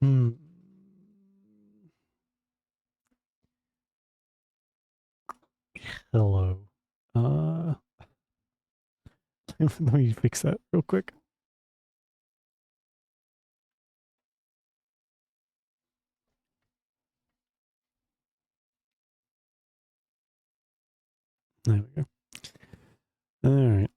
Hmm. Hello. Uh, let me fix that real quick. There we go. All right.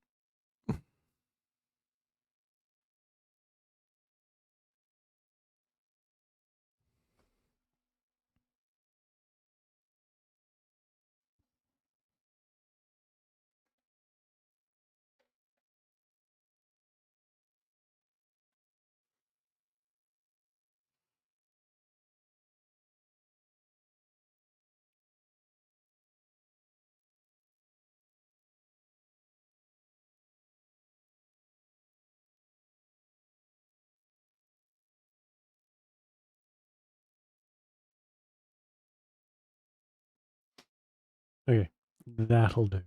Okay. That'll do,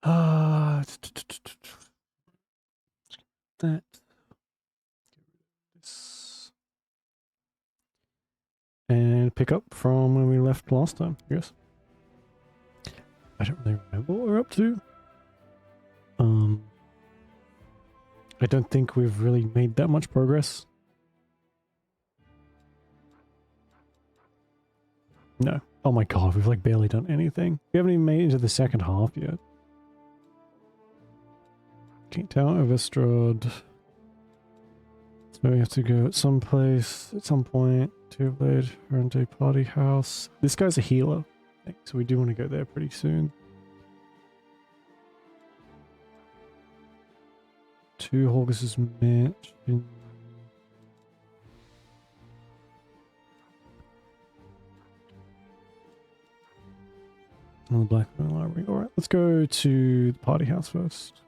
I think. That. This. And pick up from when we left last time, I guess. I don't really remember what we're up to. I don't think we've really made that much progress. No. Oh my god, we've like barely done anything. We haven't even made it into the second half yet. King Tower of Estrad. So we have to go at some place, at some point. Two-blade, Ferrante Party House. This guy's a healer, I think, so we do want to go there pretty soon. Two Horgus' Mansion. Oh, the Blackburn Library. Alright, let's go to the party house first.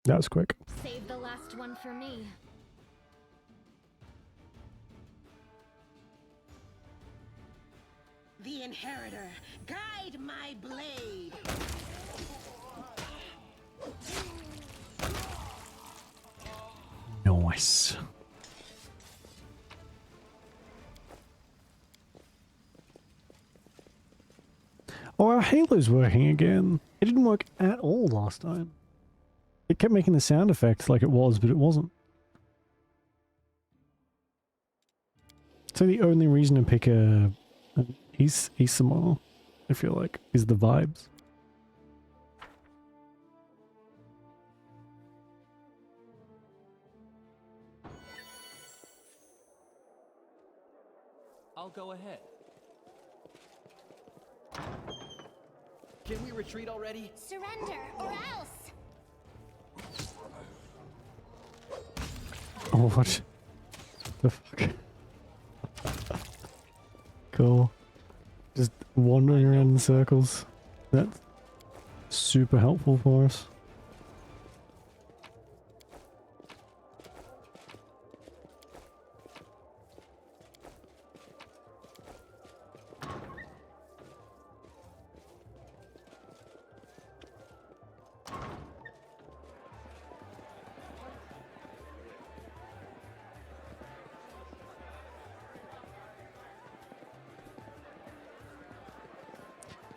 That was quick. Save the last one for me. The Inheritor, guide my blade. Nice. Oh, our Halo's working again. It didn't work at all last time. It kept making the sound effects like it was, but it wasn't. So the only reason to pick a Isamar, I feel like, is the vibes. I'll go ahead. Can we retreat already? Surrender or else. Oh, what the fuck? Cool. Just wandering around in circles. That's super helpful for us.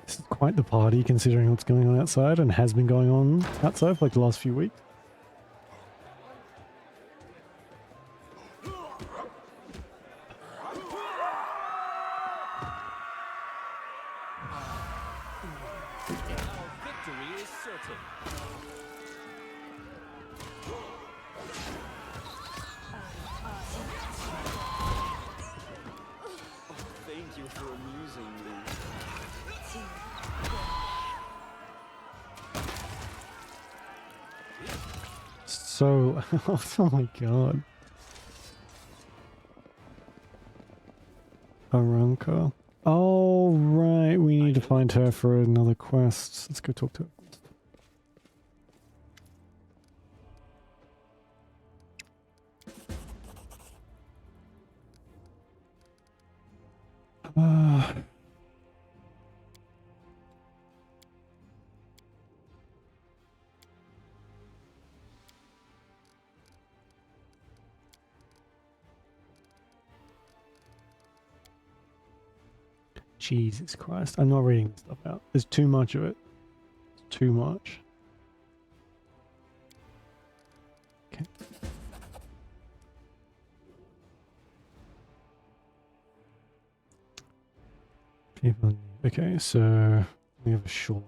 This is quite the party considering what's going on outside and has been going on outside for like the last few weeks. So, oh my god. Aranka. Oh, right. We need to find her for another quest. Let's go talk to her. Uh, Jesus Christ. I'm not reading this stuff out. There's too much of it. It's too much. Okay. People. Okay, so we have a shore.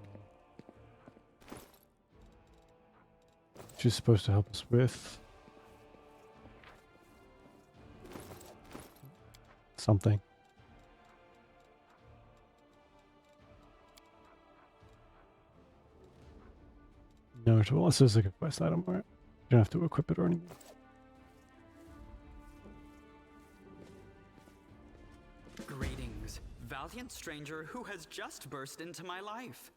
Which is supposed to help us with something. No, at all. This is like a quest item, right? You don't have to equip it or anything. Greetings, valiant stranger who has just burst into my life.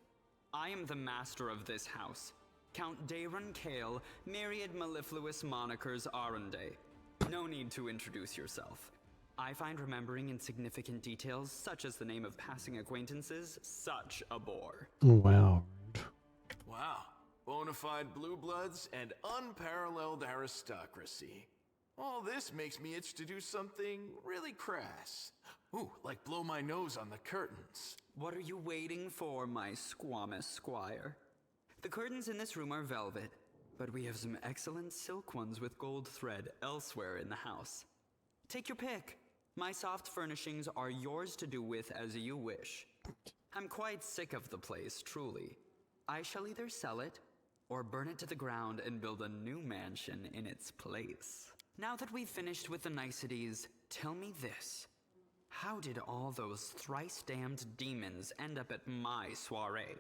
I am the master of this house, Count Daron Kale, myriad mellifluous monikers Arunde. No need to introduce yourself. I find remembering insignificant details, such as the name of passing acquaintances, such a bore. Oh, wow. Wow. Bona fide blue bloods and unparalleled aristocracy. All this makes me itch to do something really crass. Ooh, like blow my nose on the curtains. What are you waiting for, my squamous squire? The curtains in this room are velvet, but we have some excellent silk ones with gold thread elsewhere in the house. Take your pick. My soft furnishings are yours to do with as you wish. I'm quite sick of the place, truly. I shall either sell it, or burn it to the ground and build a new mansion in its place. Now that we've finished with the niceties, tell me this. How did all those thrice-damned demons end up at my soiree?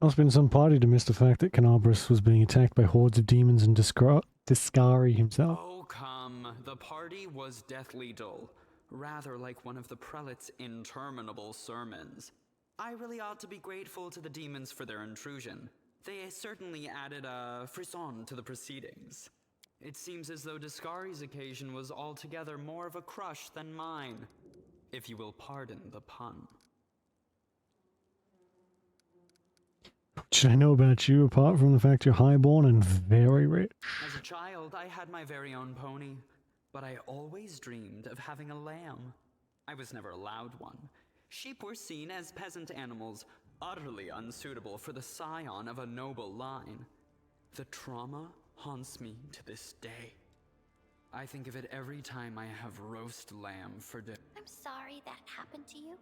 Must have been some party to miss the fact that Canabras was being attacked by hordes of demons and Discari himself. Oh, come. The party was deathly dull. Rather like one of the prelate's interminable sermons. I really ought to be grateful to the demons for their intrusion. They certainly added a frisson to the proceedings. It seems as though Discari's occasion was altogether more of a crush than mine, if you will pardon the pun. What should I know about you apart from the fact you're highborn and very rich? As a child, I had my very own pony, but I always dreamed of having a lamb. I was never allowed one. Sheep were seen as peasant animals, utterly unsuitable for the scion of a noble line. The trauma haunts me to this day. I think of it every time I have roast lamb for dinner. I'm sorry that happened to you.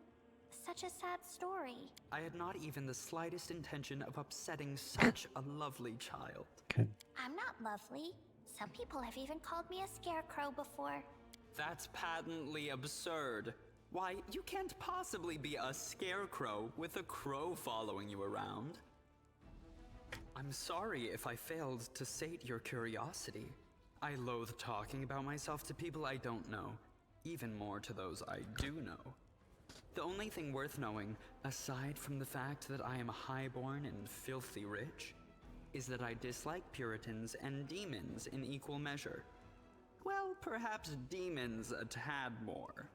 Such a sad story. I had not even the slightest intention of upsetting such a lovely child. Okay. I'm not lovely. Some people have even called me a scarecrow before. That's patently absurd. Why, you can't possibly be a scarecrow with a crow following you around. I'm sorry if I failed to sate your curiosity. I loathe talking about myself to people I don't know, even more to those I do know. The only thing worth knowing, aside from the fact that I am highborn and filthy rich, is that I dislike Puritans and demons in equal measure. Well, perhaps demons a tad more.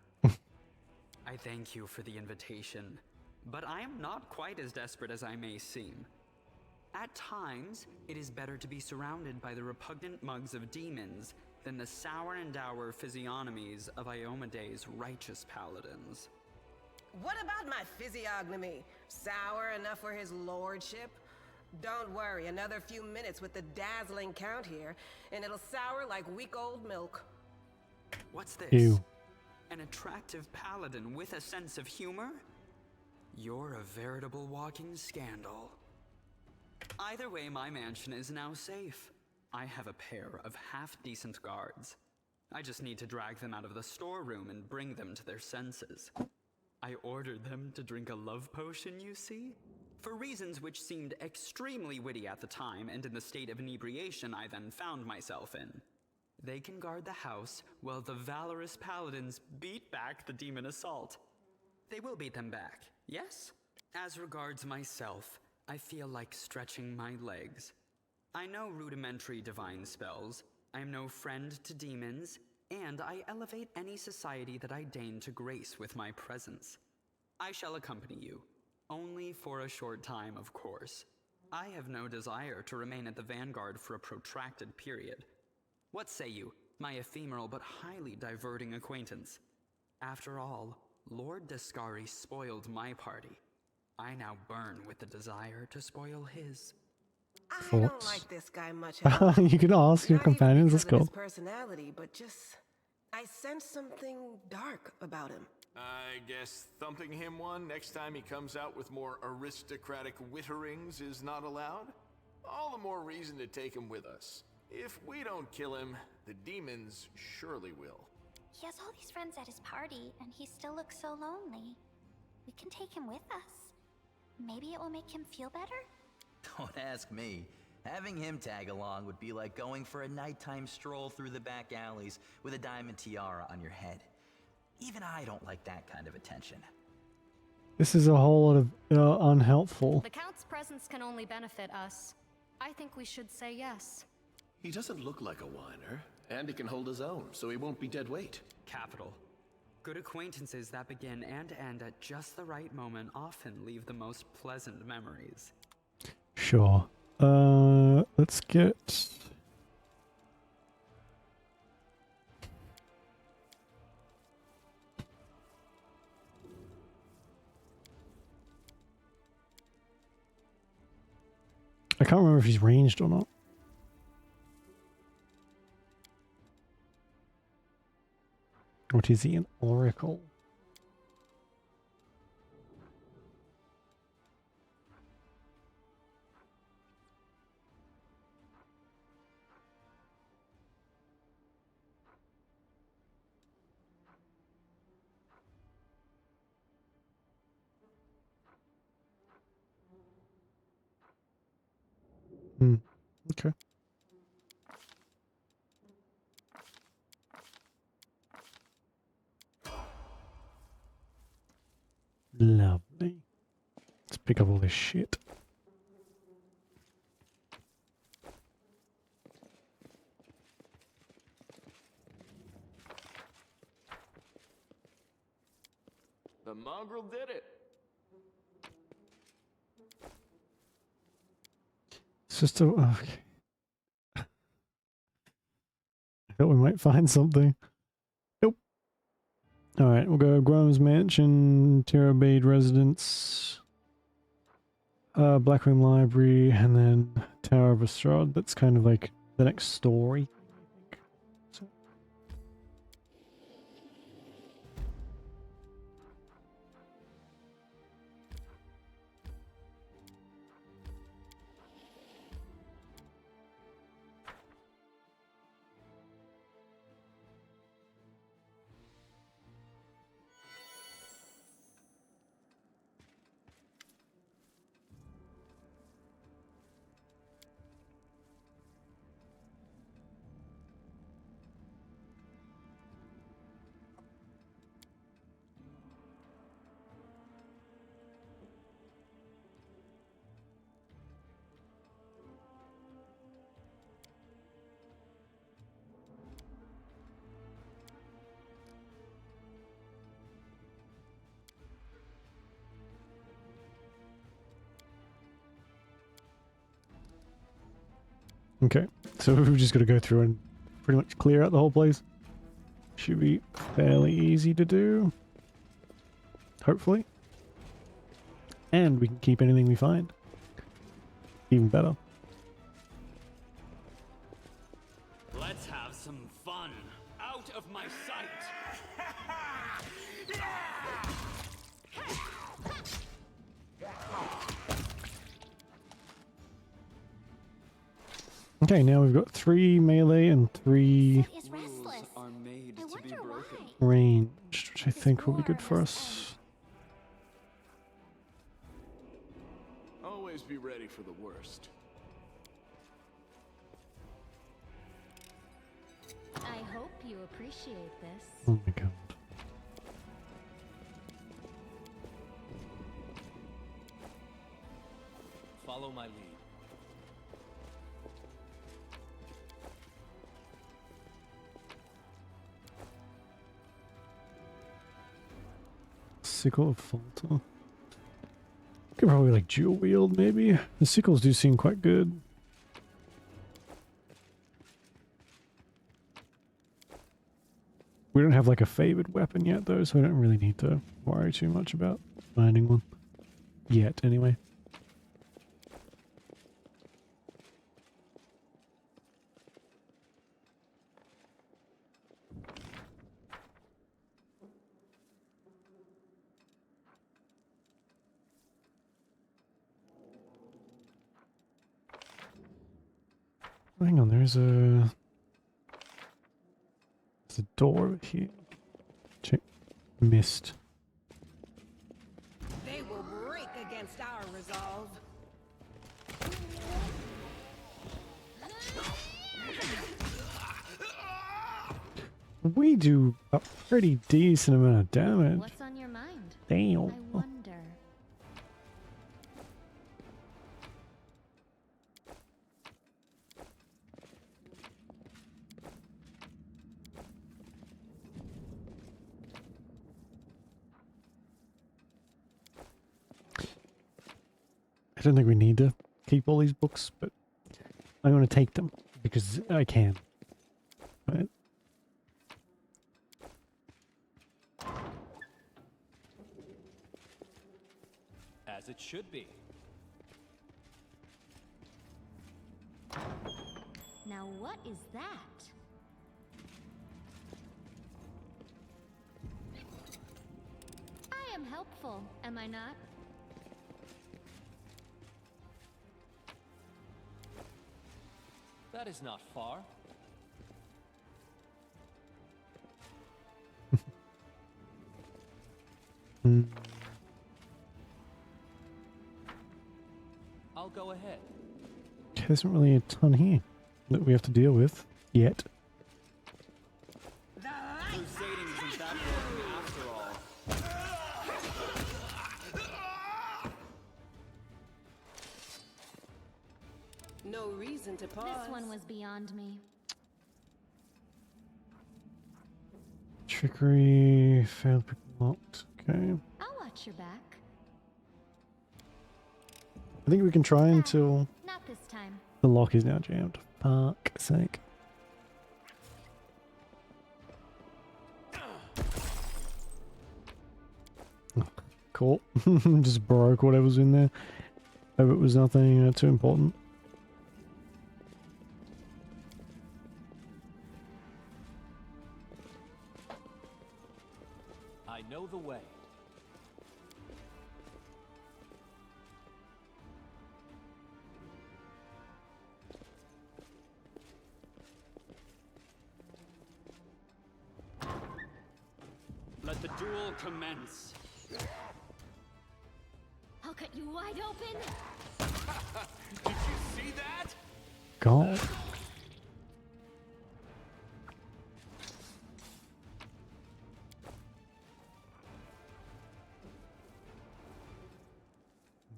I thank you for the invitation, but I am not quite as desperate as I may seem. At times, it is better to be surrounded by the repugnant mugs of demons than the sour and dour physiognomies of Iomede's righteous paladins. What about my physiognomy? Sour enough for his lordship? Don't worry, another few minutes with the dazzling count here, and it'll sour like week-old milk. What's this? Ew. An attractive paladin with a sense of humor? You're a veritable walking scandal. Either way, my mansion is now safe. I have a pair of half-decent guards. I just need to drag them out of the storeroom and bring them to their senses. I ordered them to drink a love potion, you see? For reasons which seemed extremely witty at the time and in the state of inebriation I then found myself in. They can guard the house while the valorous paladins beat back the demon assault. They will beat them back, yes? As regards myself, I feel like stretching my legs. I know rudimentary divine spells, I am no friend to demons, and I elevate any society that I deign to grace with my presence. I shall accompany you, only for a short time, of course. I have no desire to remain at the vanguard for a protracted period. What say you, my ephemeral but highly diverting acquaintance? After all, Lord Descari spoiled my party. I now burn with the desire to spoil his. I don't Thoughts? like this guy much at all. You can ask your Not even companions. Let's because of go. his personality, but just I sense something dark about him. I guess thumping him one next time he comes out with more aristocratic witterings is not allowed? All the more reason to take him with us. If we don't kill him, the demons surely will. He has all these friends at his party, and he still looks so lonely. We can take him with us. Maybe it will make him feel better? Don't ask me. Having him tag along would be like going for a nighttime stroll through the back alleys with a diamond tiara on your head. Even I don't like that kind of attention. This is a whole lot of unhelpful. The Count's presence can only benefit us. I think we should say yes. He doesn't look like a whiner, and he can hold his own, so he won't be dead weight. Capital. Good acquaintances that begin and end at just the right moment often leave the most pleasant memories. Sure. Let's get... I can't remember if he's ranged or not. What is he, an oracle? Okay. Lovely. Let's pick up all this shit. The mongrel did it. It's just a... Okay. I thought we might find something. Nope. Alright, we'll go Grome's Mansion, Terrabade Residence, Blackroom Library, and then Tower of Estrade. That's kind of like the next story. So. Okay, so we've just got to go through and pretty much clear out the whole place. Should be fairly easy to do. Hopefully. And we can keep anything we find. Even better. Let's have some fun. Out of my sight. Okay, now we've got 3 melee and 3 Sid is restless. Are made I to be wonder broken. why. ranged, which I think will be good for us. Always be ready for the worst. I hope you appreciate this. Oh my god. follow my lead. Sickle of Falter. Could probably like dual wield maybe. The sickles do seem quite good. We don't have like a favored weapon yet though, so I don't really need to worry too much about finding one. Yet, anyway. Hang on, there's a door over here. Check. Missed. They will break against our resolve. We do a pretty decent amount of damage. What's on your mind? Damn. I wonder. I don't think we need to keep all these books, but I'm going to take them because I can. Right? As it should be. Now what is that? I am helpful, am I not? That is not far. I'll go ahead. There isn't really a ton here that we have to deal with yet. Crusading isn't that boring after all. No reason to pause. This one was beyond me. Trickery, failed pick locked. Okay. I'll watch your back. I think we can try until Not this time. the lock is now jammed. Fuck's sake. Oh, cool. Just broke whatever's in there. Hope it was nothing too important. I know the way. Let the duel commence. I'll cut you wide open. Did you see that? God.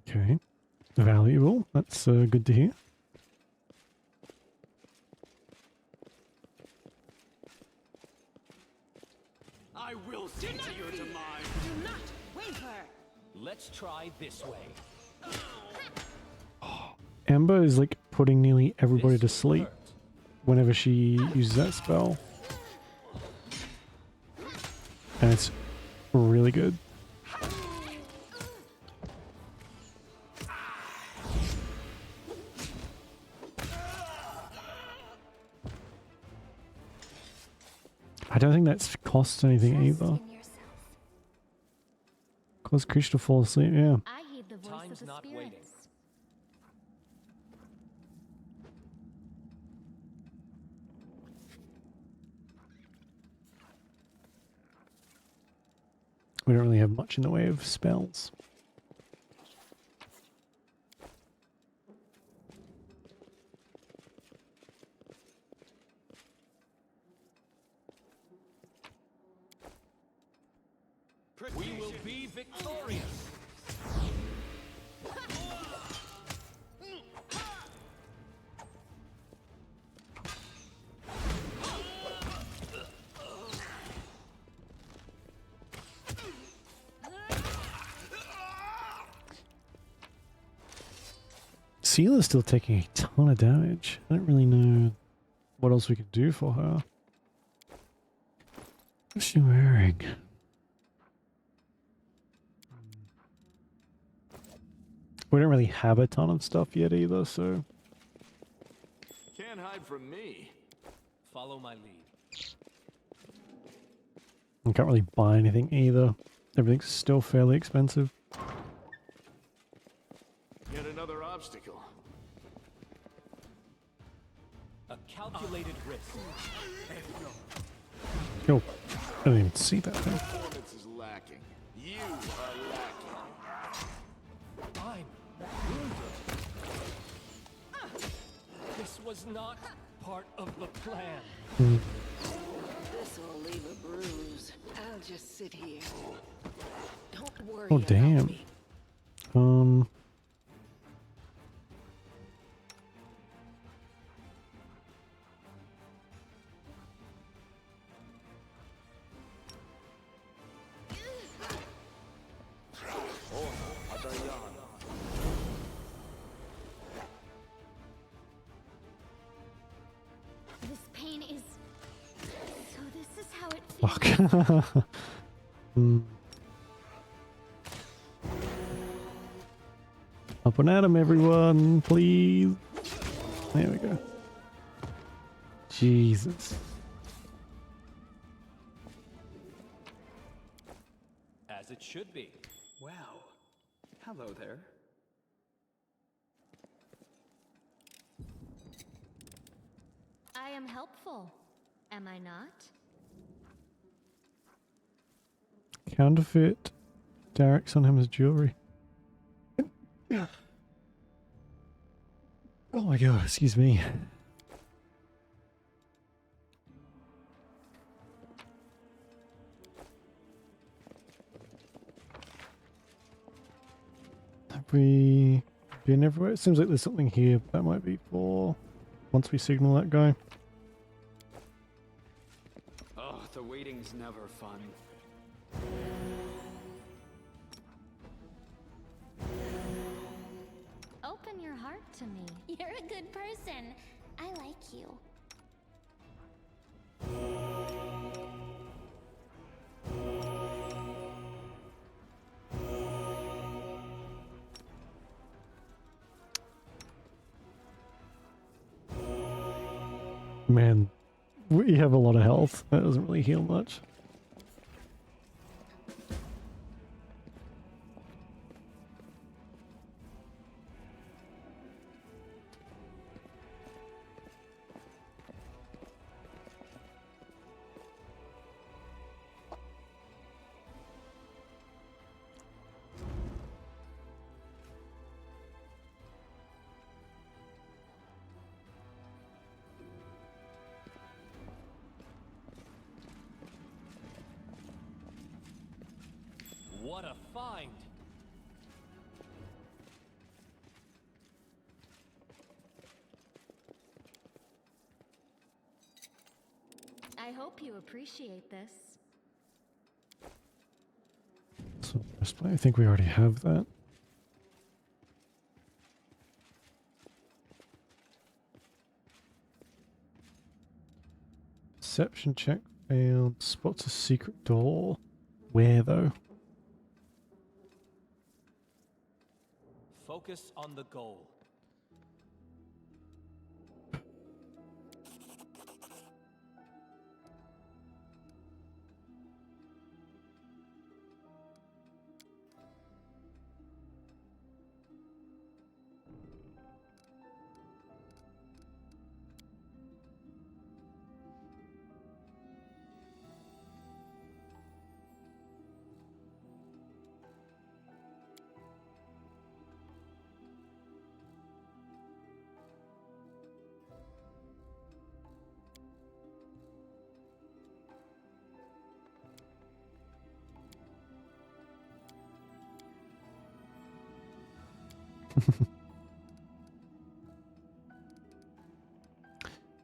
Okay. Valuable. That's good to hear. I will see to your demise. Do not waver. Let's try this way. Amber is like putting nearly everybody to This sleep hurt. whenever she uses that spell. And it's really good. I don't think that's cost anything Trust either. in yourself. Cause creature to fall asleep, yeah. I heed the voice Time's of the not spirits. waiting. We don't really have much in the way of spells. We will be victorious. Sealer's still taking a ton of damage. I don't really know what else we could do for her. What's she wearing? We don't really have a ton of stuff yet either, so... Can't hide from me. Follow my lead. I can't really buy anything either. Everything's still fairly expensive. Yet another obstacle. A calculated risk. Oh, I didn't even see that thing. Performance is lacking. You are lacking. I'm wounded. This was not part of the plan. This will leave a bruise. I'll just sit here. Don't worry Oh, about damn. me. This pain is... So this is how it feels. Fuck. Up and at him, everyone, please. There we go. Jesus. As it should be. Wow. Hello there. I am helpful, am I not? Counterfeit Derek's on him as jewelry. Oh my god, excuse me. Have we been everywhere? It seems like there's something here, but that might be for once we signal that guy. Oh, the waiting's never fun. Open your heart to me. You're a good person. I like you. Man, we have a lot of health. That doesn't really heal much. What a find! I hope you appreciate this. So I think we already have that. Perception check failed. Spots a secret door. Where though? Focus on the goal.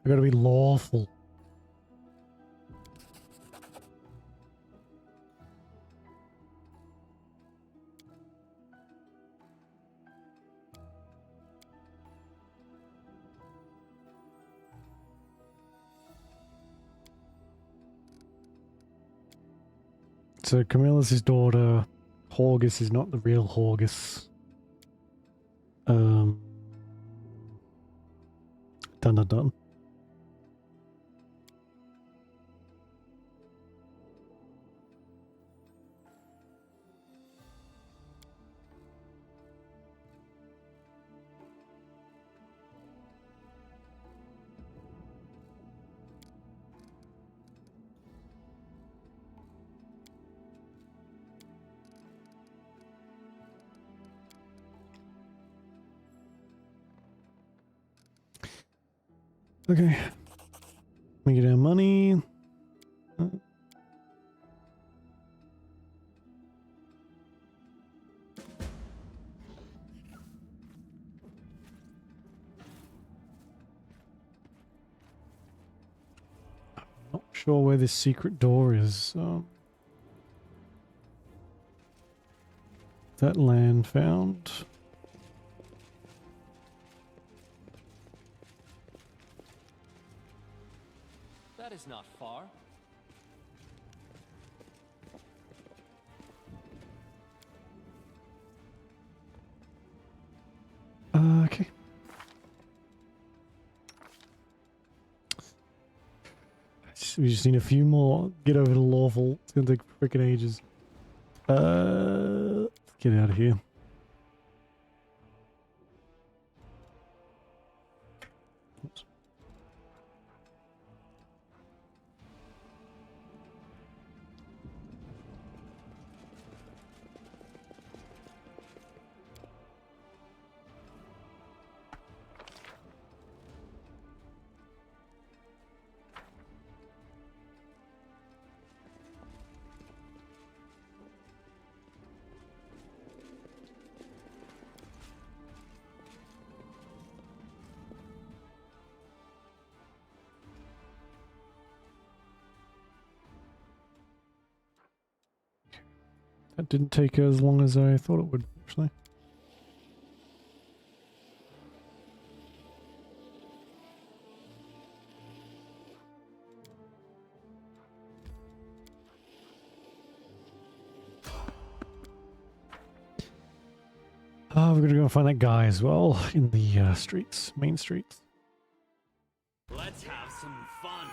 I gotta be lawful. so Camilla's his daughter. Horgus is not the real Horgus. Dun dun dun. Okay. We get our money. Not sure where this secret door is. That land found. That is not far. Okay. We just need a few more. Get over to lawful. It's gonna take freaking ages. Let's get out of here. Oops. That didn't take as long as I thought it would, actually. Oh, we're gonna go find that guy as well in the streets, main streets. Let's have some fun.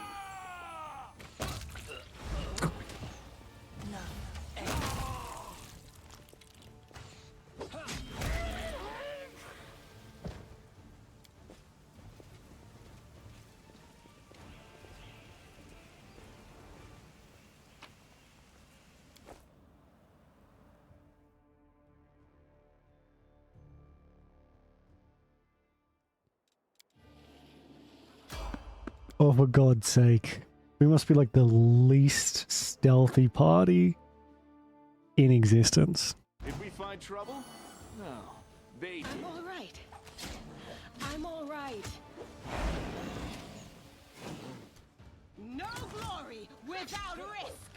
Oh, for God's sake. We must be like the least stealthy party in existence. Did we find trouble? No. They did. I'm all right. I'm all right. No glory without risk.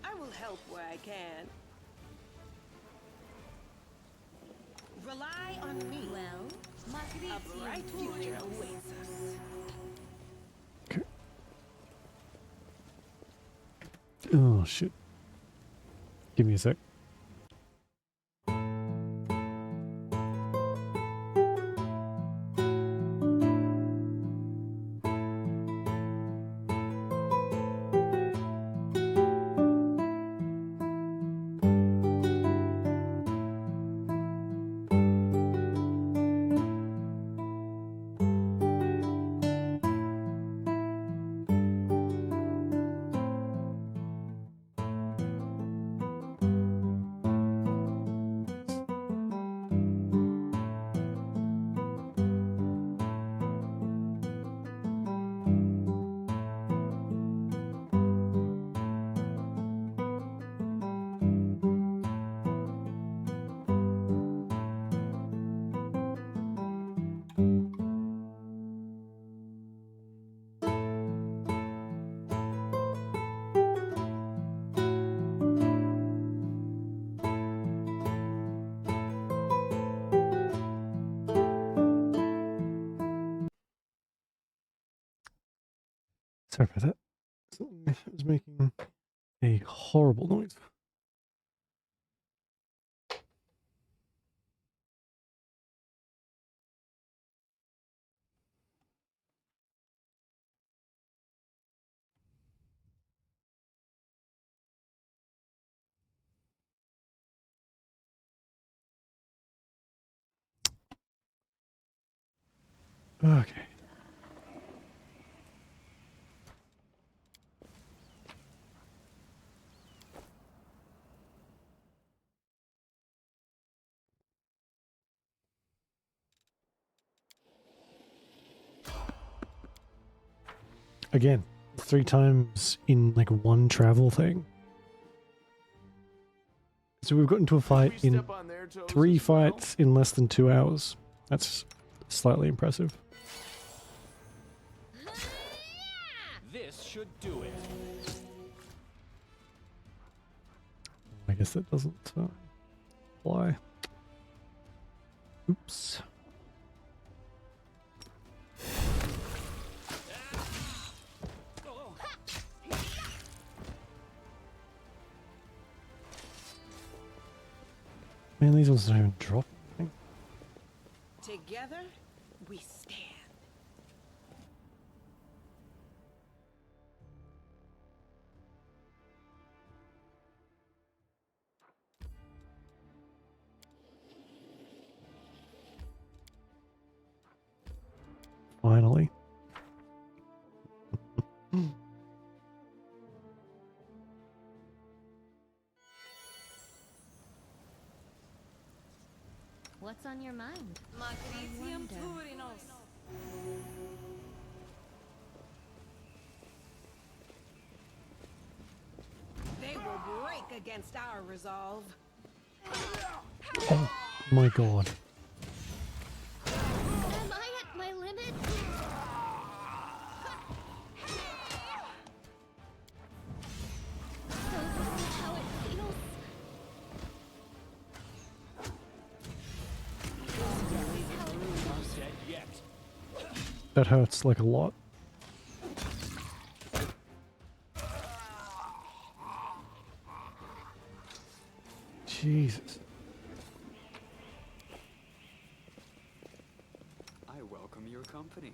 I will help where I can. Rely on me. Well, a bright future awaits us. Okay. Oh, shit. Give me a sec. Sorry about that. Something was making a horrible noise. Okay. Again, 3 times in like one travel thing. So we've gotten to a fight We in step on their toes 3 as well? fights in less than 2 hours. That's slightly impressive. This should do it. I guess that doesn't apply. Oops. Man, these ones don't even drop anything. Together, we stand. Finally. What's on your mind? Matricium Turinos. They will break against our resolve. Oh my god. Am I at my limit? So this is how it feels. Not dead yet. That hurts like a lot. Jesus. I welcome your company.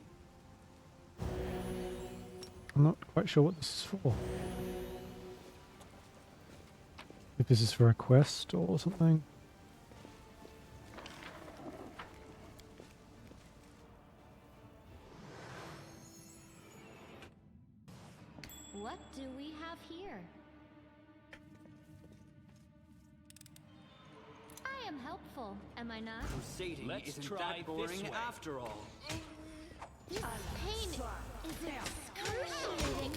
I'm not quite sure what this is for. If this is for a quest or something. What do we have here? I am helpful, am I not? Crusading Let's isn't try that this boring way. after all. This pain is excruciating.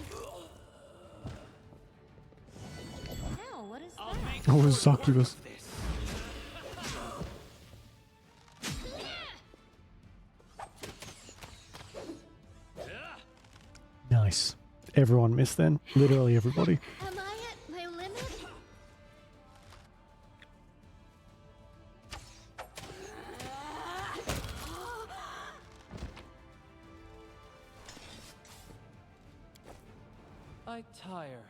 Now, what is that? Oh, it's succubus. This. Nice. Everyone missed then. Literally everybody. Am I at my limit? I tire.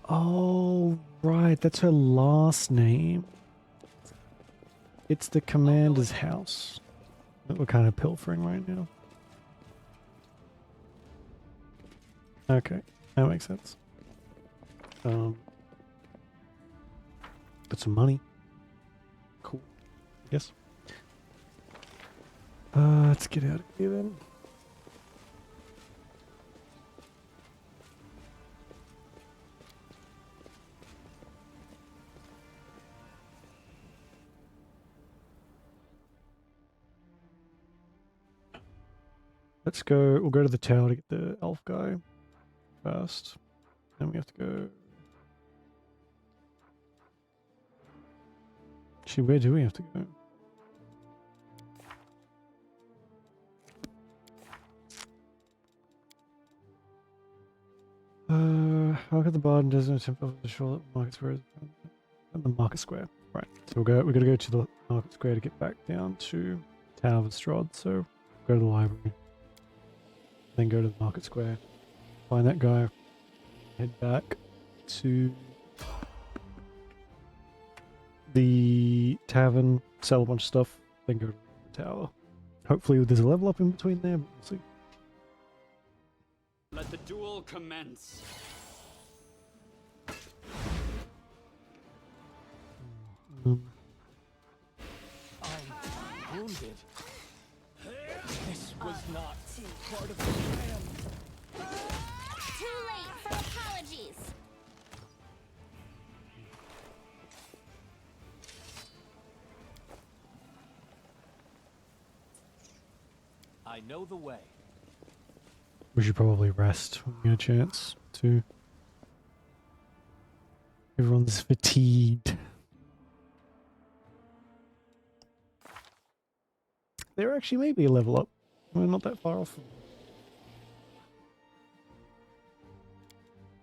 Oh, right. That's her last name. It's the commander's house that we're kind of pilfering right now. Okay, that makes sense. Got some money. Cool. Yes. Let's get out of here then. Let's go. We'll go to the tower to get the elf guy first. Then we have to go. Actually, where do we have to go? How could the bard doesn't attempt over the shore market square? The market square, right? So we gotta go to the market square to get back down to Tower of Strahd. So go to the library, then go to the market square, find that guy, head back to the tavern, sell a bunch of stuff, then go to the tower. Hopefully there's a level up in between there, but we'll see. Let the duel commence. I'm wounded. This was not part of the plan. Too late for apologies. I know the way. We should probably rest when we get a chance to. Everyone's fatigued. There actually may be a level up. We're not that far off.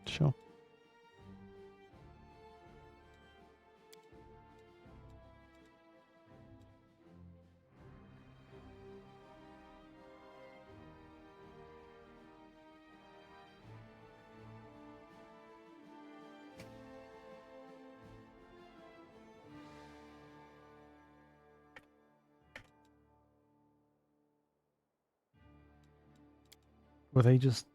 Sure. Were they just...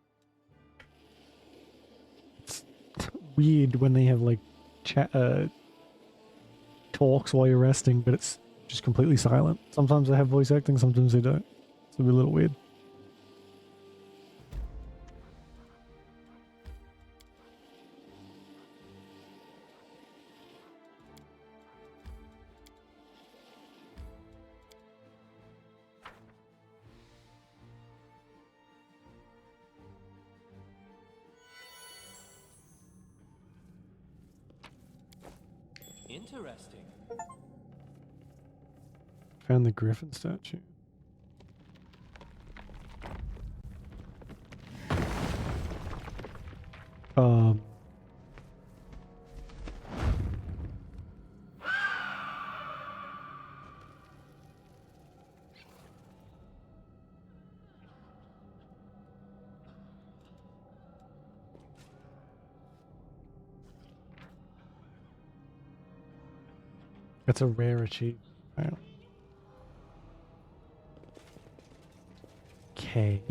It's weird when they have like chat talks while you're resting, but it's just completely silent. Sometimes they have voice acting, sometimes they don't. It's a little weird. Interesting. Found the griffin statue. Um... It's a rare achievement. Wow. Okay.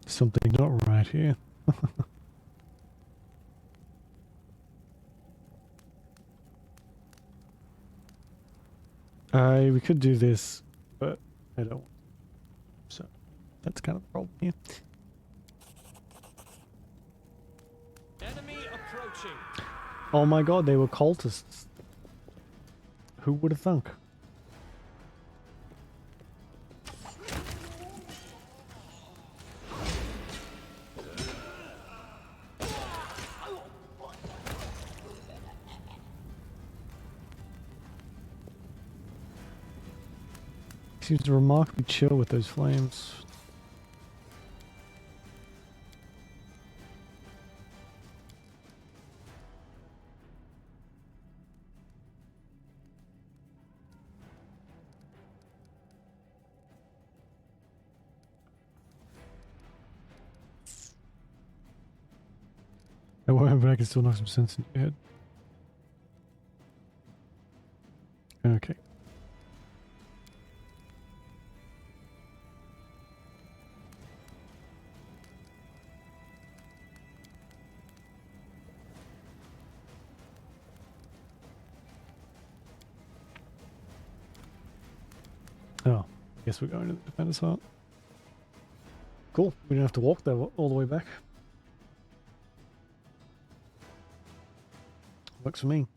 Something not right here. We could do this, but I don't. So that's kind of the problem here. Enemy approaching. Oh my god, they were cultists. Who would have thunk? Seems remarkably chill with those flames. I won't, but I can still knock some sense into your head. Okay. Oh, I guess we're going to the Defender's Hut. Cool. We don't have to walk there all the way back. Works for me.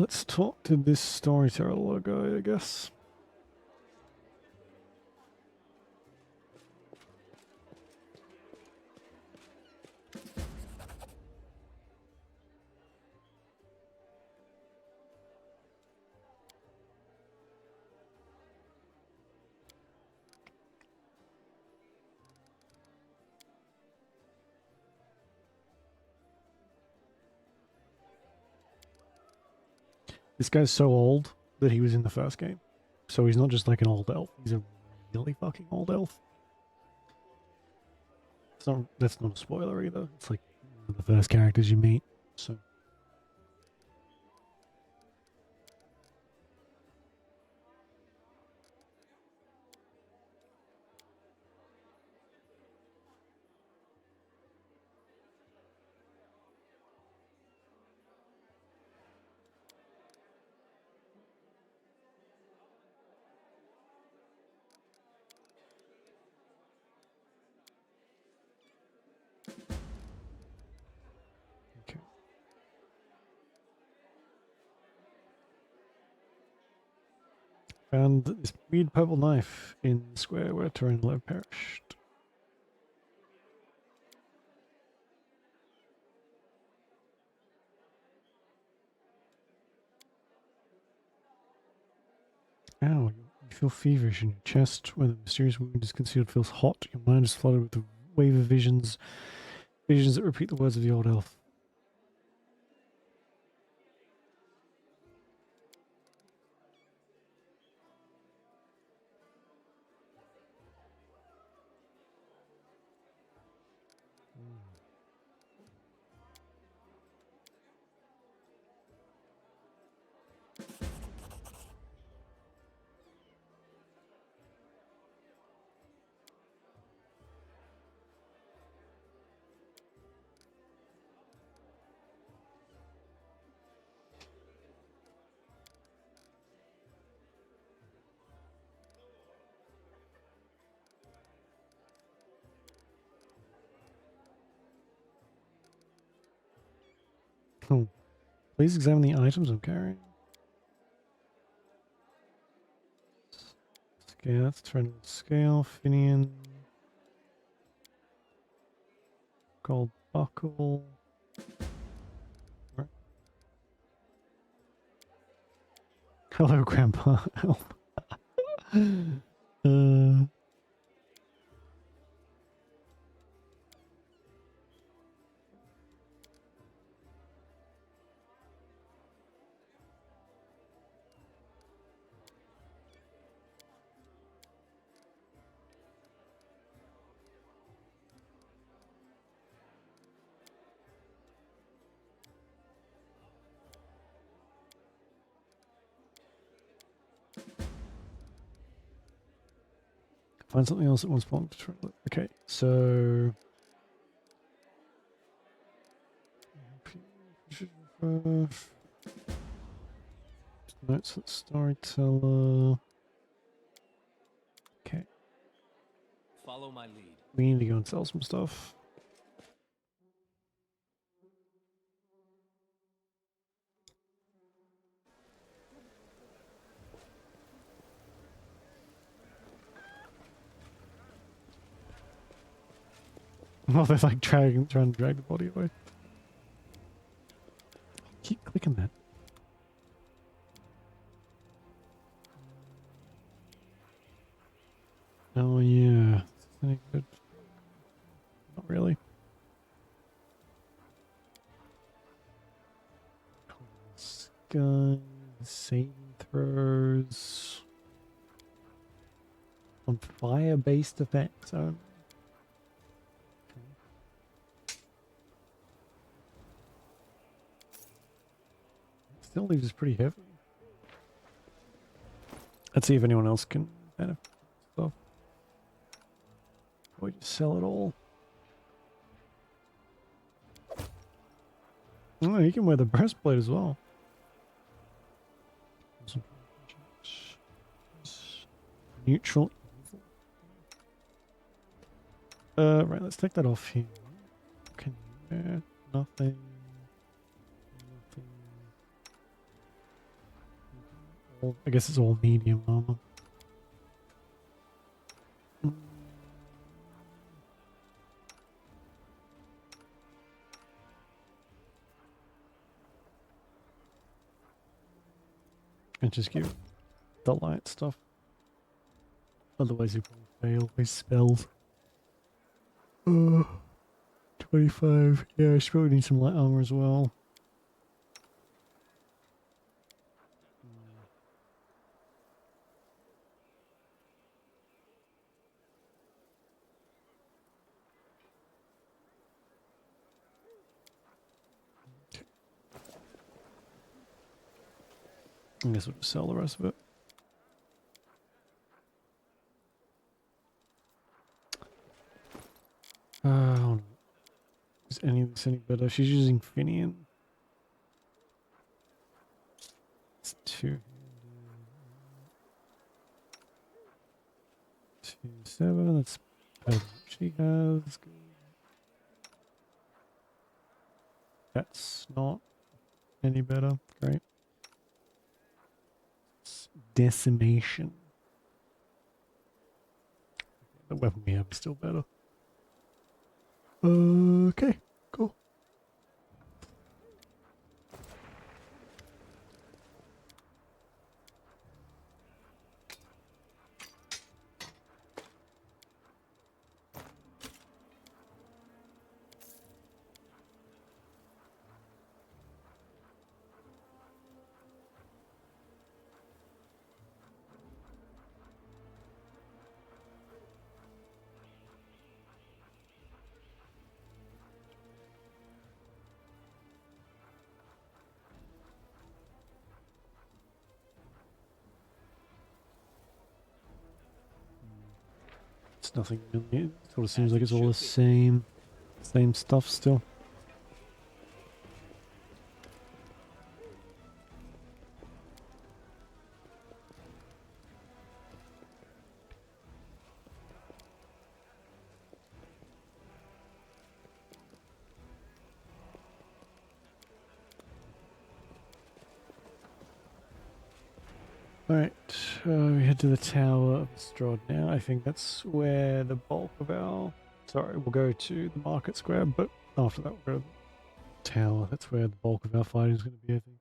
Let's talk to this storyteller guy, I guess. This guy's so old that he was in the first game. So he's not just like an old elf. He's a really fucking old elf. It's not, that's not a spoiler either. It's like one of the first characters you meet. So okay. Found this weird purple knife in the square where Torrenlo perished. Ow, you feel feverish in your chest. Where the mysterious wound is concealed feels hot. Your mind is flooded with a wave of visions. Visions that repeat the words of the old elf. Oh, please examine the items I'm carrying. Scale, scale, Finian, gold buckle. Right. Hello, Grandpa. Help. Find something else that wants belong to Trent. Okay, so notes at storyteller. Okay, Follow my lead. we need to go and sell some stuff. while they're like trying to drag the body away. Keep clicking that. Oh yeah. Any good? Not really. Gun, saving throws. On fire-based effects only. Still leaves us pretty heavy. Let's see if anyone else can benefit from stuff. Or we just sell it all. Oh, you can wear the breastplate as well. Neutral evil. Right, let's take that off here. Can you wear nothing? I guess it's all medium armor. And just give the light stuff. Otherwise you will fail with spells. 25. Yeah, I should probably need some light armor as well. I guess we'll just sell the rest of it. Is any of this any better? She's using Finian. It's 2. 2-7. That's better than what she has. Good. That's not any better. Great. It's decimation. The weapon we have is still better. Okay, cool. It's nothing really. It sort of seems like it's all the same stuff still. Alright, we head to the Tower of Strahd now. I think that's where the bulk of our... Sorry, we'll go to the Market Square, but after that we'll go to the Tower. That's where the bulk of our fighting is going to be, I think.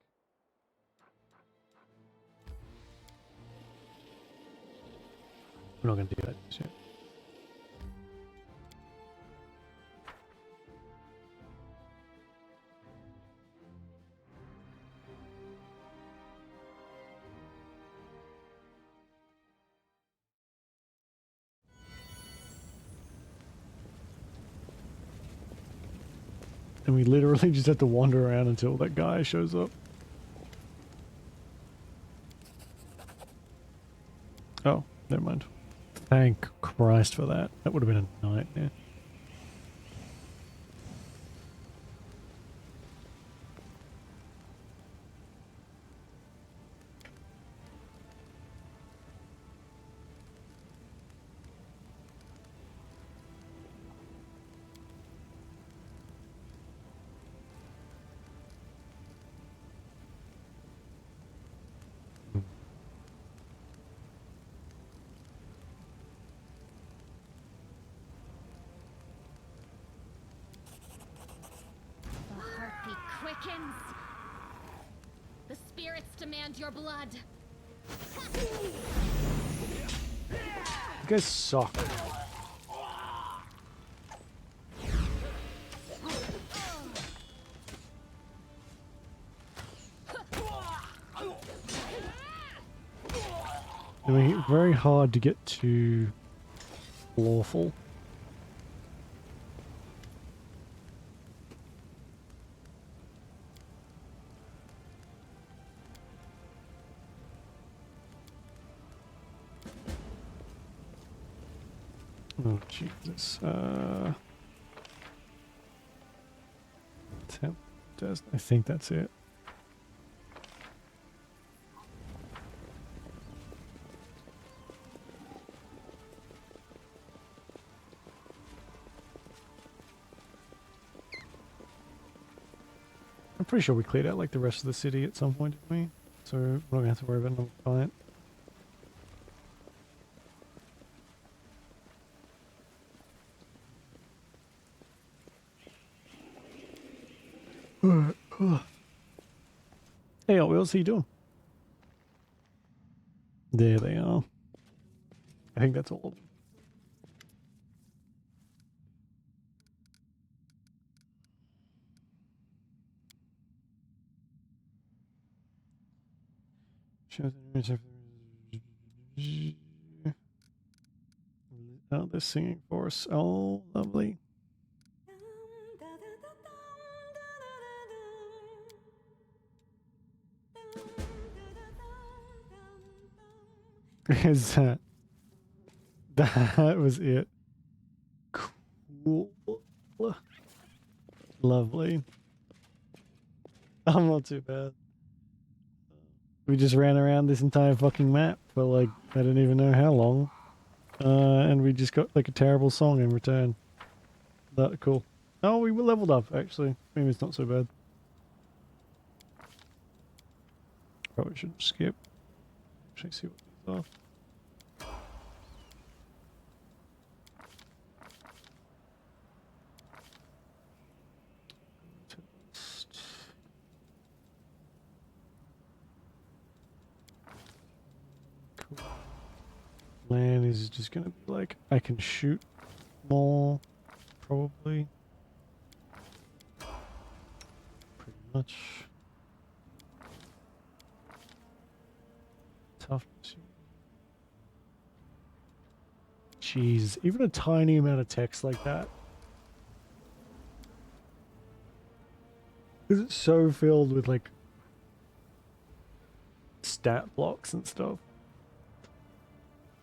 We're not going to do that just yet. And we literally just have to wander around until that guy shows up. Oh, never mind. Thank Christ for that. That would have been a nightmare. awakens. The spirits demand your blood. You guys suck. They make it very hard to get to lawful. Oh Jesus! 10. I think that's it. I'm pretty sure we cleared out like the rest of the city at some point, didn't we? So we're not gonna have to worry about another client. Hey, what else are you doing? There they are. I think that's all of them. Oh, they're singing for us. Oh, lovely. Is that? That was it. Cool. Lovely. I'm not too bad. We just ran around this entire fucking map for like, I don't even know how long. And we just got like a terrible song in return. That cool. Oh, we were leveled up actually. Maybe it's not so bad. Probably shouldn't skip. Actually see what these are. Cool. Land is just gonna be like, I can shoot more, probably. Pretty much. Toughness. Jeez, even a tiny amount of text like that. Because it's so filled with like stat blocks and stuff.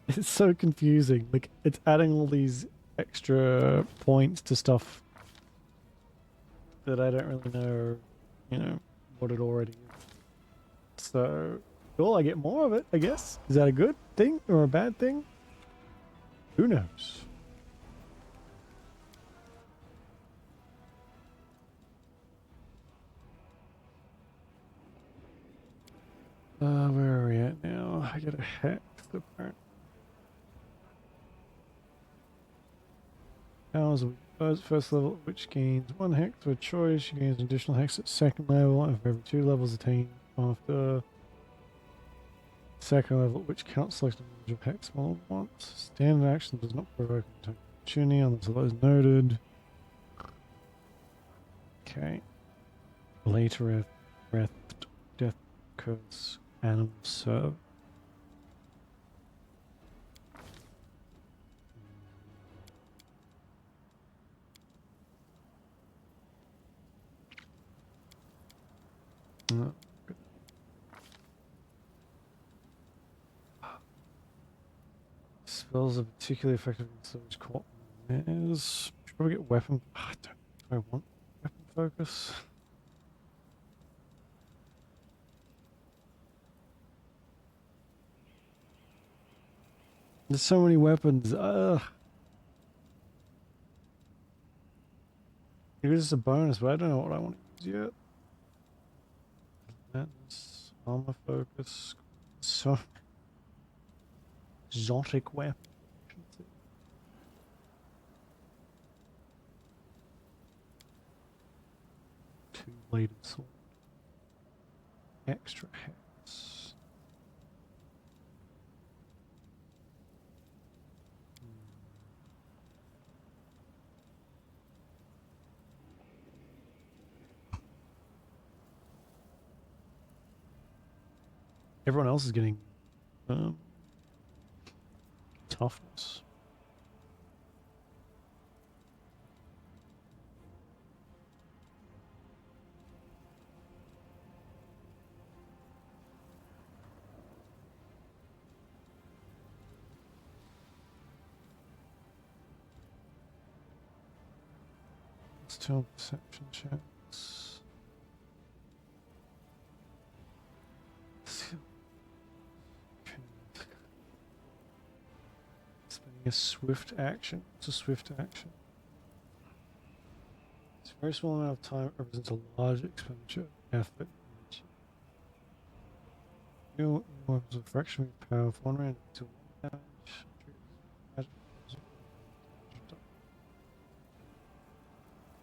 It's so confusing. Like, it's adding all these extra points to stuff that I don't really know, you know, what it already is. So, cool, I get more of it, I guess. Is that a good thing or a bad thing? Who knows? Where are we at now? I got a hex apparently. Powers of first level, which gains 1 hex per choice. She gains an additional hex at second level, and for every 2 levels attained after second level, which counts selected of hex more than once. Standard action does not provoke an attack opportunity unless otherwise noted. Okay. Later breath, death curse, animal serve. Spells are particularly effective against those caught is. Should probably get weapon. Do I want weapon focus? There's so many weapons. Ugh. It is just a bonus, but I don't know what I want to use yet. That's armor focus. So exotic weapon. 2 bladed sword. Extra hats. Everyone else is getting toughness. Let's do perception checks. Spending a swift action. It's a swift action. It's a very small amount of time. It represents a large expenditure of effort. You weapons of fraction of power of 1 round to 1 damage.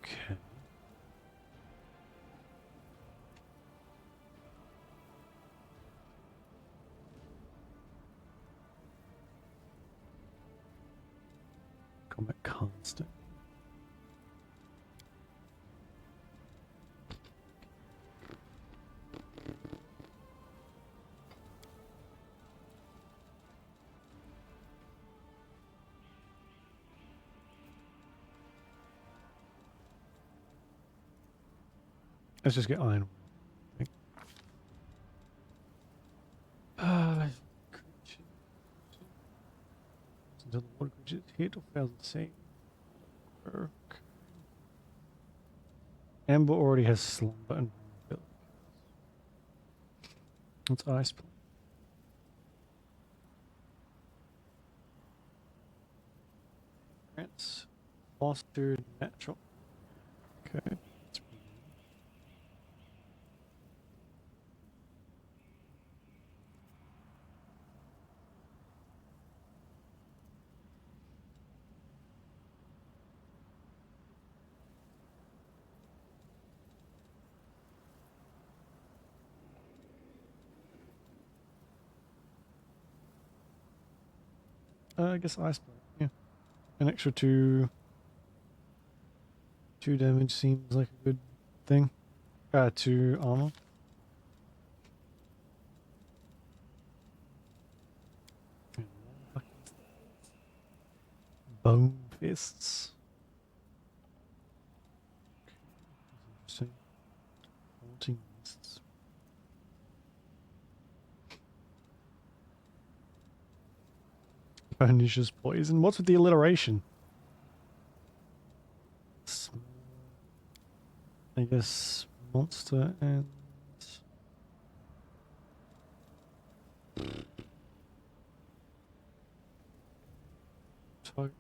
Okay. Combat constant. Let's just get iron. Creature. Until the water creature hit or fails the same. Okay. Amber already has slumber and vulnerability. It's ice plane. Grants fostered natural. Okay. That's pretty good. I guess ice blade. Yeah, an extra two damage seems like a good thing. 2 armor. Bone fists. Interesting. Haunting fists. Pernicious poison. What's with the alliteration? I guess monster and target.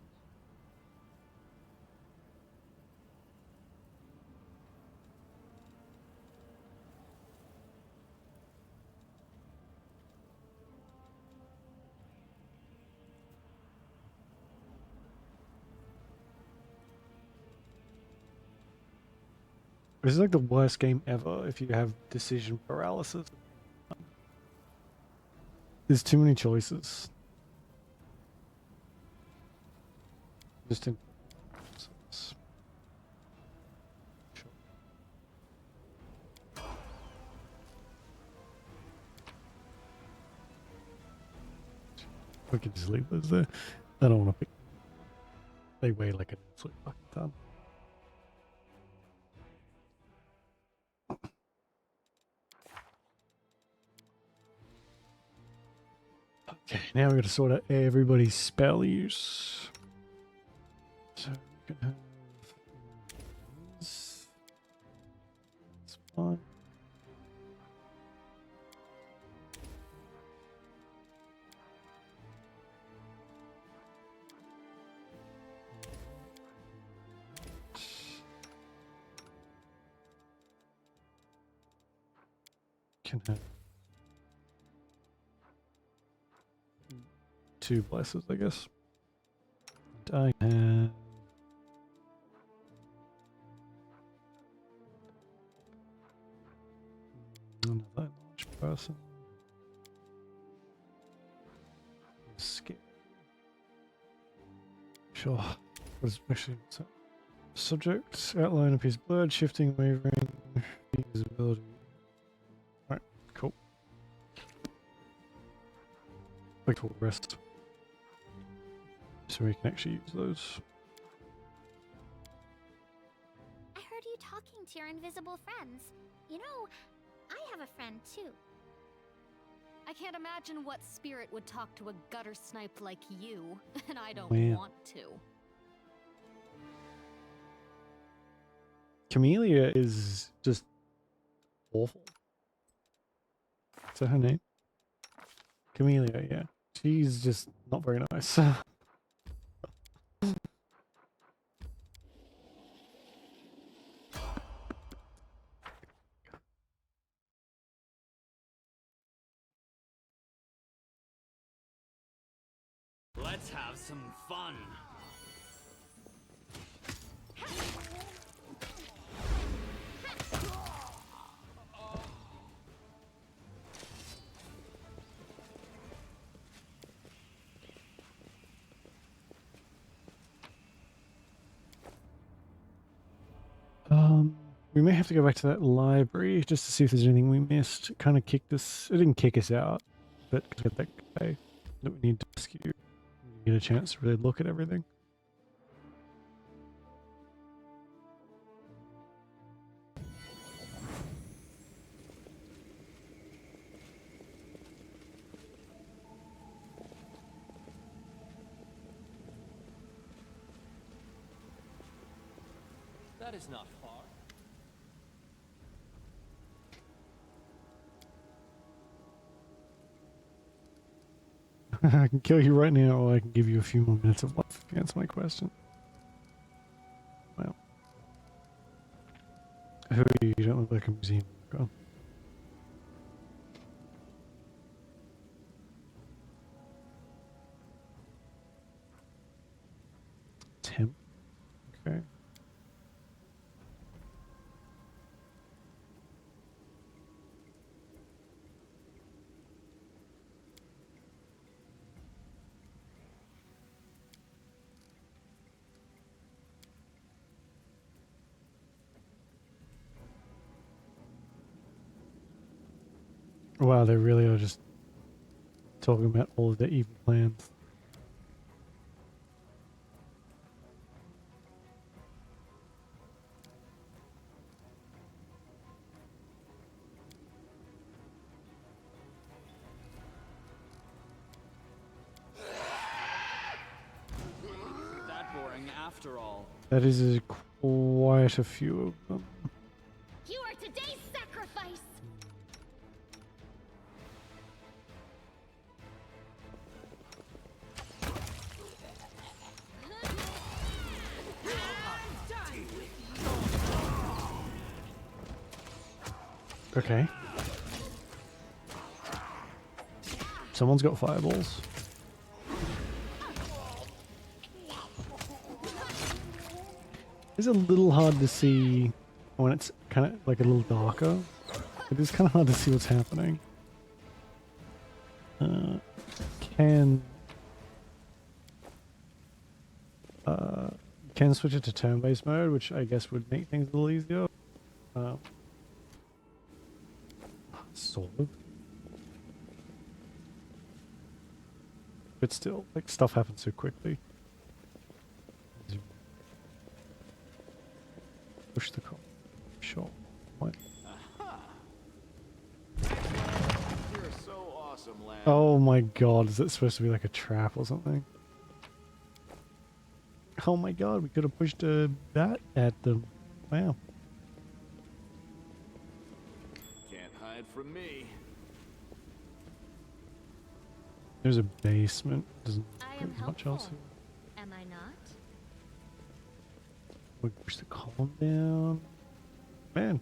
This is like the worst game ever if you have decision paralysis. There's too many choices. Just in. We can just leave those there. I don't want to pick. They weigh like an absolute fucking ton. Okay, now we're going to sort out everybody's spell use. So we can have these. That's fine. Can have 2 blesses, I guess. And I have another large person. Scary. Sure. Was actually so. Subject outline appears blurred, shifting, wavering, visibility. Alright, cool. Like to rest. So we can actually use those. I heard you talking to your invisible friends. You know, I have a friend too. I can't imagine what spirit would talk to a gutter snipe like you, and I don't Man. want to. Camellia is just awful. Is that her name? Camellia, yeah. She's just not very nice. Let's have some fun. We may have to go back to that library just to see if there's anything we missed. It kind of kicked us. It didn't kick us out, but we got that guy that we need to rescue. We get a chance to really look at everything. That is not far. I can kill you right now, or I can give you a few more minutes of life if you answer my question. Well. Who are you? You don't look like a museum worker. Temp. Okay. Wow, they really are just talking about all of their evil plans. That boring after all. That is quite a few of them. You are today's sacrifice! Okay. Someone's got fireballs. It's a little hard to see when it's kind of like a little darker. It is kind of hard to see what's happening. Can switch it to turn-based mode, which I guess would make things a little easier. Sort of. But still, like, stuff happens so quickly. Push the call. Sure. What? You're so awesome, lad. Oh my god, is it supposed to be like a trap or something? Oh my god, we could have pushed a bat at them. Wow. Can't hide from me. There's a basement. Doesn't I am there's much else helpful. here. Am I not? We push the column down. Man,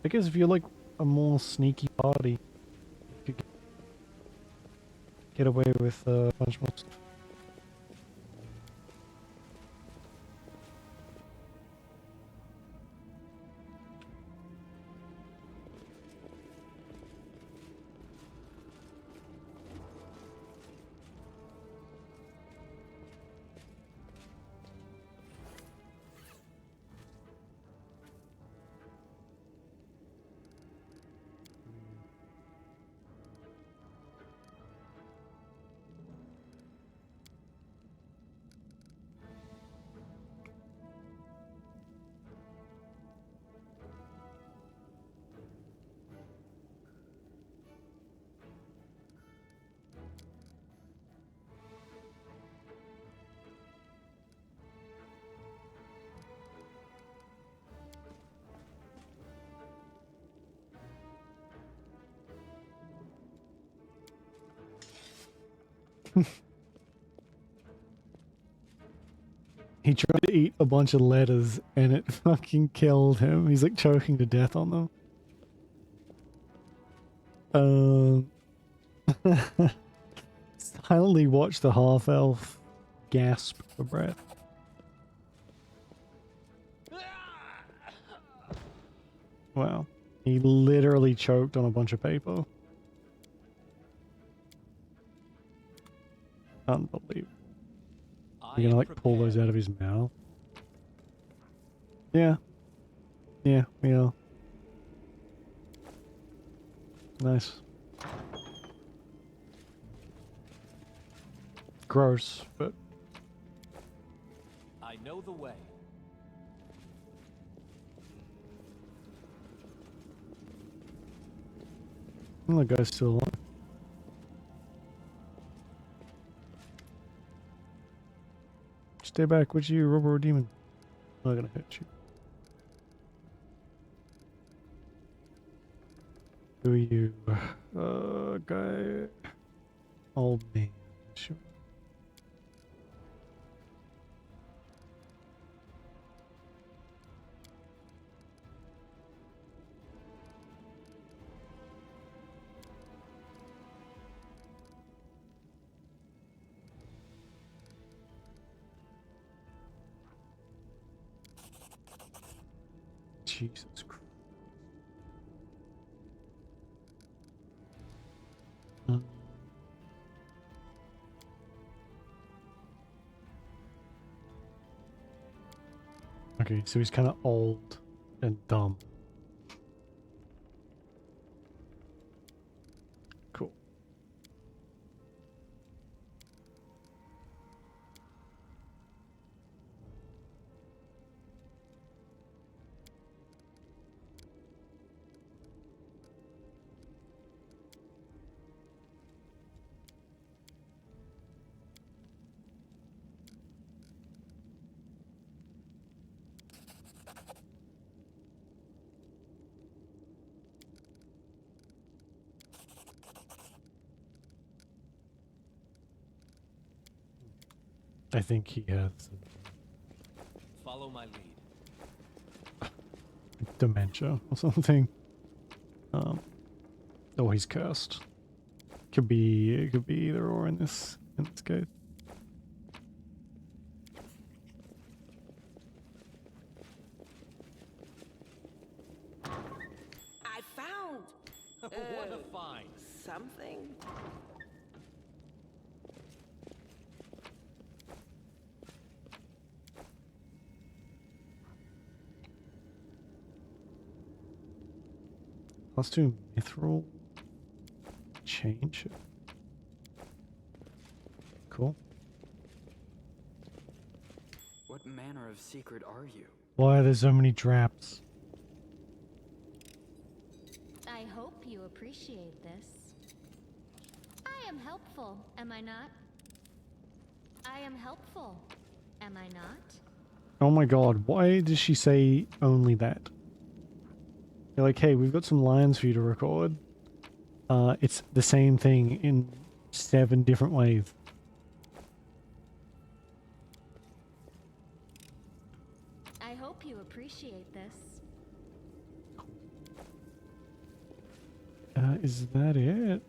I guess if you're like a more sneaky party, you could get away with a bunch more stuff. He tried to eat a bunch of letters and it fucking killed him. He's like choking to death on them. Silently watch the half-elf gasp for breath. Wow. He literally choked on a bunch of paper. Unbelievable. You're gonna like pull those out of his mouth? Yeah. Yeah, we are. Nice. Gross, but I know the way. the guy's still alive. Stay back, which you, robber or demon? I'm not gonna hit you. Who are you? Guy. Old man. Sure. Jesus Christ. Okay, so he's kind of old and dumb. Cool. I think he has Follow my lead. dementia or something. Oh, he's cursed. It could be either or in this case. I found What a find. something. Let's do mithril. Change it. Cool. What manner of secret are you? Why are there so many traps? I hope you appreciate this. I am helpful, am I not? I am helpful, am I not? Oh my god, why does she say only that? You're like, hey, we've got some lines for you to record. It's the same thing in 7 different ways. I hope you appreciate this. Is that it?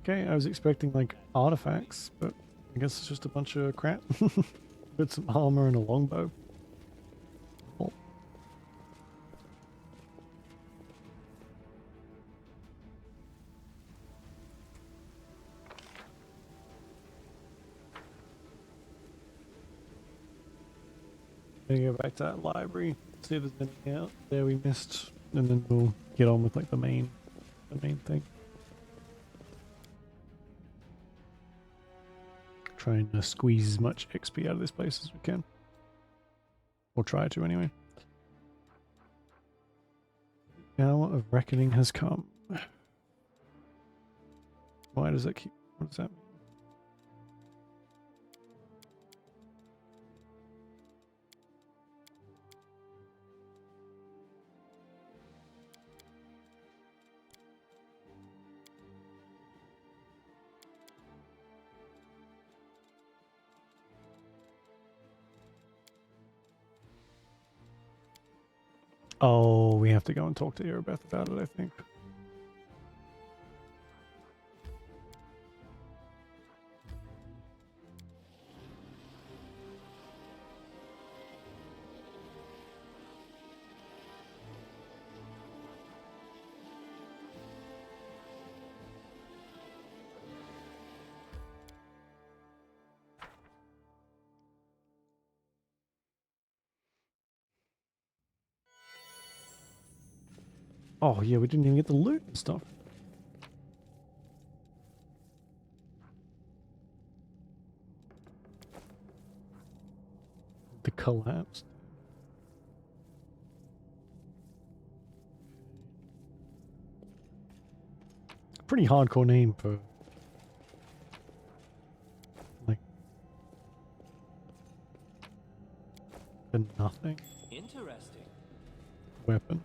Okay, I was expecting like artifacts, but I guess it's just a bunch of crap. With some armor and a longbow. Cool. Gonna go back to that library, see if there's anything out there we missed, and then we'll get on with like the main thing. Trying to squeeze as much XP out of this place as we can. Or try to anyway. The hour of reckoning has come. Why does that keep... what does that mean? Oh, we have to go and talk to Erebeth about it, I think. Oh, yeah, we didn't even get the loot and stuff. The collapse. Pretty hardcore name for like a nothing Interesting. weapon.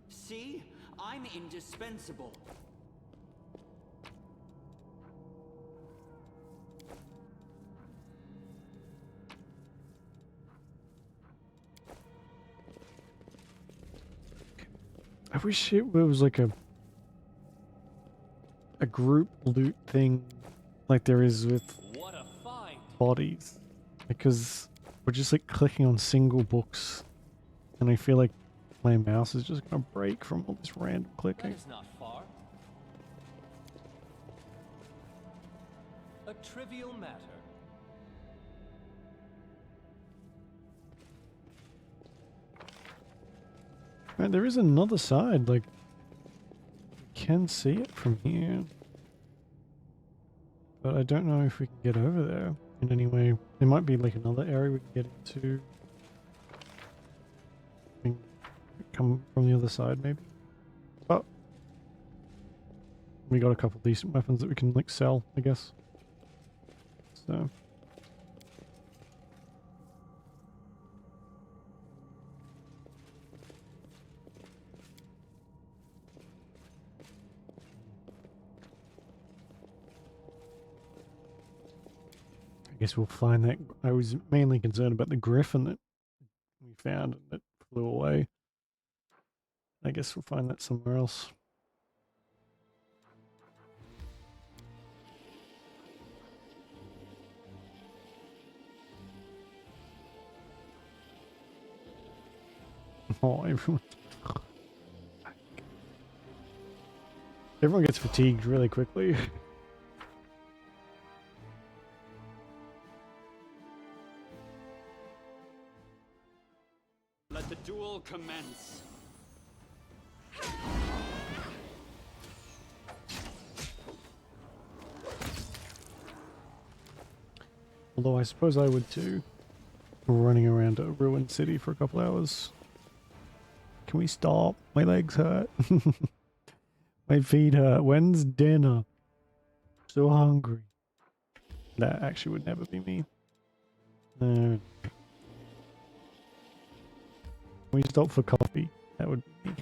See? I'm indispensable. I wish it was like a group loot thing like there is with What a find! bodies. Because we're just like clicking on single books and I feel like my mouse is just gonna break from all this random That clicking. is not far. A trivial matter. Right, there is another side, like you can see it from here. But I don't know if we can get over there in any way. There might be like another area we can get into. We can come from the other side maybe. But we got a couple decent weapons that we can like sell, I guess. So I guess we'll find that. I was mainly concerned about the griffin that we found and that flew away. I guess we'll find that somewhere else. Oh, everyone gets fatigued really quickly. Let the duel commence. Although I suppose I would too. Running around a ruined city for a couple hours. Can we stop? My legs hurt. My feet hurt. When's dinner? So hungry. That actually would never be me. No. Can we stop for coffee? That would be me.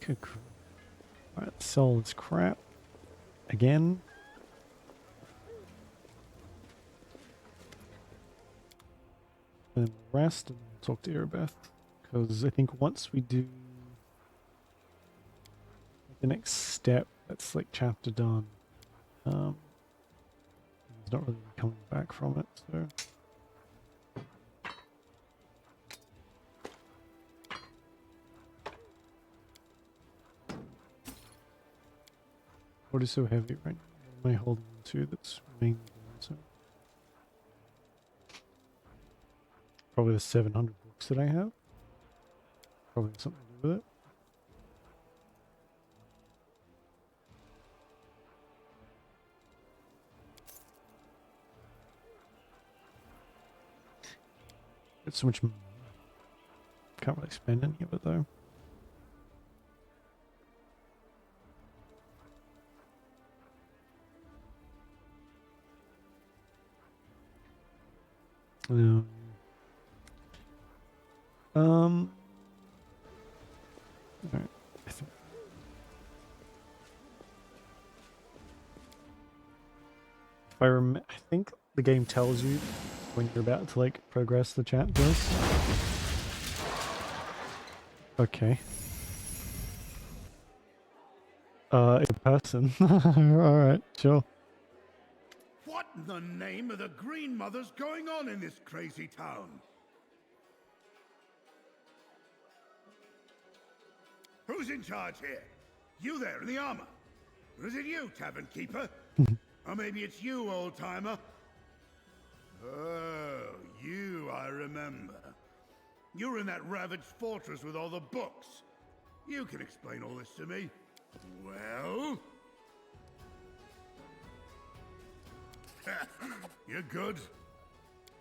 Good. Alright, sell this crap. Again. Then rest and talk to Erebeth. Because I think once we do the next step, that's like chapter done. He's not really coming back from it, so. What is so heavy right now? What am I holding on to that's mainly so? Probably the 700 books that I have. Probably has something to do with it. Got so much money. Can't really spend any of it though. Alright. I think the game tells you when you're about to like progress the chapters. Okay. A person. Alright, sure. What in the name of the Green Mother's going on in this crazy town? Who's in charge here? You there in the armor? Or is it you, Tavern Keeper? Or maybe it's you, old-timer? Oh, you, I remember. You were in that ravaged fortress with all the books. You can explain all this to me. Well? You're good?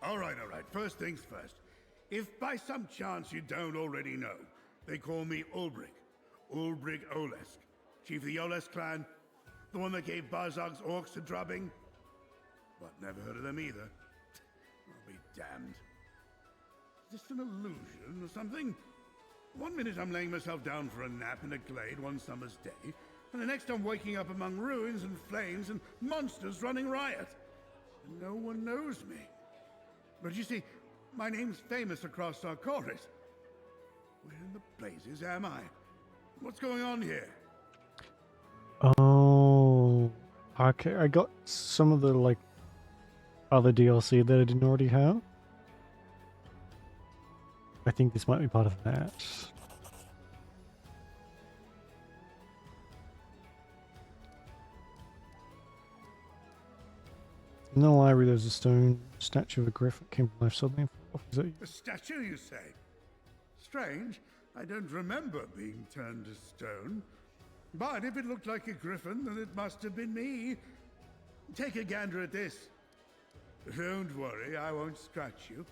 Alright. First things first. If by some chance you don't already know, they call me Ulbrich. Ulbrich Olesk. Chief of the Olesk clan. The one that gave Barzog's orcs a drubbing. But never heard of them either. I'll be damned. Is this an illusion or something? One minute I'm laying myself down for a nap in a glade one summer's day, and the next I'm waking up among ruins and flames and monsters running riot. And no one knows me. But you see, my name's famous across Sarkoris. Where in the blazes am I? What's going on here? Oh, okay. I got some of the like other DLC that I didn't already have. I think this might be part of that. In the library, there's a stone statue of a griffin that came to life suddenly. Is that you? A statue, you say? Strange. I don't remember being turned to stone. But if it looked like a griffin, then it must have been me. Take a gander at this. Don't worry, I won't scratch you.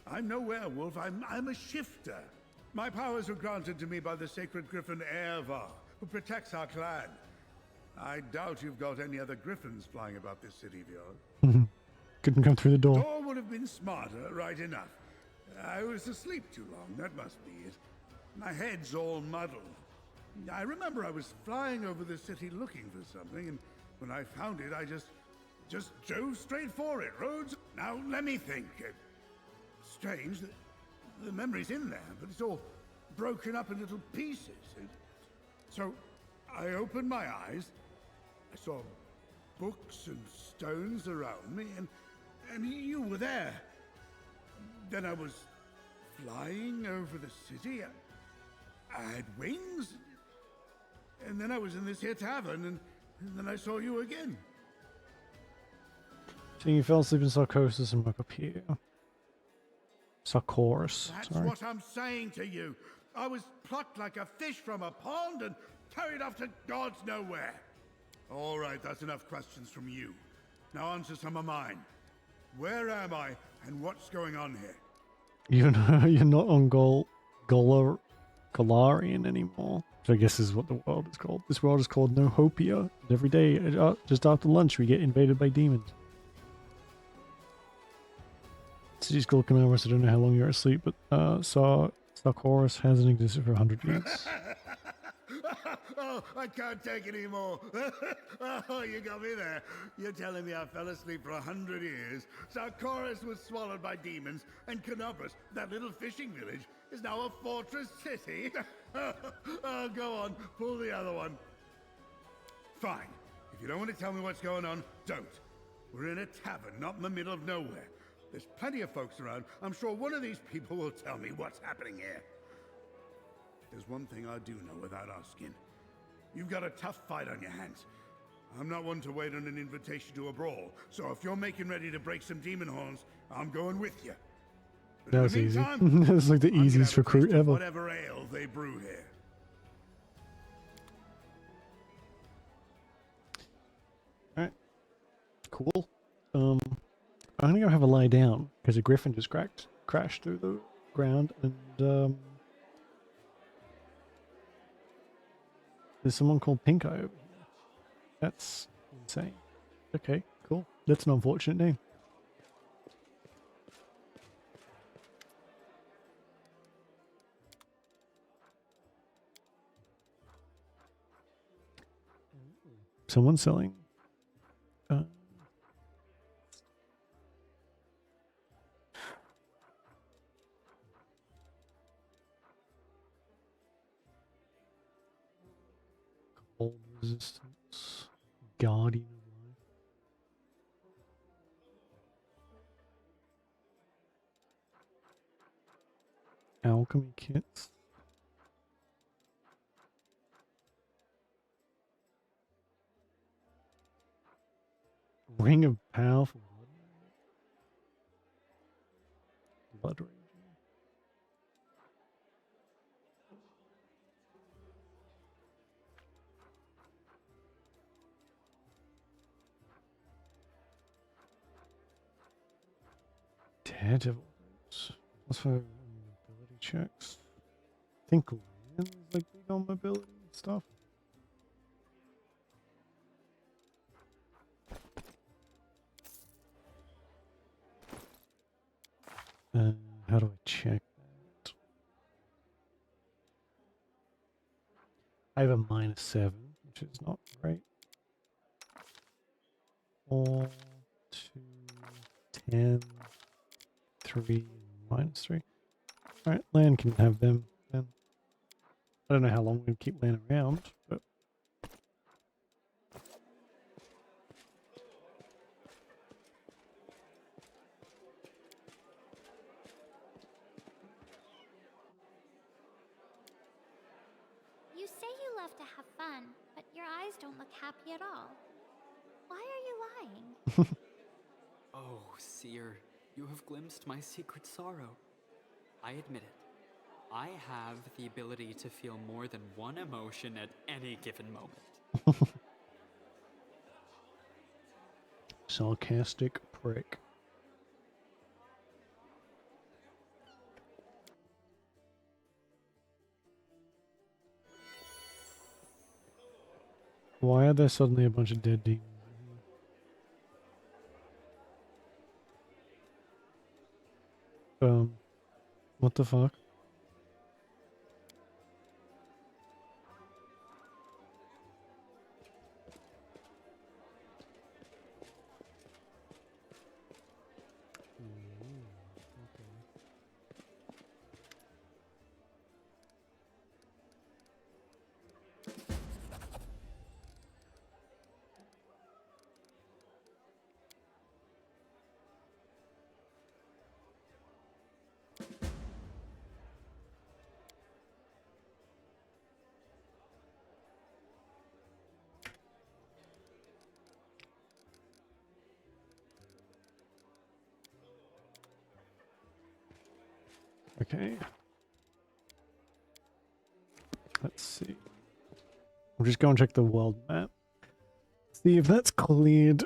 I'm no werewolf, I'm a shifter. My powers were granted to me by the sacred griffin Erevar, who protects our clan. I doubt you've got any other griffins flying about this city of yours. Couldn't come through the door. Door would have been smarter, right enough. I was asleep too long, that must be it. My head's all muddled. I remember I was flying over the city looking for something, and when I found it, I just drove straight for it. Roads. Now, let me think. Strange that the memory's in there, but it's all broken up in little pieces. So, I opened my eyes. I saw books and stones around me, and you were there. Then I was flying over the city. I had wings. And then I was in this here tavern, and then I saw you again. So you fell asleep in Sarcosis and woke up here. Sarkoris. That's Sorry. what I'm saying to you. I was plucked like a fish from a pond and carried off to God's nowhere. All right, that's enough questions from you. Now answer some of mine. Where am I, and what's going on here? You're not on Golarian anymore. Which I guess is what the world is called. This world is called Nohopia. And every day, just after lunch, we get invaded by demons. City's called Canaris. I don't know how long you're asleep, but Sarkoris hasn't existed for 100 years. Oh, I can't take it anymore. Oh, you got me there. You're telling me I fell asleep for 100 years. Sarkoris was swallowed by demons, and Canopus, that little fishing village, is now a fortress city. Oh, go on, pull the other one. Fine. If you don't want to tell me what's going on, don't. We're in a tavern, not in the middle of nowhere. There's plenty of folks around. I'm sure one of these people will tell me what's happening here. There's one thing I do know without asking. You've got a tough fight on your hands. I'm not one to wait on an invitation to a brawl, so if you're making ready to break some demon horns, I'm going with you. But That was easy. meantime, That's like the easiest recruit ever. Whatever ale they brew here. Alright. Cool. I'm gonna go have a lie down because a griffin just crashed through the ground, and there's someone called Pink Eye over here. That's insane. Okay, cool. That's an unfortunate name. someone selling. Cold resistance. Guardian of Life. Alchemy kits. Ring of Powerful Blood Rage. Daredevil boots. What's for mobility checks? I think Glenn is like big on mobility and stuff. How do I check that? I have a -7, which is not great. 4, 2, 10, 3, -3. Alright, Lan can have them then. I don't know how long we'd keep Lan around, but You say you love to have fun, but your eyes don't look happy at all. Why are you lying? Oh, Seer, you have glimpsed my secret sorrow. I admit it. I have the ability to feel more than one emotion at any given moment. sarcastic prick. Why are there suddenly a bunch of dead demons in here? What the fuck? Okay. Let's see. We'll just go and check the world map. See if that's cleared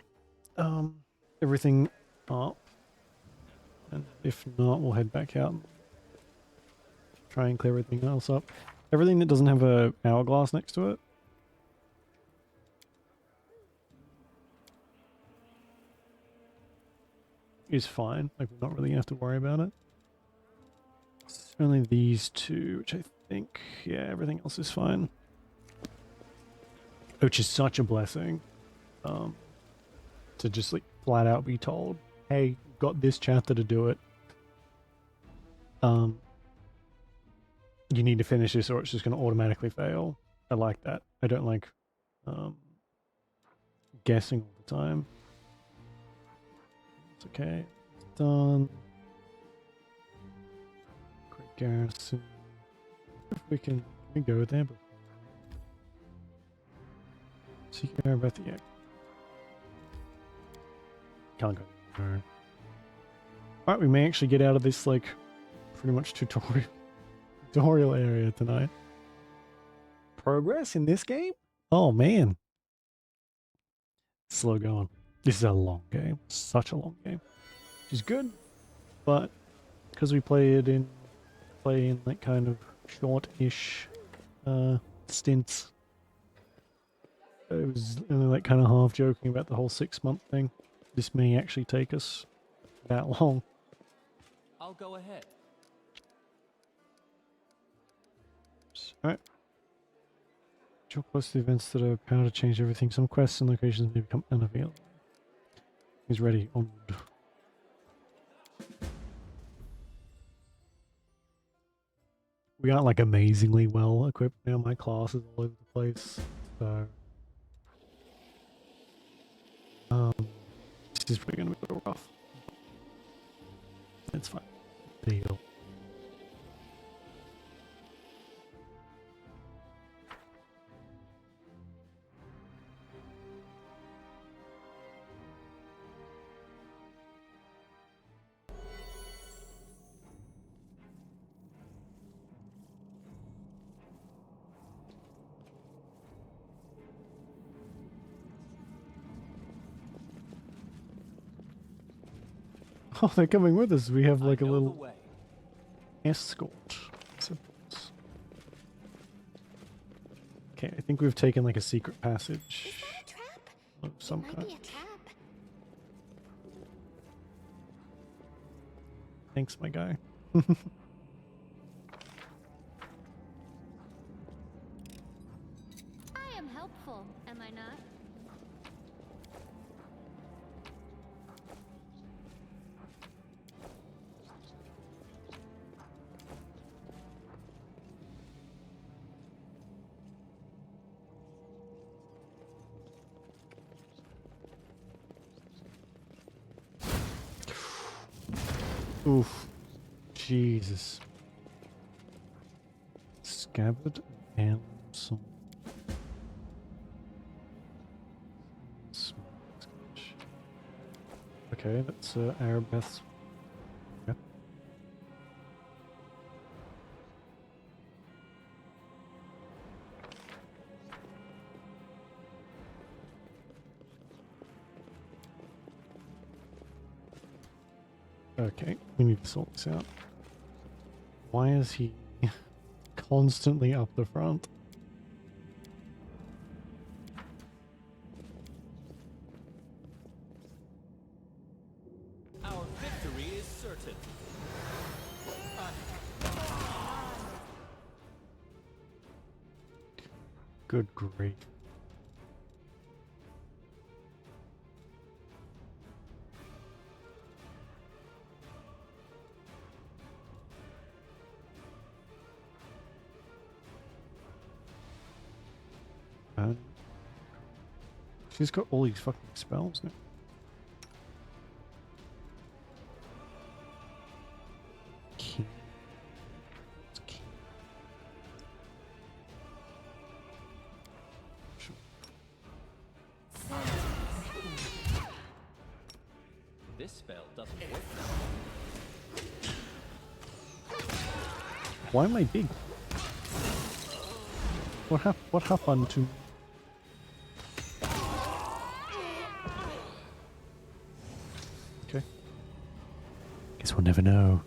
everything up. And if not, we'll head back out and try and clear everything else up. Everything that doesn't have a hourglass next to it is fine. Like, we're not really gonna have to worry about it. It's only these two, which I think, yeah, everything else is fine. Which is such a blessing. To just like flat out be told, hey, got this chapter to do it. You need to finish this or it's just gonna automatically fail. I like that. I don't like guessing all the time. It's okay. It's done. Great garrison. If we can go there before. Seek air about the egg. Can't go. Alright. Alright, we may actually get out of this like pretty much tutorial area tonight. Progress in this game? Oh man. Slow going. This is a long game. Such a long game. Which is good, but because we play in like kind of short-ish stints. I was only like kind of half joking about the whole 6-month thing. This may actually take us that long. I'll go ahead. Alright. Draw close to the events that are power to change everything. Some quests and locations may become unavailable. He's ready. Onward. We aren't like amazingly well equipped now. My class is all over the place. So this is probably gonna be a little rough. It's fine. Deal. Oh, they're coming with us. We have like a little escort. I suppose. Okay, I think we've taken like a secret passage. Is that a trap? Of some It might kind. be a trap. Thanks, my guy. I am helpful, am I not? Oof. Jesus. Scabbard and some. Okay, that's Arabeth's. Yeah. Okay, we need to sort this out. Why is he constantly up the front? Our victory is certain. Good grief. She's got all these fucking spells now. Key. It's key. This spell doesn't work now. Why am I big? What happened to? Okay. Guess we'll never know.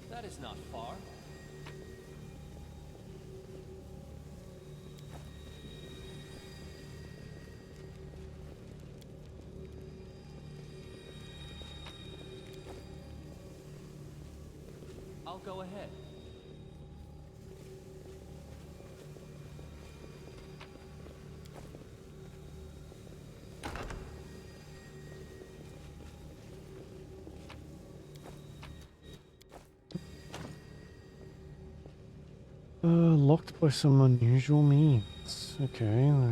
That is not far. I'll go ahead. Locked by some unusual means. Okay,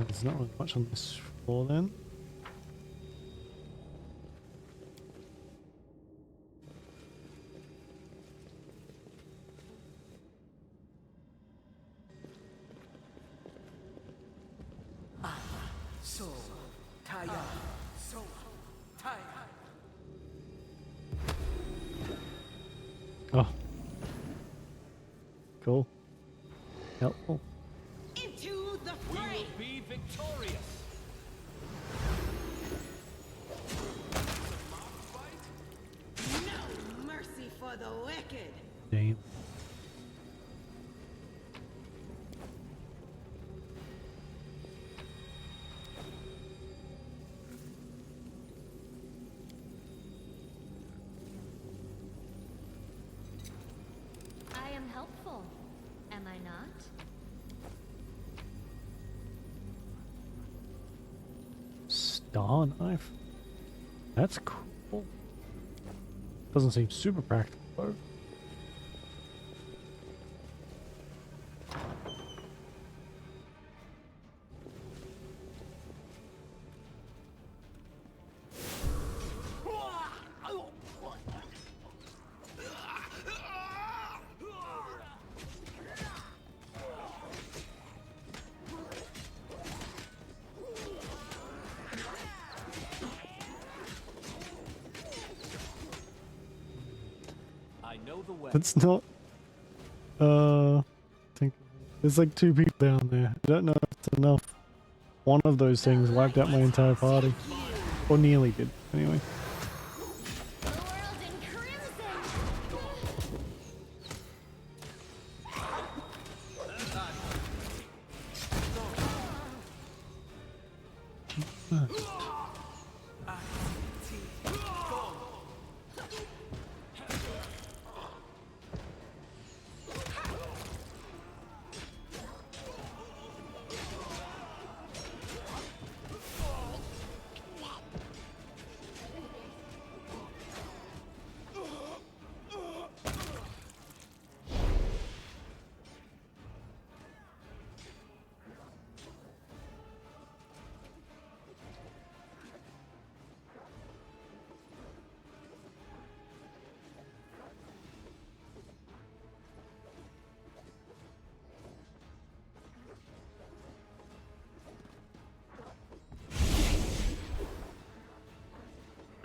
there's not really much on this floor then. So tired. So tired. Oh. Cool. Helpful. Into the We fray! will be victorious. No mercy for the wicked! Damn. I am helpful, am I not? Star knife. That's cool. Doesn't seem super practical though. I know the way. That's not. Think there's like 2 people down there. I don't know if it's enough. One of those things wiped out my entire party, or nearly did. Anyway. The world in crimson!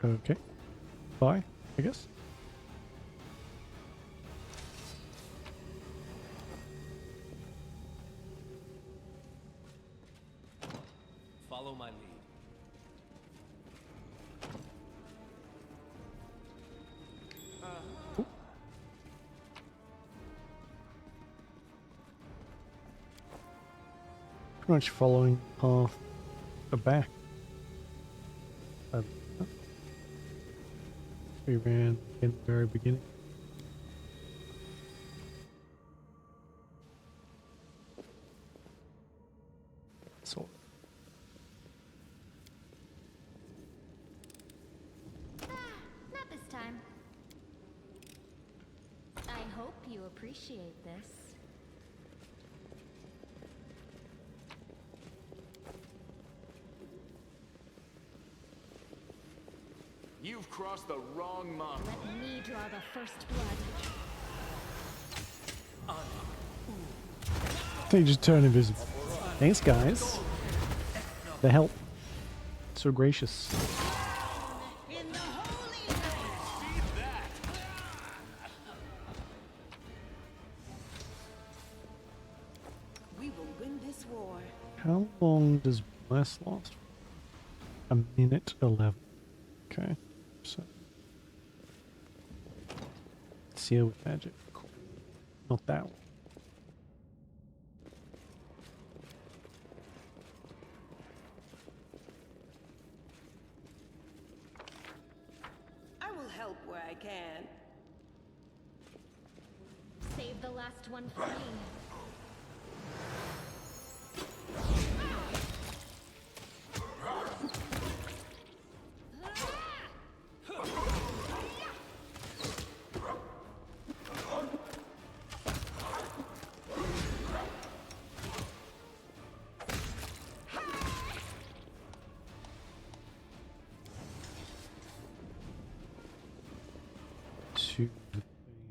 Okay. Bye, I guess. Follow my lead. Pretty much following path back. We ran in the very beginning. So Not this time. I hope you appreciate this. You've crossed the wrong mountain. Let me draw the first blood. they just turn invisible. Thanks, guys. The help. So gracious. We will win this war. How long does bless last? A minute 11. Okay. So seal with magic. Cool. Not that one. I will help where I can. Save the last one for me. To the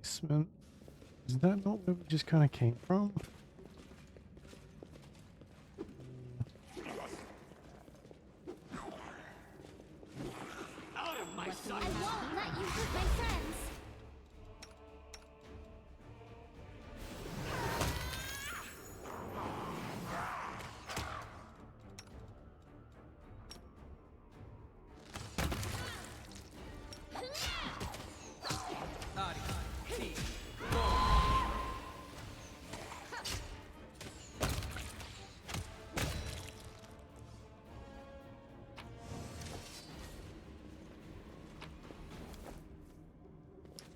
basement. Is that not where we just kind of came from? Out of my sight! I won't let you hurt my friends.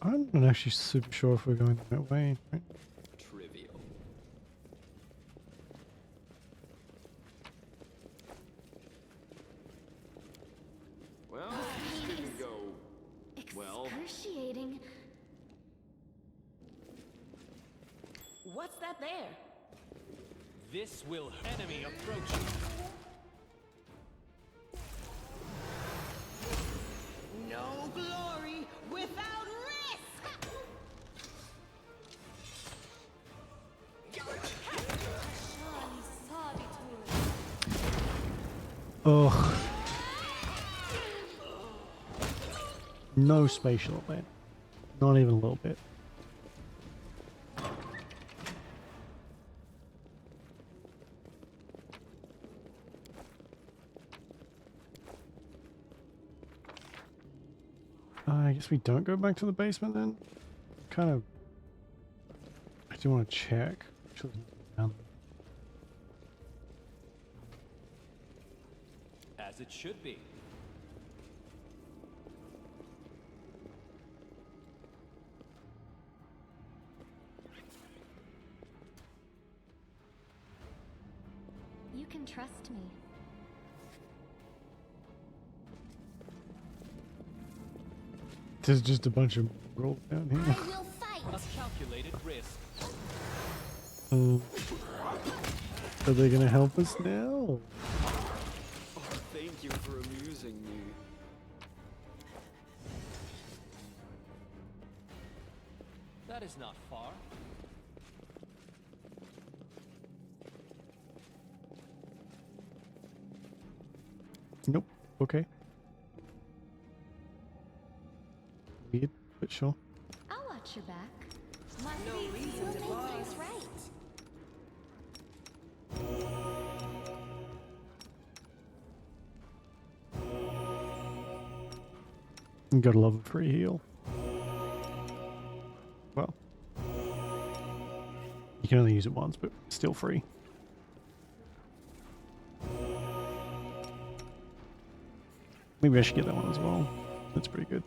I'm not actually super sure if we're going that way. Right? What's that there? This will enemy approaching. No glory without risk! Oh. No spatial event. Not even a little bit. I guess we don't go back to the basement then. Kind of. I do want to check. Actually, down As it should be. You can trust me. There's just a bunch of rolls down here. I will fight. A calculated risk. Are they gonna help us now? Oh, thank you for amusing me. That is not far. Nope. Okay. Weird, but sure. I'll watch your back. No reason to Make pause. things right. You gotta love a free heal. Well, you can only use it once, but still free. Maybe I should get that one as well. That's pretty good.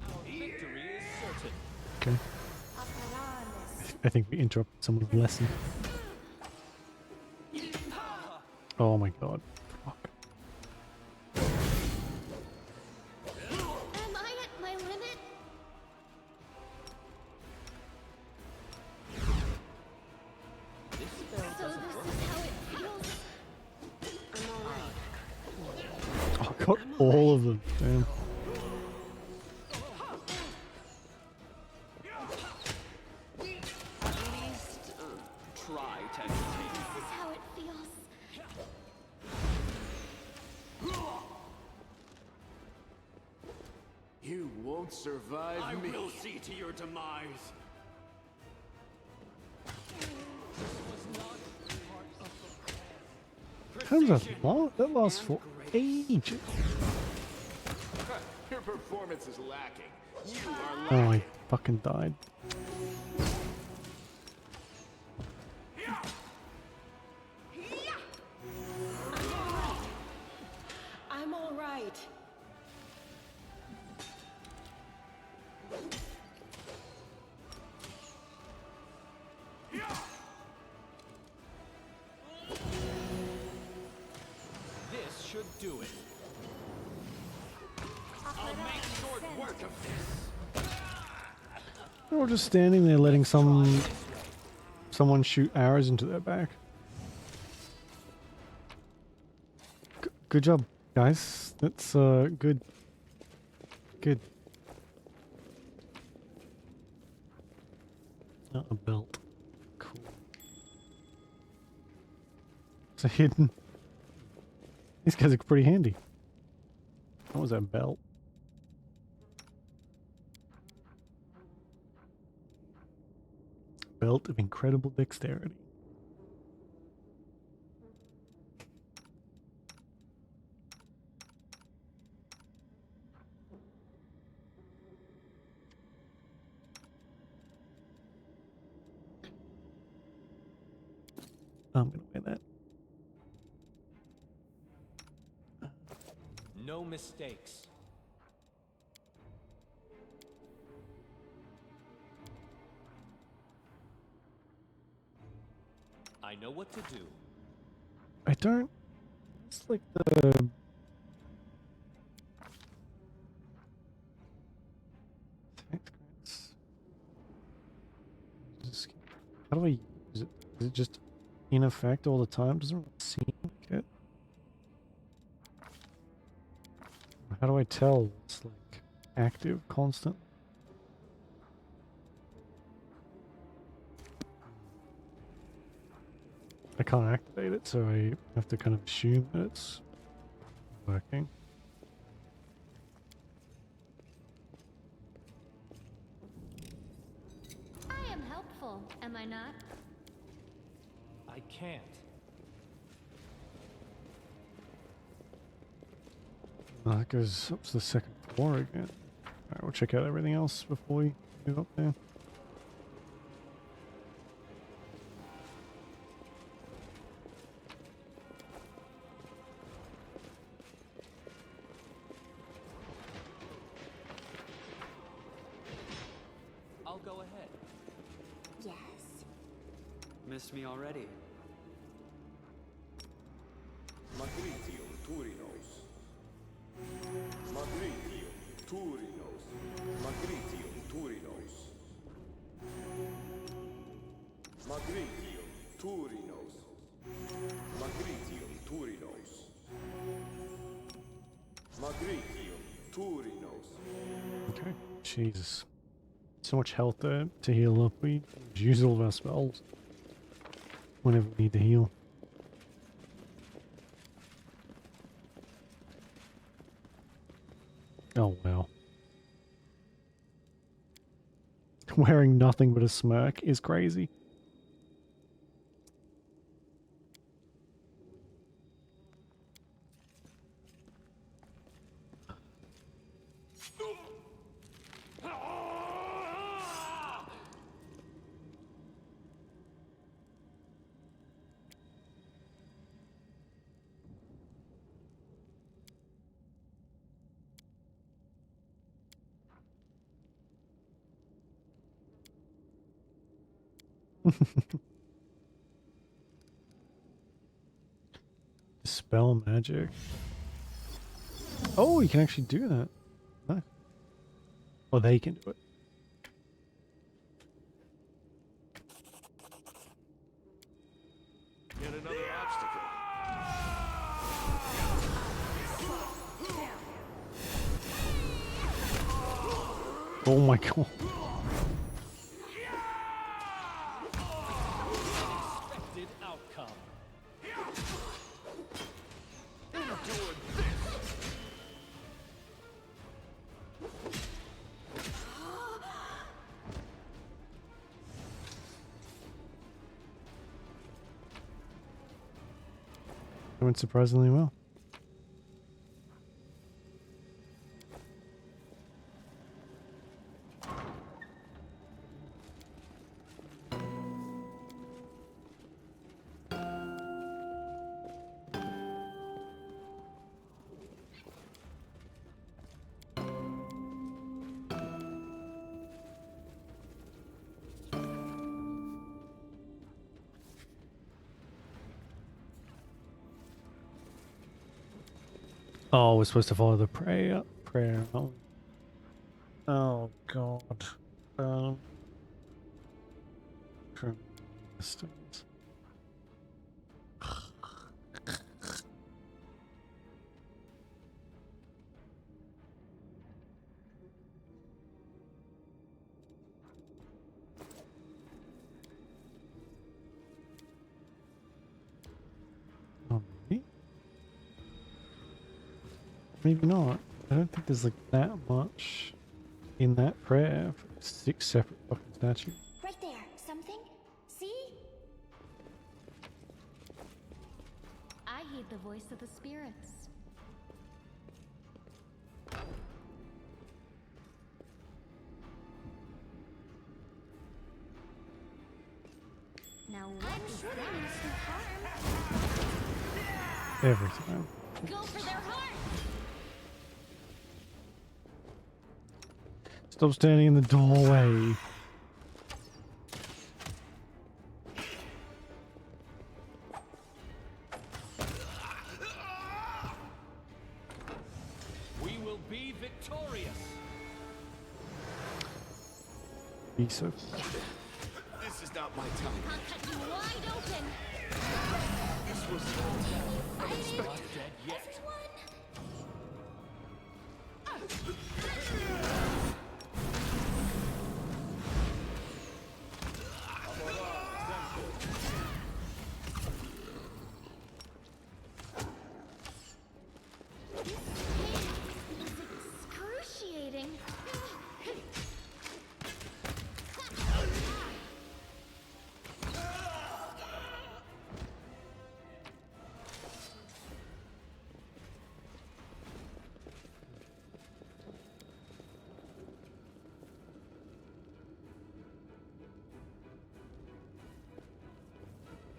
Our victory is certain. Okay. I think we interrupted someone's lesson. Oh my god. Fuck. Am I at my limit? This spell So doesn't this work. is how it feels? Oh, I got all of them. Damn. At least, try to entertain. This is how it feels. You won't survive I me. will see to your demise. This was not part of the plan. How does that last? That lasts for ages. Your performance is lacking. You are Oh, lacking. I fucking died. I'm all right. This should do it. I'll make short work of this. They're all just standing there letting someone shoot arrows into their back. Good job, guys. That's good. Good. Oh, a belt. Cool. It's a hidden. These guys are pretty handy. What was that belt? Belt of incredible dexterity. I'm gonna wear that. No mistakes. I know what to do. I don't. It's like the. How do I use it? Is it just in effect all the time? Doesn't really seem like it. How do I tell it's like active, constant? I can't activate it, so I have to kind of assume that it's working. I am helpful, am I not? I can't. That goes up to the second floor again. Alright, we'll check out everything else before we move up there. I'll go ahead. Yes? Missed me already. Magritium Turinos. Magritium Turinos. Magritium Turinos. Magritium Turinos. Magritium Turinos. Magritium Turinos. Okay. Jesus. So much health there to heal up. We use all of our spells whenever we need to heal. Oh wow. Wearing nothing but a smirk is crazy. Spell magic. Oh, you can actually do that. Nice. Oh, they can do it. Yet another obstacle. Oh my god. Expected outcome. It went surprisingly well. Oh, we're supposed to follow the prayer. Oh, oh god. From distance. Oh, maybe? Maybe not. I don't think there's like that much in that prayer for 6 separate fucking statues. Right there. Something? See? I heed the voice of the spirits. Now what is that? Every time. Go for their heart! Stop standing in the doorway. We will be victorious. Be so. This is not my time. I'll cut you wide open! This was Not dead yet. Excruciating!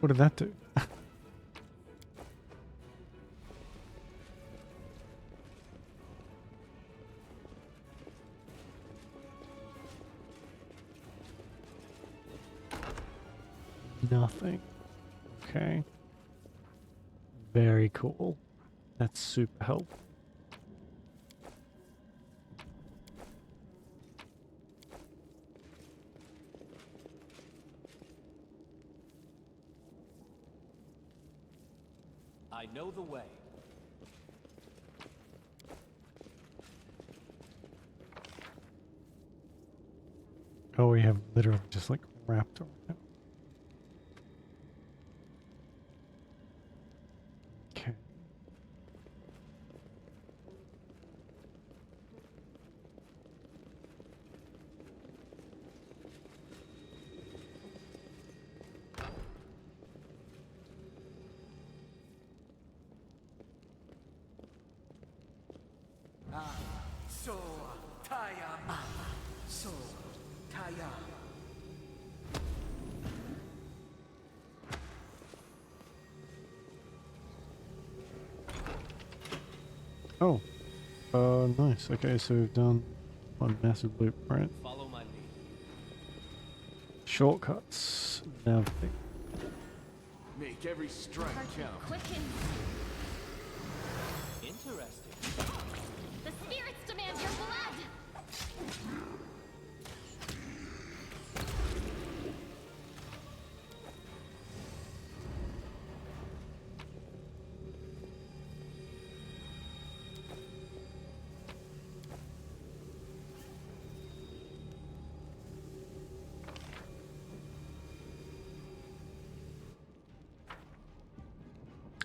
What did that do? Nothing. Okay. Very cool. That's super helpful. I know the way. Oh, we have literally just like wrapped around it. Okay. So, Taya, so, Taya. Oh. Nice. Okay, so we've done one massive blueprint. Follow my lead. Shortcuts. Navigate. Make every strike count. Quicken! Interesting. The spirits demand your blood!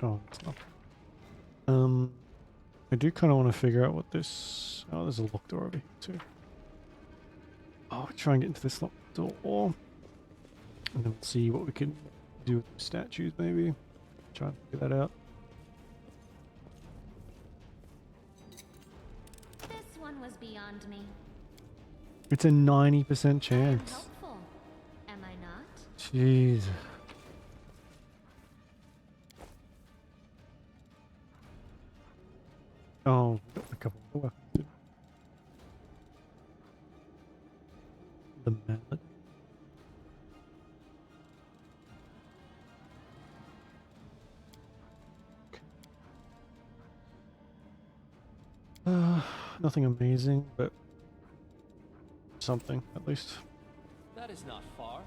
Oh, it's not. I do kind of want to figure out what this. Oh, there's a locked door over here too. Oh, try and get into this locked door, and then we'll see what we can do with the statues. Maybe try and figure that out. This one was beyond me. It's a 90% I am chance. helpful, am I not? Jeez. Oh, got a couple of weapons. The mallet. Nothing amazing, but something at least. That is not far.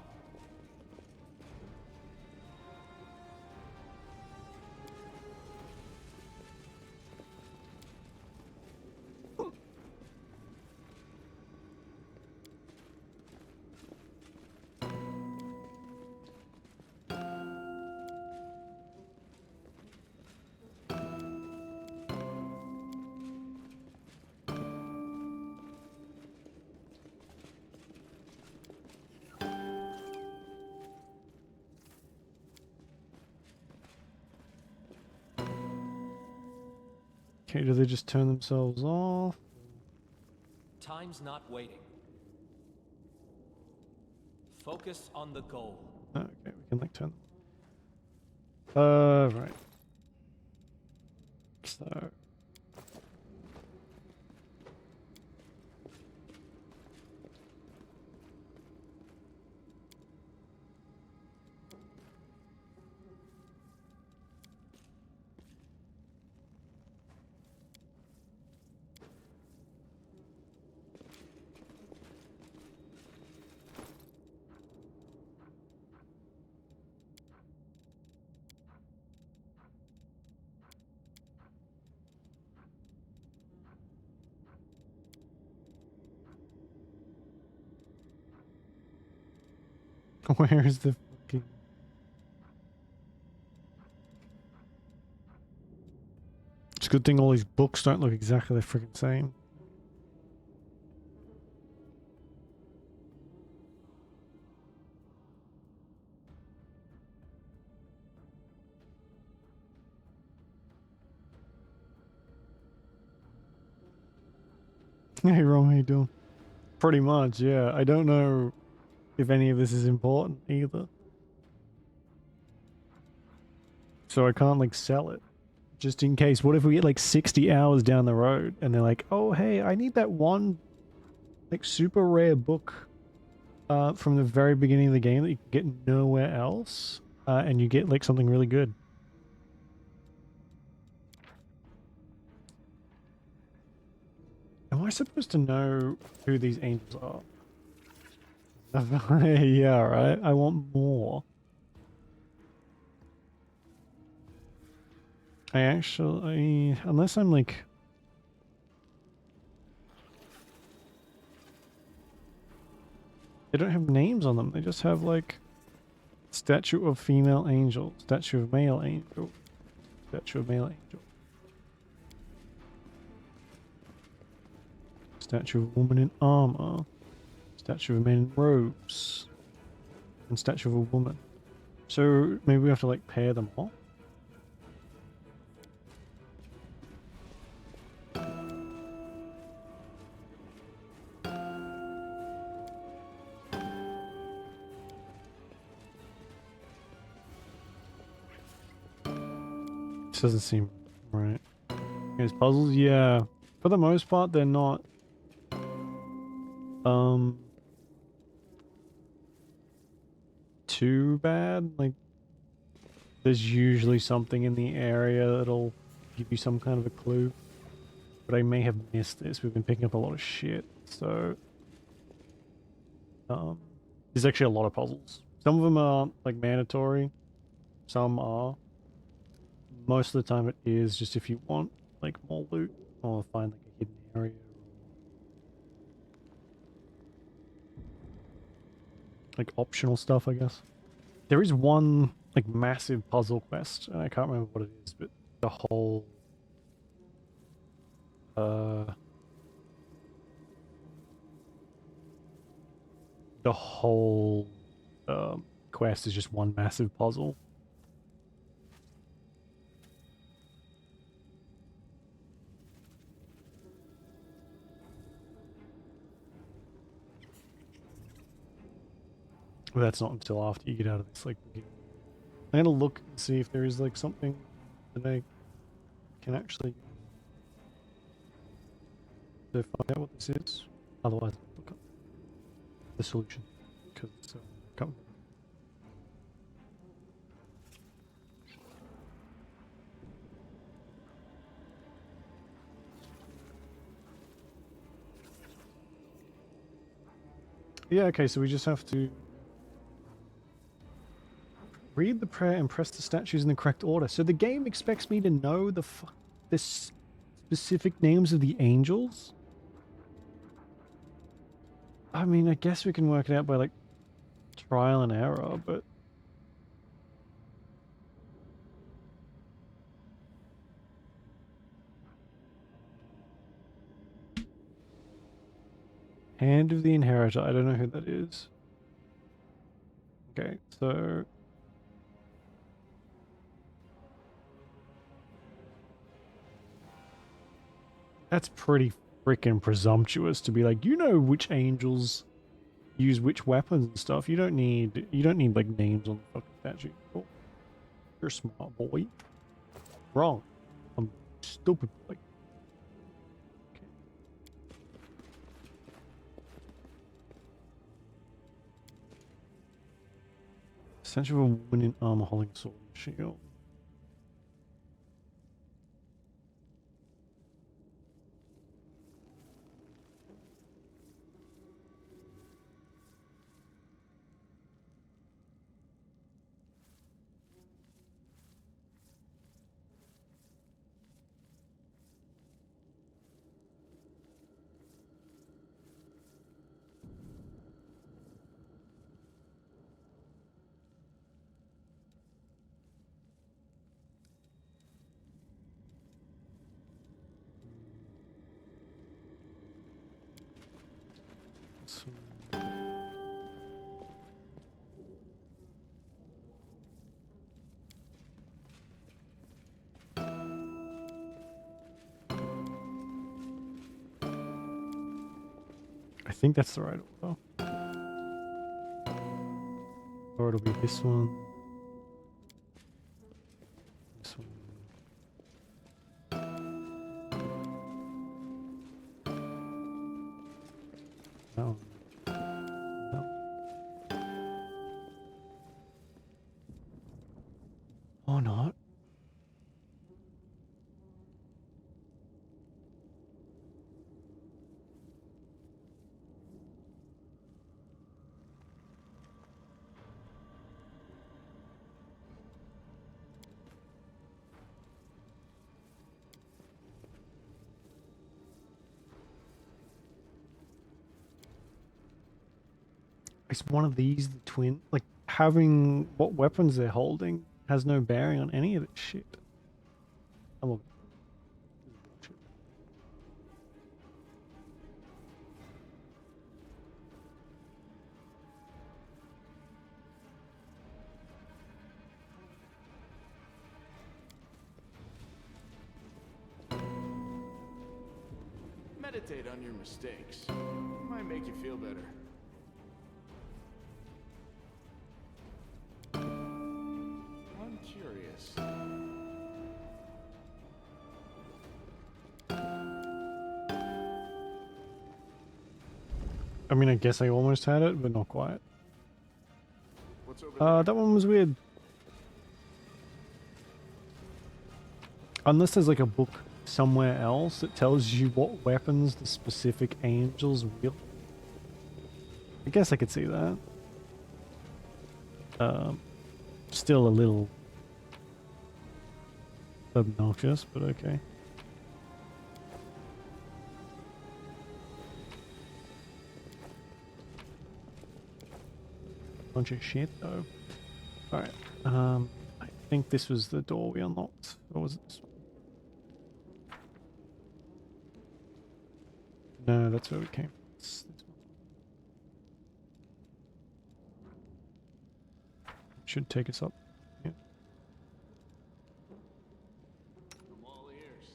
Okay, do they just turn themselves off? Time's not waiting. Focus on the goal. Okay, we can like turn them. Right. So. Where is the fucking... It's a good thing all these books don't look exactly the freaking same. Hey Rom, how you doing? Pretty much, yeah. I don't know if any of this is important either. So I can't like sell it. Just in case. What if we get like 60 hours down the road and they're like, oh hey, I need that one like super rare book from the very beginning of the game that you can get nowhere else, and you get like something really good. Am I supposed to know who these angels are? Yeah, right. I want more. I actually, unless I'm like... They don't have names on them. They just have like statue of female angel, statue of male angel, statue of male angel, statue of woman in armor, statue of man in robes, and statue of a woman. So maybe we have to like pair them all. This doesn't seem right. These puzzles, yeah. For the most part, they're not too bad. Like, there's usually something in the area that'll give you some kind of a clue. But I may have missed this. We've been picking up a lot of shit, so... there's actually a lot of puzzles. Some of them are, like, mandatory. Some are. Most of the time it is just if you want, like, more loot, or find, like, a hidden area. Like, optional stuff, I guess. There is one, like, massive puzzle quest, and I can't remember what it is, but the whole... the whole quest is just one massive puzzle. But that's not until after you get out of this, like... I'm gonna look and see if there is, like, something that I can actually... to find out what this is. Otherwise, I'll look up the solution. Because it's can't... Yeah, okay, so we just have to read the prayer and press the statues in the correct order. So the game expects me to know the specific names of the angels? I mean, I guess we can work it out by, like, trial and error, but... Hand of the Inheritor. I don't know who that is. Okay, so... That's pretty freaking presumptuous to be like, you know which angels use which weapons and stuff. You don't need like names on the fucking statue. Oh, you're a smart boy. Wrong. I'm a stupid boy. Okay. Essential for winning armor holding sword and shield. I think that's the right order. Or it'll be this one. This one. That one. That one. Or not. Is one of these the twin? Like, having what weapons they're holding has no bearing on any of this shit. I love it. Meditate on your mistakes. It might make you feel better. I'm curious. I mean, I guess I almost had it, but not quite. What's over there? That one was weird. Unless there's like a book somewhere else that tells you what weapons the specific angels wield. I guess I could see that. Still a little obnoxious, but okay. Bunch of shit though. Alright, I think this was the door we unlocked. Or was it this one? No, that's where we came from. It's this one. Should take us up. Yeah. I'm all ears.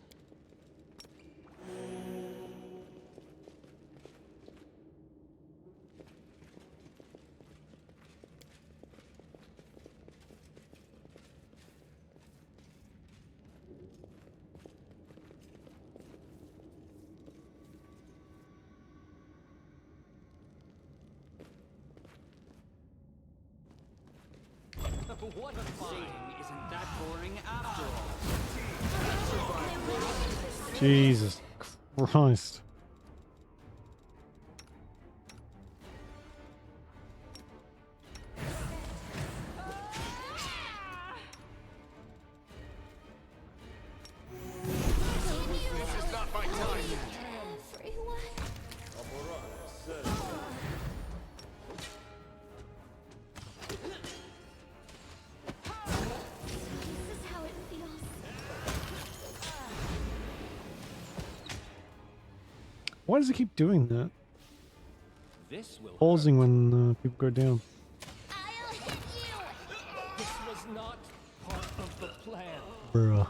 What fighting isn't that boring after all? Jesus Christ. This is not my time. Everyone. This is how it feels. Why does it keep doing that? This will Pausing when people go down. I'll hit you. This was not part of the plan. Bruh.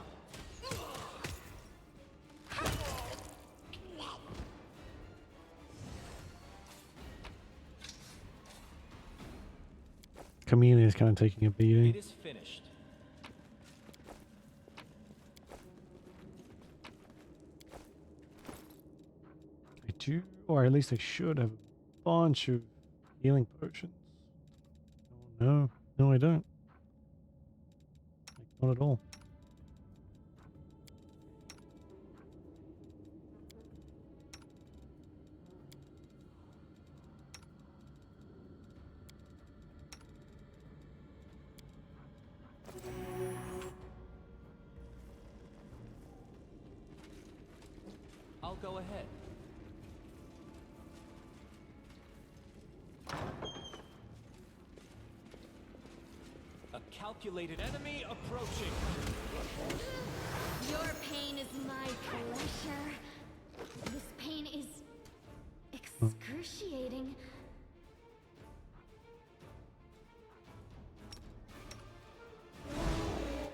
Camellia is kind of taking a beating. It is finished. I do, or at least I should have a bunch of healing potions. Oh, no, no, I don't. Like, not at all. I'll go ahead. A calculated enemy approaching. Your pain is my pleasure. This pain is excruciating.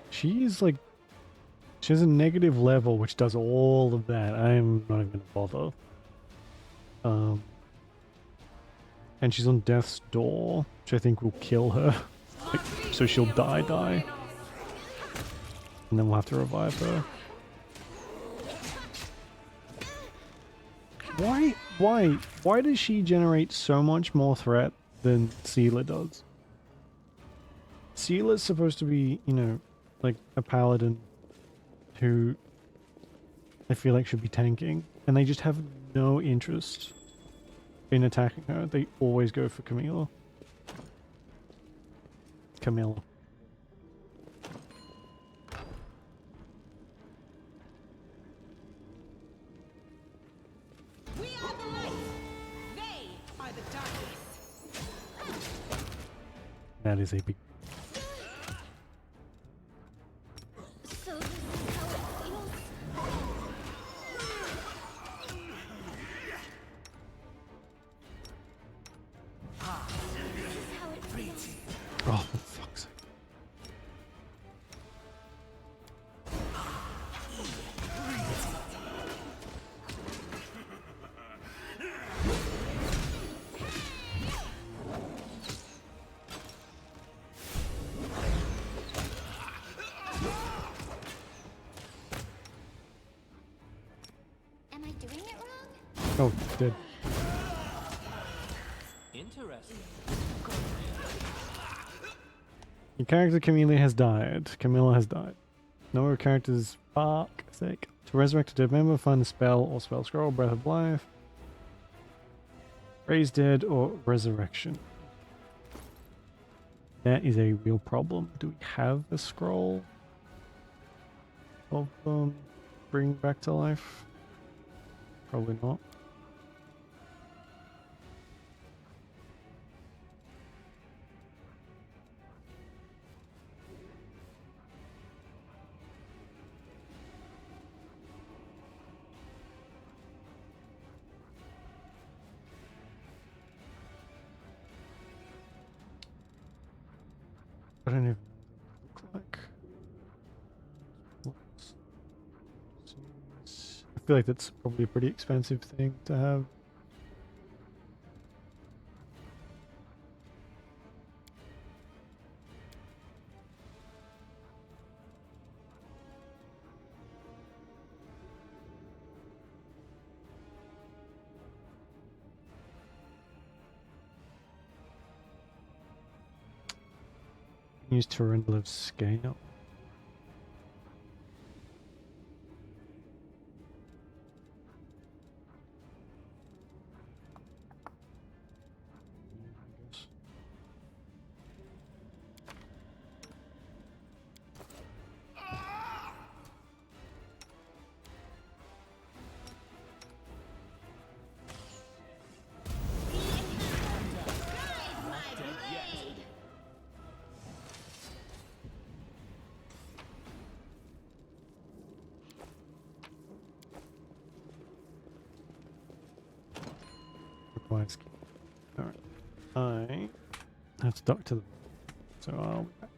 She's like, she has a negative level which does all of that. I'm not even gonna bother. And she's on death's door, which I think will kill her. Like, so she'll die. And then we'll have to revive her. Why does she generate so much more threat than Seela does? Seela's supposed to be, you know, like a paladin who I feel like should be tanking, and they just have no interest in attacking her. They always go for Camilla. We are the light. They are the darkness. That is a big... So this is how it feels. This is how it feels. Oh, for fuck's sake. Am I doing it wrong? Oh, dead. Interesting. Your character Camilla has died. Camilla has died. Number of characters, fuck sake. To resurrect a dead member, find a spell or spell scroll, Breath of Life. Raise dead or resurrection. That is a real problem. Do we have a scroll of bring back to life? Probably not. I don't even know what they look like. I feel like that's probably a pretty expensive thing to have. Use Torrendal of Scale. Requires key. Alright. I have to dock to the... So I'll be back.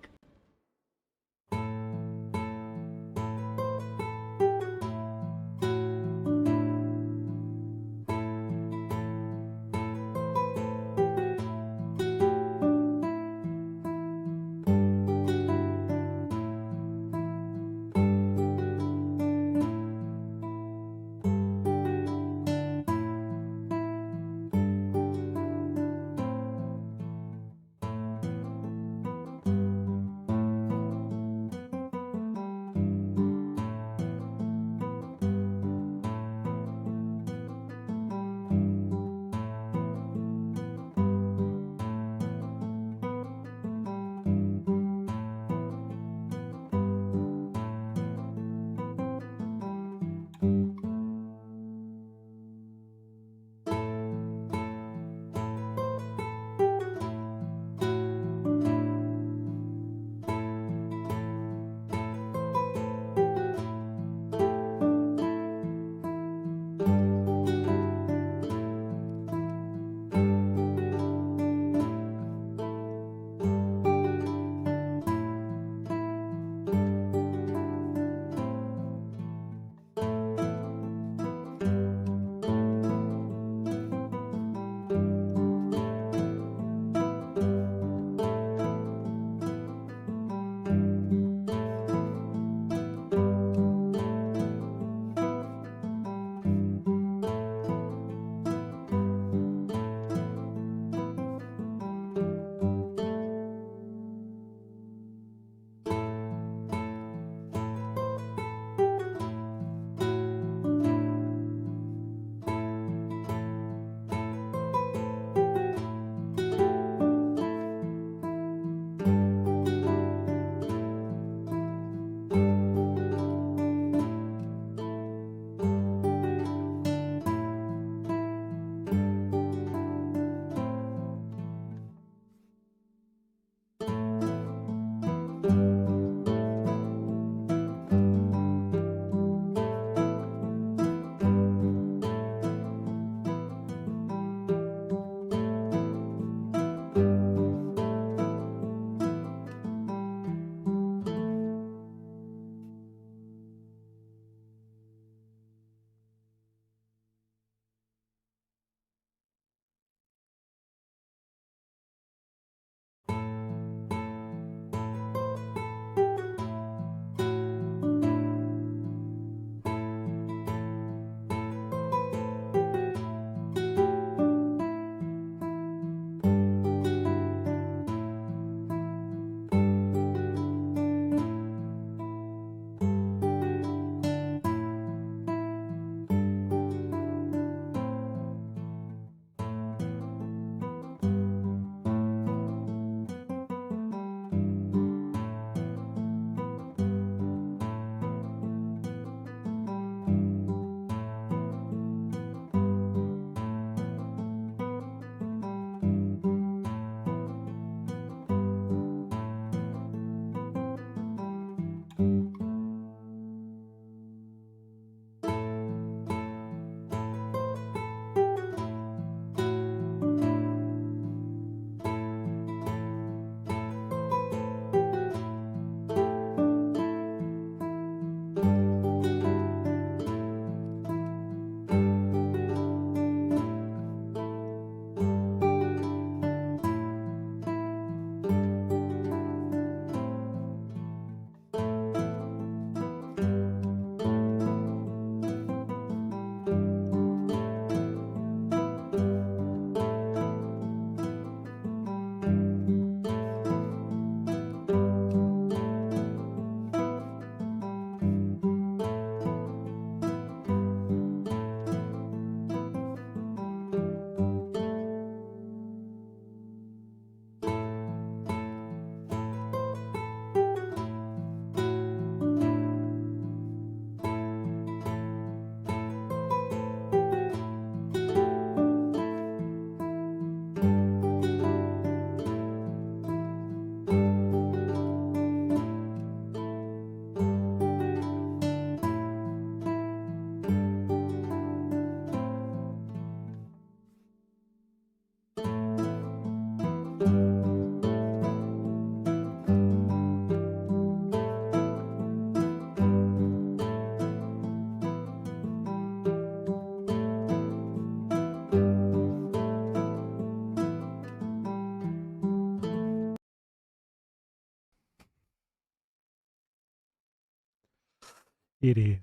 It is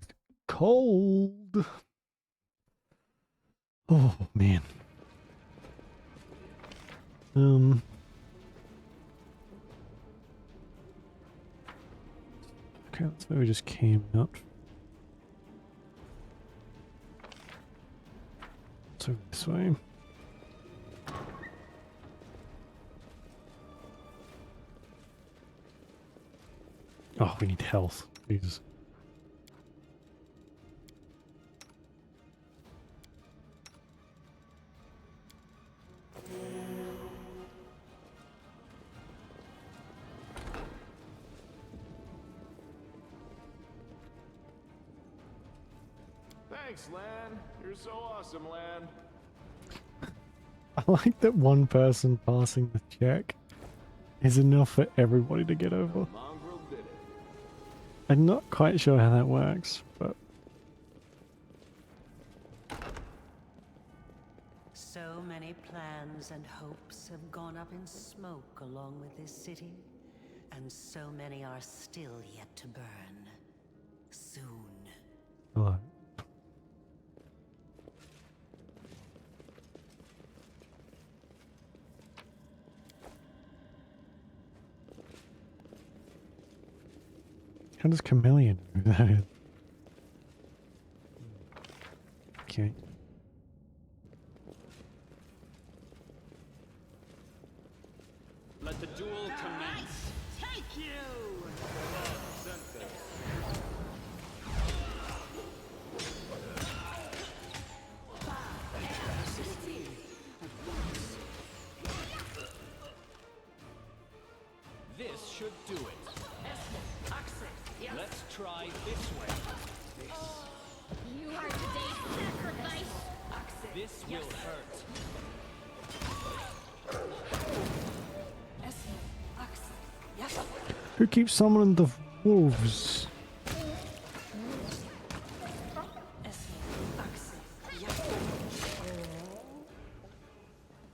cold. Oh man. Okay, let's maybe just camp out. So this way. Oh, we need health. Jesus. Thanks, Lan. You're so awesome, Lan. I like that one person passing the check is enough for everybody to get over. Mongrel did it. I'm not quite sure how that works, but So many plans and hopes have gone up in smoke along with this city, and so many are still yet to burn. Soon. hello. How does Chameleon do that? Okay. Let the duel commence. Take you! This should do it. Let's try this way. You are today's sacrifice. This will hurt. Who keeps summoning the wolves?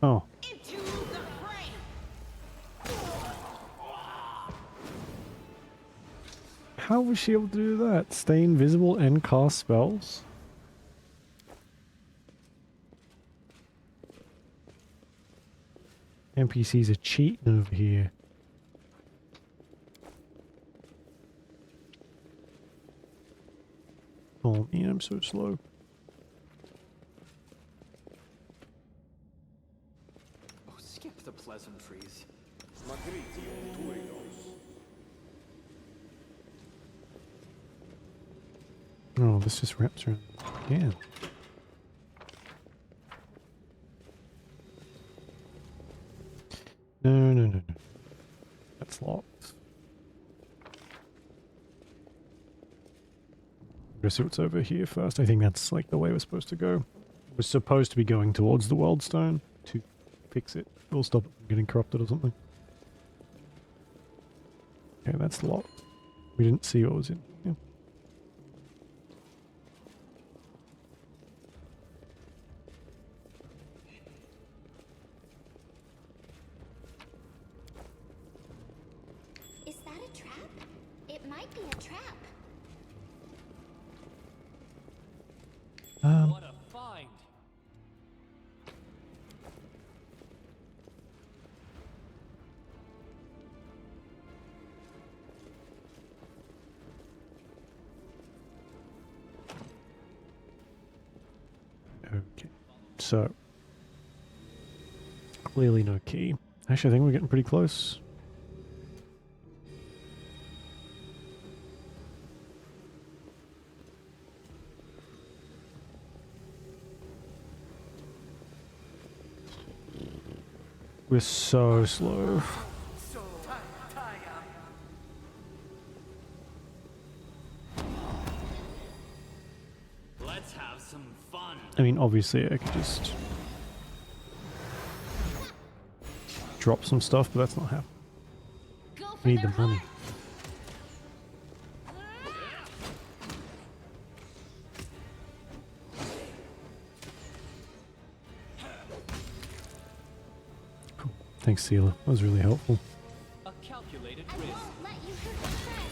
Oh. How was she able to do that? Stay invisible and cast spells? NPCs are cheating over here. Oh man, I'm so slow. Oh, skip the pleasantries. Oh, this just wraps around again. No. That's locked. Go see what's over here first. I think that's like the way we're supposed to go. We're supposed to be going towards the World Stone to fix it. We'll stop it from getting corrupted or something. Okay, that's locked. We didn't see what was in here. Is that a trap? It might be a trap. What a find! Okay, so clearly no key. Actually, I think we're getting pretty close. We're so slow. Let's have some fun. I mean, obviously I could just drop some stuff, but that's not happening. I need the money. Cool. Thanks, Sealer. That was really helpful. A calculated I risk. won't let you hurt my friends.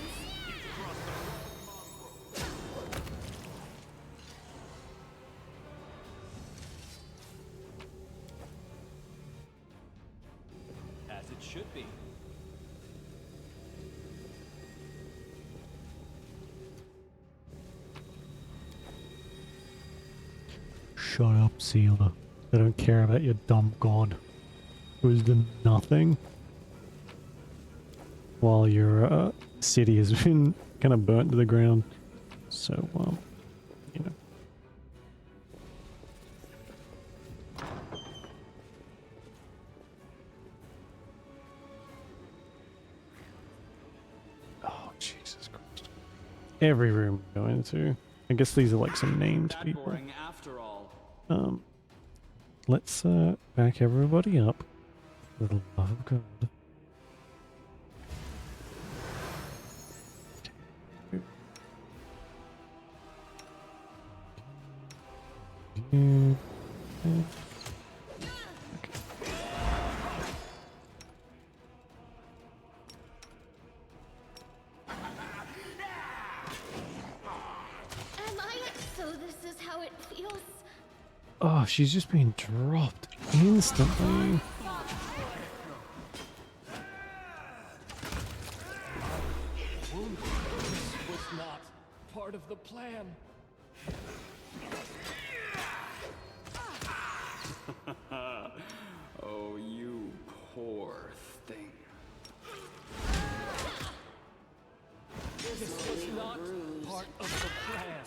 should be. Shut up, Sealer. I don't care about your dumb god who has done nothing while your city has been kind of burnt to the ground. So, you know. Oh, Jesus Christ. Every room we go into. I guess these are like some named people. Boring after all. Let's back everybody up. For the love of God. So this is how it feels? Oh, she's just being dropped instantly. This was not part of the plan. Oh, you poor thing. This was not part of the plan.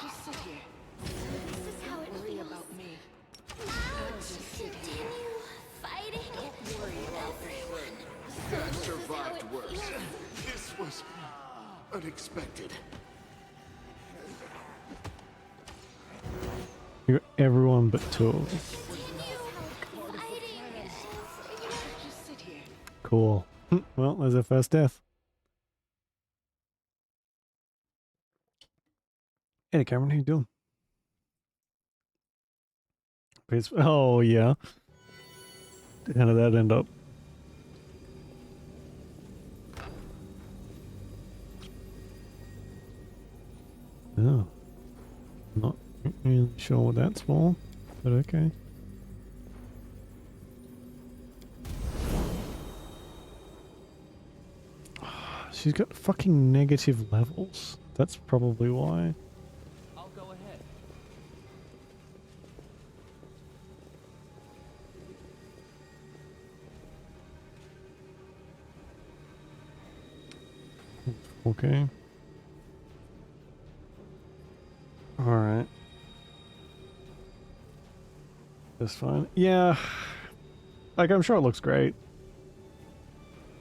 Just sit here. This is how it Worry feels. about me. Continue fighting. Don't worry about me. I survived worse. This was unexpected. You're everyone but two. Just sit here. Cool. Well, there's our first death. Hey, Cameron, how you doing? Oh, yeah. How did that end up? Oh. Not really sure what that's for, but okay. She's got fucking negative levels. That's probably why. I'll go ahead. Okay. Alright. That's fine. Yeah. Like, I'm sure it looks great.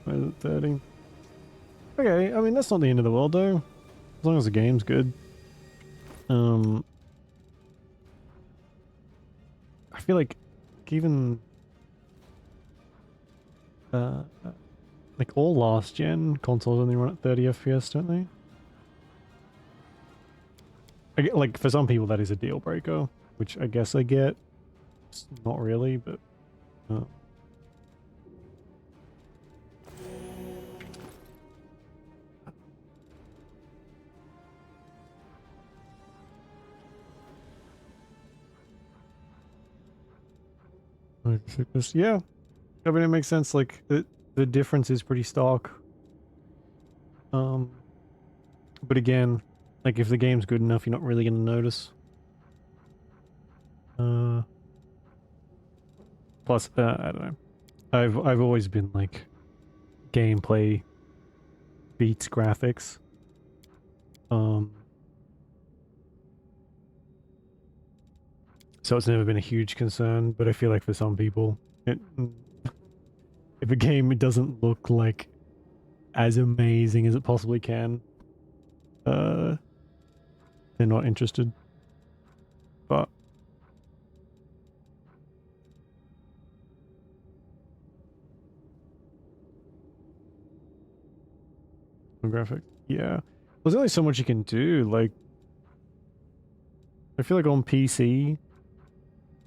What is it, 30? Okay, I mean, that's not the end of the world, though. As long as the game's good. I feel like even... like, all last-gen consoles only run at 30 FPS, don't they? Like, for some people that is a deal breaker, which I guess I get. It's not really, but... Yeah, I mean, it makes sense. Like, the difference is pretty stark. But again, like, if the game's good enough, you're not really going to notice. Plus, I don't know. I've always been like, gameplay beats graphics. So it's never been a huge concern, but I feel like for some people, if a game doesn't look like as amazing as it possibly can, they're not interested. But graphic, yeah. There's only so much you can do. Like, I feel like on PC,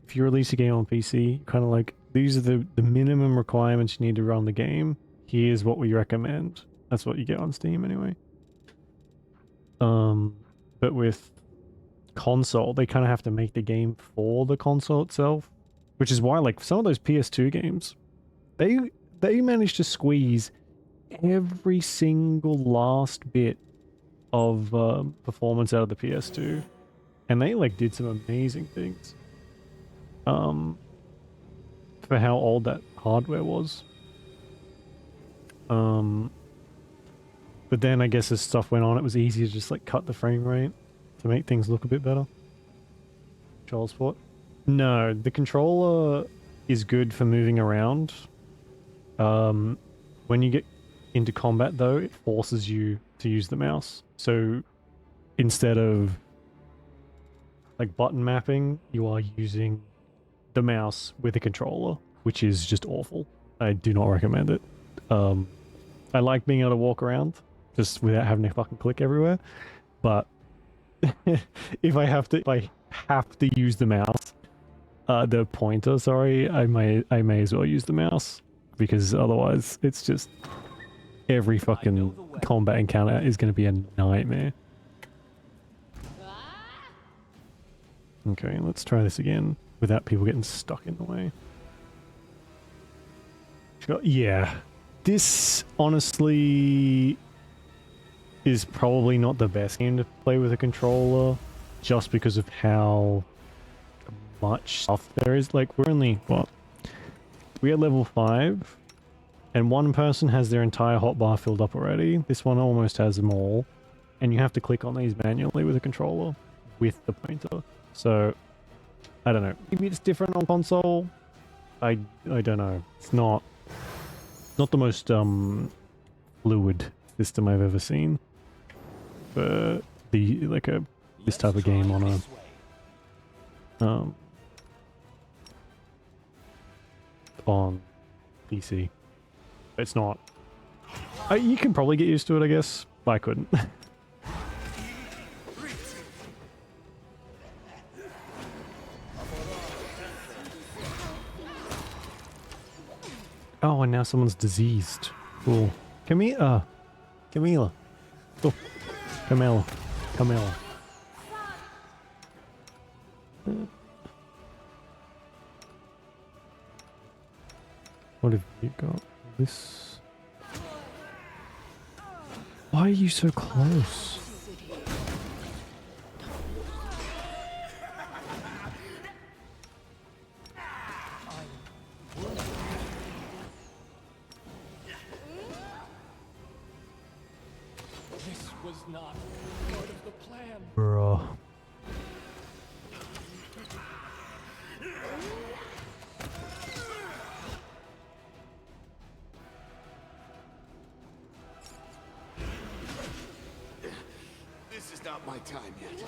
if you release a game on PC, kind of like, these are the minimum requirements you need to run the game. Here's what we recommend. That's what you get on Steam anyway. But with console, they kind of have to make the game for the console itself, which is why, like, some of those PS2 games, they they managed to squeeze every single last bit of performance out of the PS2, and they like did some amazing things for how old that hardware was. But then I guess as stuff went on, it was easy to just like cut the frame rate to make things look a bit better. Control support? No, the controller is good for moving around. When you get into combat though, it forces you to use the mouse. So instead of like button mapping, you are using the mouse with a controller, which is just awful. I do not recommend it. I like being able to walk around just without having to fucking click everywhere, but if I have to use the mouse, the pointer, sorry, I may as well use the mouse, because otherwise it's just every fucking combat encounter is going to be a nightmare. Okay, let's try this again without people getting stuck in the way. Yeah, this honestly is probably not the best game to play with a controller, just because of how much stuff there is. Like, we're only, what? We're at level 5, and one person has their entire hotbar filled up already. This one almost has them all, and you have to click on these manually with a controller with the pointer. So, I don't know. Maybe it's different on console. I don't know. It's not the most fluid system I've ever seen for this type of game on on PC. It's not. You can probably get used to it, I guess. I couldn't. Oh, and now someone's diseased. Cool. Camila. Oh, Camilla. What have you got? This. Why are you so close? This was not part of the plan. Bruh. This is not my time yet.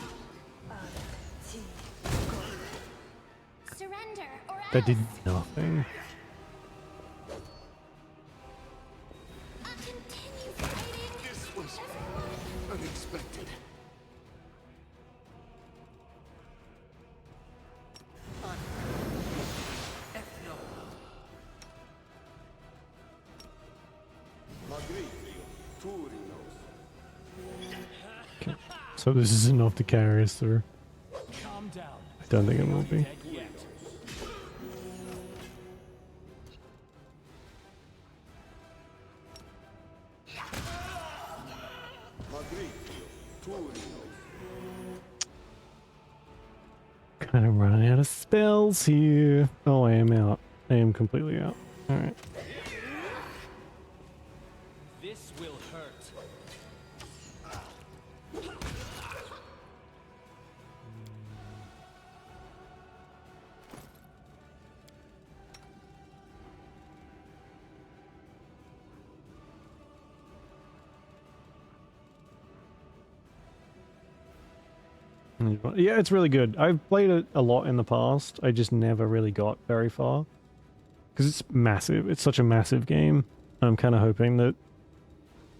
Surrender, or That did nothing. continue fighting. This was unexpected. Okay. So this is enough to carry us through. Calm down. I don't think it will be. Dead yet. Kind of running out of spells here. Oh, I am out. I am completely out. Alright. This will hurt. Yeah, it's really good. I've played it a lot in the past. I just never really got very far. Because it's massive. It's such a massive game. I'm kind of hoping that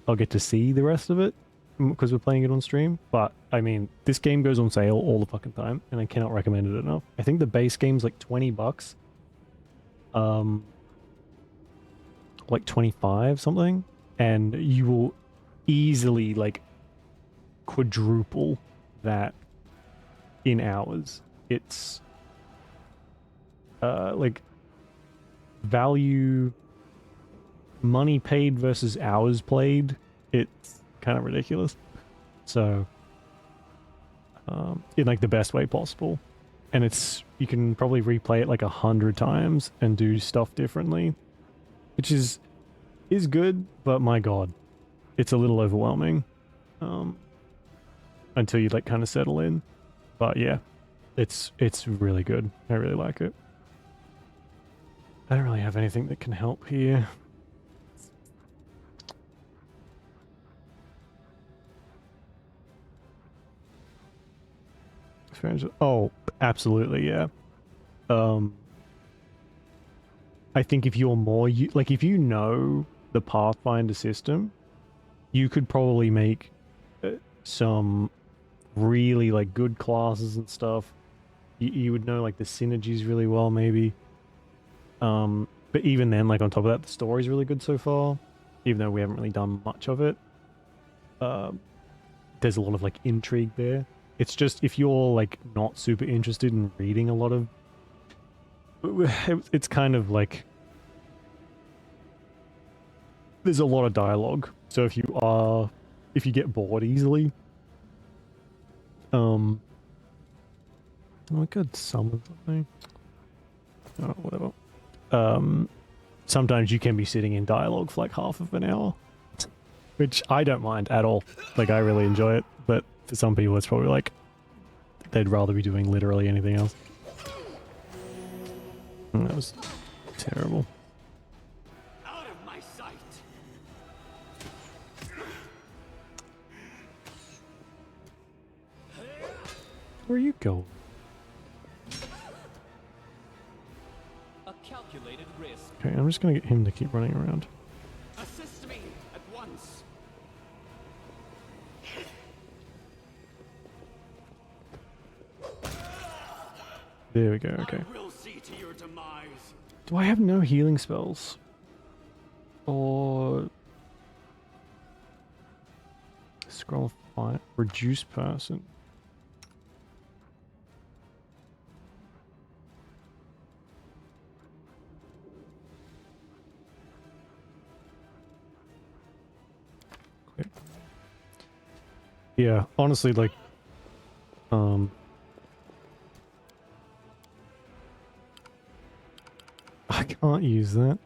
I'll get to see the rest of it because we're playing it on stream. But, I mean, this game goes on sale all the fucking time, and I cannot recommend it enough. I think the base game's like $20. Like 25 something. And you will easily, like, quadruple that in hours. It's like value money paid versus hours played, it's kind of ridiculous. So, in like the best way possible. And you can probably replay it like 100 times and do stuff differently, which is good, but my god, it's a little overwhelming until you like kind of settle in. But yeah, it's really good. I really like it. I don't really have anything that can help here. Oh, absolutely, yeah. I think if you're more like if you know the Pathfinder system, you could probably make some really like good classes and stuff. You would know like the synergies really well, maybe. But even then, like on top of that, the story's really good so far, even though we haven't really done much of it. There's a lot of like intrigue there. It's just if you're like not super interested in reading a lot of, it's kind of like there's a lot of dialogue. So if you get bored easily, oh my god, summon something. Oh, whatever. Sometimes you can be sitting in dialogue for like half of an hour, which I don't mind at all. Like I really enjoy it, but for some people it's probably like they'd rather be doing literally anything else. And that was terrible. Out of my sight. Where you go? A calculated risk. Okay, I'm just gonna get him to keep running around. Assist me at once. There we go, okay. I will see to your demise. Do I have no healing spells? Or... Scroll of Fire. Reduce person. Click. Yeah, honestly, like... I can't use that.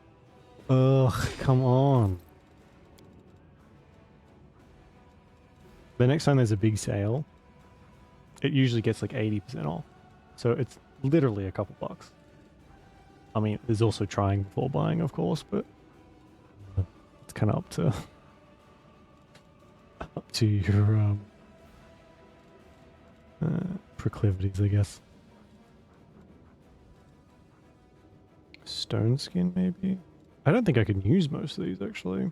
Ugh, come on. The next time there's a big sale, it usually gets like 80% off. So it's literally a couple bucks. I mean, there's also trying before buying, of course, but it's kind of up to your proclivities, I guess. Stone skin, maybe? I don't think I can use most of these, actually.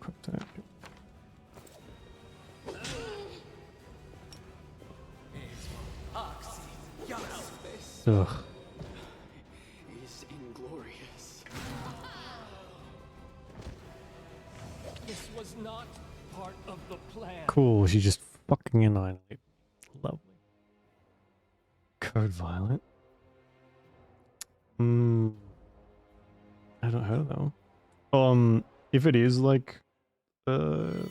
Equip that. Ugh. Is inglorious. This was not part of the plan. Cool, she just fucking annihilated. Lovely. Code Violet. I don't know though. If it is like, there's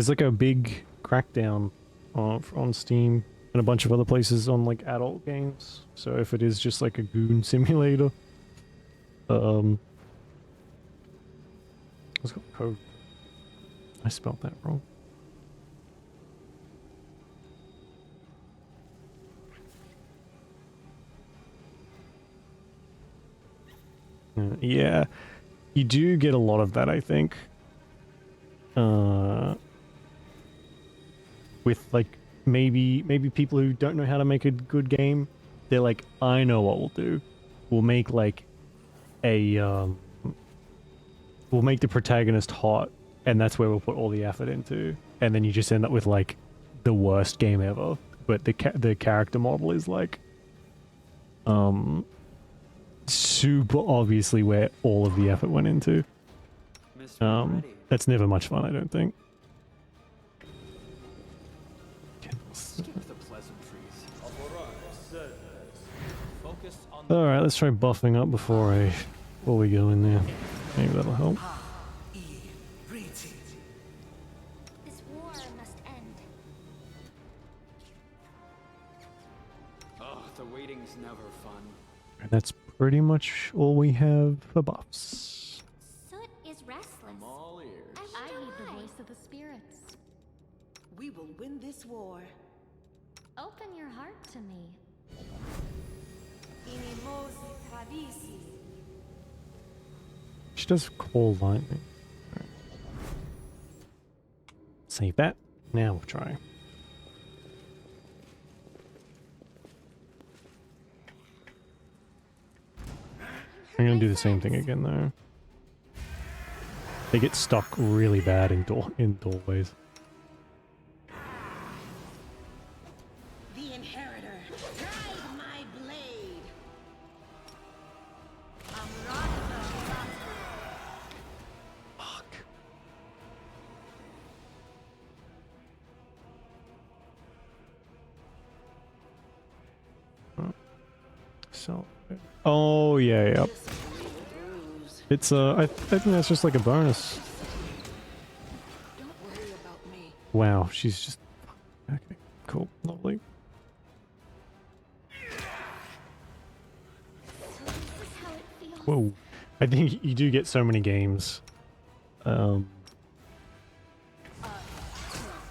like a big crackdown on Steam and a bunch of other places on like adult games. So if it is just like a goon simulator, let's go code. I spelled that wrong. Yeah, you do get a lot of that, I think. With like maybe people who don't know how to make a good game, they're like, I know what we'll do. We'll make like a we'll make the protagonist hot, and that's where we'll put all the effort into, and then you just end up with like the worst game ever. But the character model is like super obviously where all of the effort went into. That's never much fun, I don't think. Skip the pleasantries. Alright, let's try buffing up before we go in there. Maybe that'll help. This war must end. Oh, the waiting's never fun. And that's pretty much all we have for buffs. Soot is restless. All ears. I heed the voice of the spirits. We will win this war. Open your heart to me. She does call lightning. Right. Save that. Now we'll try. I'm gonna do the same thing again though. They get stuck really bad in doorways. The Inheritor, guide my blade. Fuck. So. Oh yeah, yeah. It's I think that's just like a bonus. Don't worry about me. Wow, she's just okay. Cool, lovely. Whoa, I think you do get so many games, that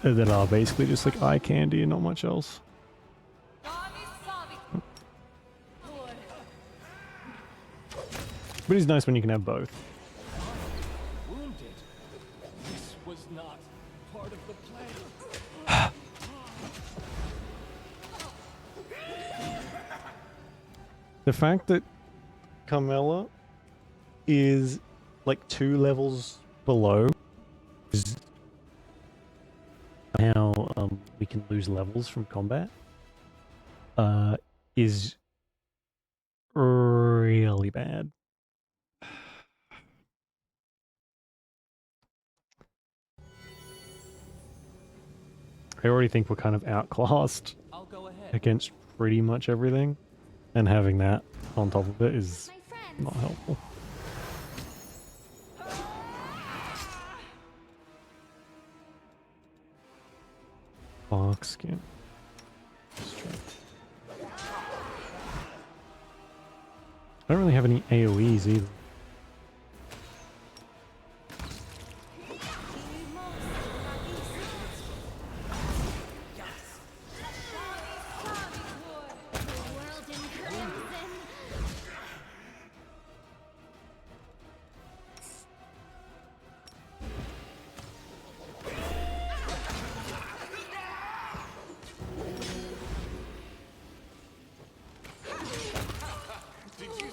are basically just like eye candy and not much else. But it's nice when you can have both. Wounded. This was not part of the plan. The fact that Carmella is like 2 levels below is how we can lose levels from combat is really bad. I already think we're kind of outclassed against pretty much everything, and having that on top of it is not helpful. Bark skin. I don't really have any AoEs either.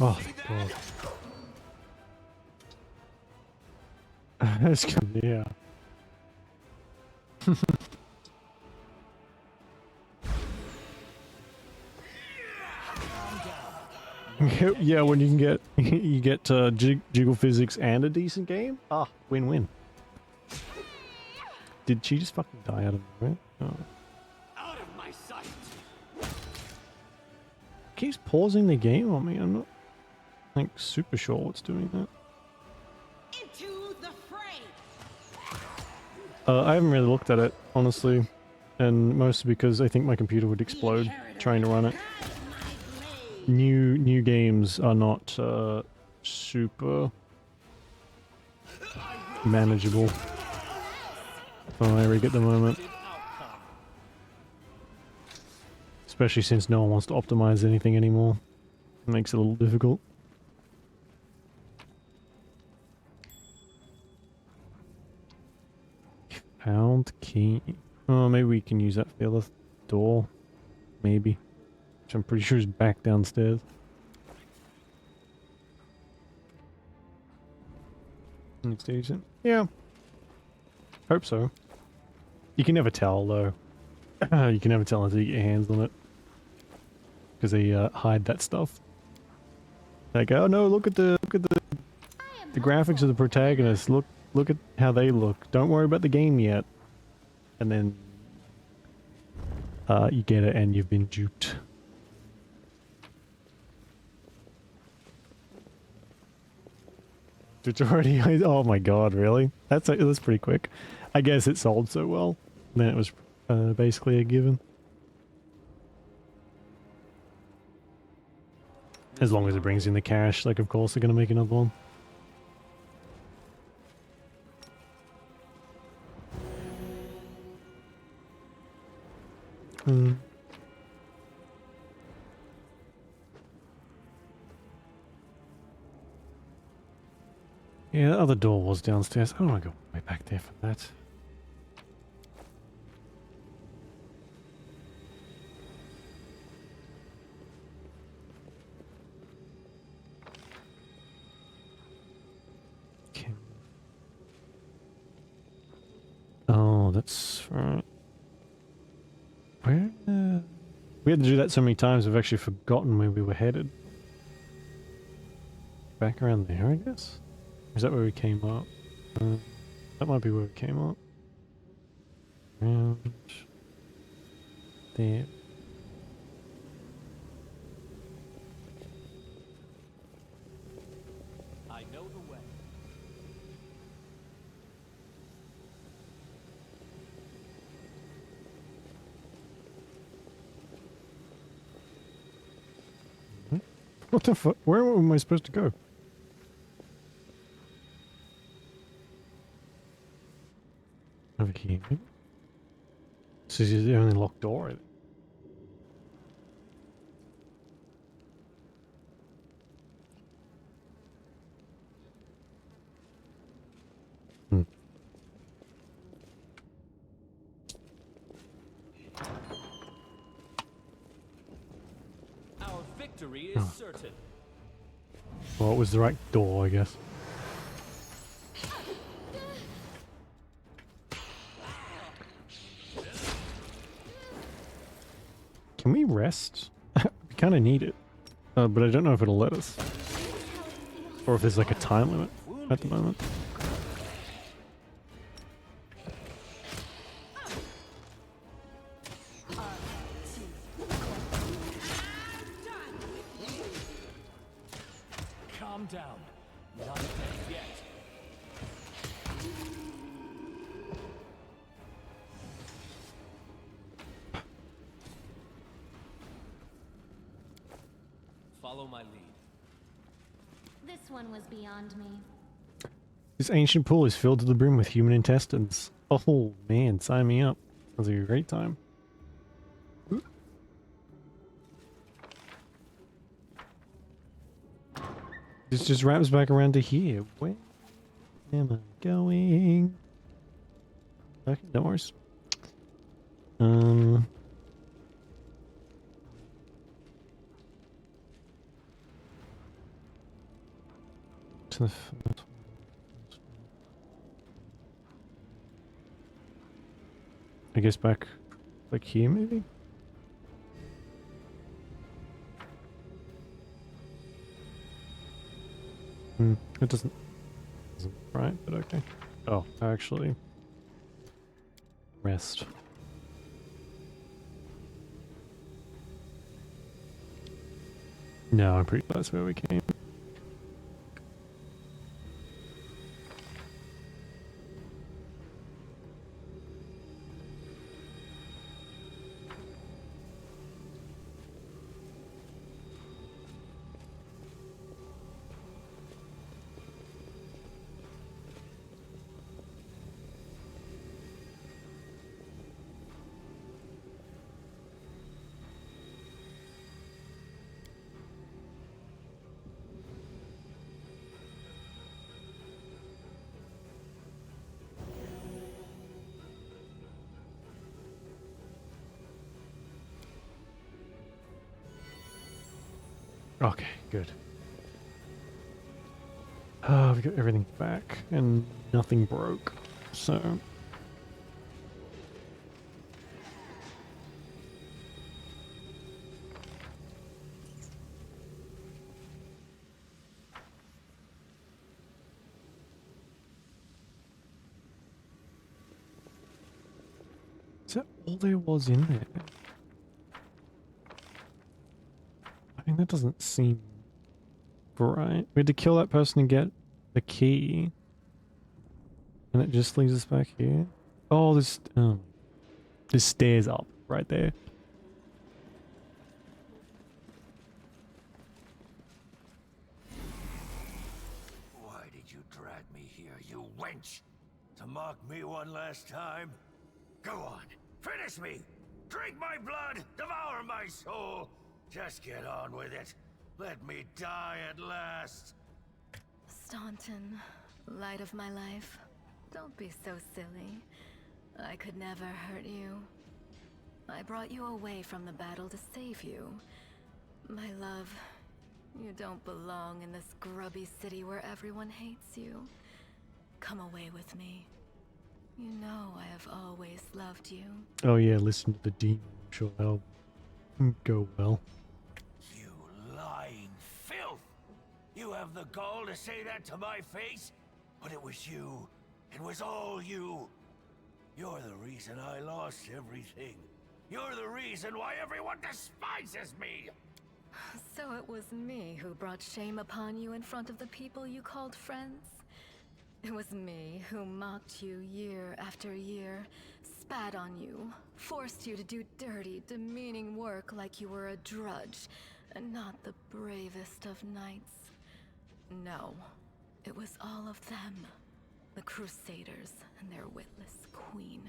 Oh, God. That's good, yeah. Yeah, when you can get you get jiggle physics and a decent game, win-win. Did she just fucking die out of nowhere? Oh. Out of my sight. Keeps pausing the game on me. I'm not like super sure what's doing that. Into the fray. I haven't really looked at it honestly, and mostly because I think my computer would explode trying to run it. New games are not super manageable for my rig at the moment, especially since no one wants to optimize anything anymore. It makes it a little difficult. Found key. Oh, maybe we can use that for the other door. Maybe. Which I'm pretty sure is back downstairs. Next agent. Yeah. Hope so. You can never tell though. You can never tell until you get your hands on it. Because they hide that stuff. Like, oh no, look at the graphics of the protagonist. Look at how they look. Don't worry about the game yet. And then you get it and you've been duped. It's already. Oh my god, really? That's pretty quick. I guess it sold so well. Then it was basically a given. As long as it brings in the cash, like of course they're gonna make another one. Yeah, the other door was downstairs. I don't want to go way back there for that. Okay. Oh, that's right. Where? We had to do that so many times, we've actually forgotten where we were headed. Back around there, I guess? Or is that where we came up? That might be where we came up. Around there. I know the way. What the fuck? Where am I supposed to go? Over here, maybe? This is the only locked door, I think. Our victory is certain. Well, it was the right door, I guess. Can we rest? We kind of need it. But I don't know if it'll let us. Or if there's like a time limit at the moment. Calm down. Not dead yet. Follow my lead. This one was beyond me. This ancient pool is filled to the brim with human intestines. Oh man, sign me up. Sounds like a great time. This just wraps back around to here. Where am I going? Okay, no worries. To the I guess back like here maybe? It doesn't right, but okay. Oh, actually rest. No, I'm pretty sure that's where we came. Okay, good. We got everything back and nothing broke, so... Is that all there was in there? I mean, that doesn't seem right. We had to kill that person and get the key. And it just leads us back here. Oh, there's stairs up right there. Why did you drag me here, you wench? To mock me one last time? Go on, finish me! Drink my blood, devour my soul! Just get on with it. Let me die at last. Staunton, light of my life, don't be so silly. I could never hurt you. I brought you away from the battle to save you. My love, you don't belong in this grubby city where everyone hates you. Come away with me. You know I have always loved you. Oh yeah, listen to the demon. I'm sure that'll go well. You lying filth! You have the gall to say that to my face? But it was you. It was all you. You're the reason I lost everything. You're the reason why everyone despises me! So it was me who brought shame upon you in front of the people you called friends? It was me who mocked you year after year, spat on you, forced you to do dirty, demeaning work like you were a drudge, and not the bravest of knights. No, it was all of them. The Crusaders and their witless queen.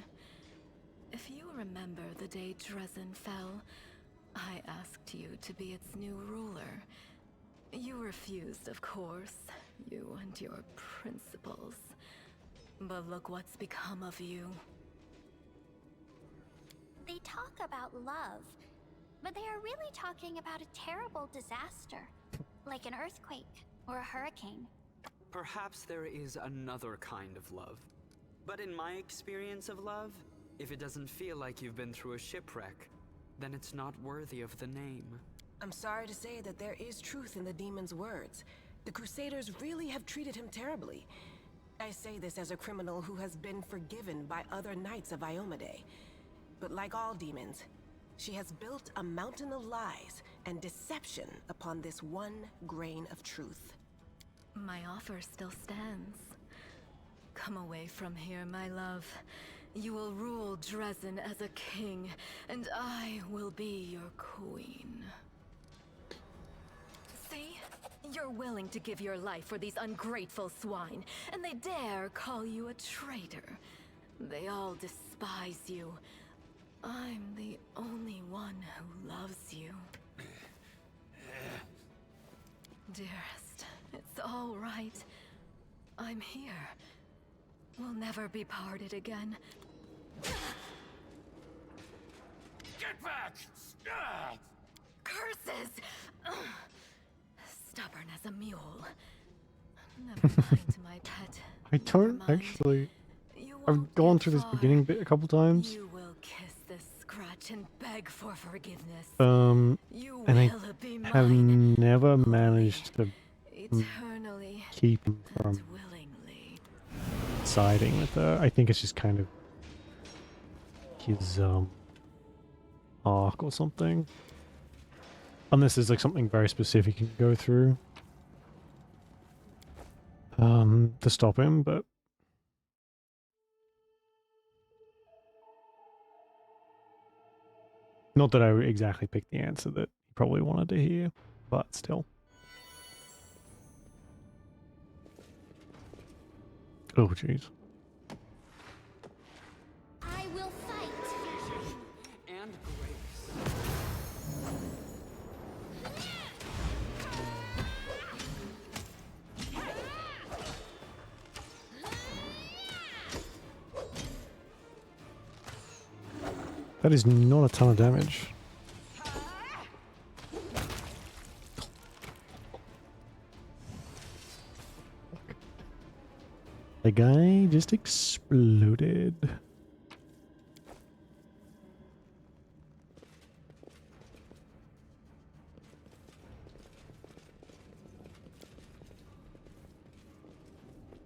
If you remember the day Dresden fell, I asked you to be its new ruler. You refused, of course, you and your principles. But look what's become of you. They talk about love, but they are really talking about a terrible disaster, like an earthquake or a hurricane. Perhaps there is another kind of love. But in my experience of love, if it doesn't feel like you've been through a shipwreck, then it's not worthy of the name. I'm sorry to say that there is truth in the demon's words. The Crusaders really have treated him terribly. I say this as a criminal who has been forgiven by other knights of Iomade. But like all demons, she has built a mountain of lies and deception upon this one grain of truth. My offer still stands. Come away from here, my love. You will rule Dresden as a king, and I will be your queen. See? You're willing to give your life for these ungrateful swine, and they dare call you a traitor. They all despise you. I'm the only one who loves you. Dearest, it's all right. I'm here. We'll never be parted again. Get back! Curses! Stubborn as a mule. Never mind, my pet. I don't actually. I've gone through this beginning bit a couple times. You will kiss this scratch and beg for forgiveness. And I have never managed to eternally keep him from siding with her. I think it's just kind of his arc or something. Unless there's like something very specific you can go through to stop him, but not that I exactly picked the answer that he probably wanted to hear, but still. Oh, jeez. I will fight. And grace. That is not a ton of damage. The guy just exploded.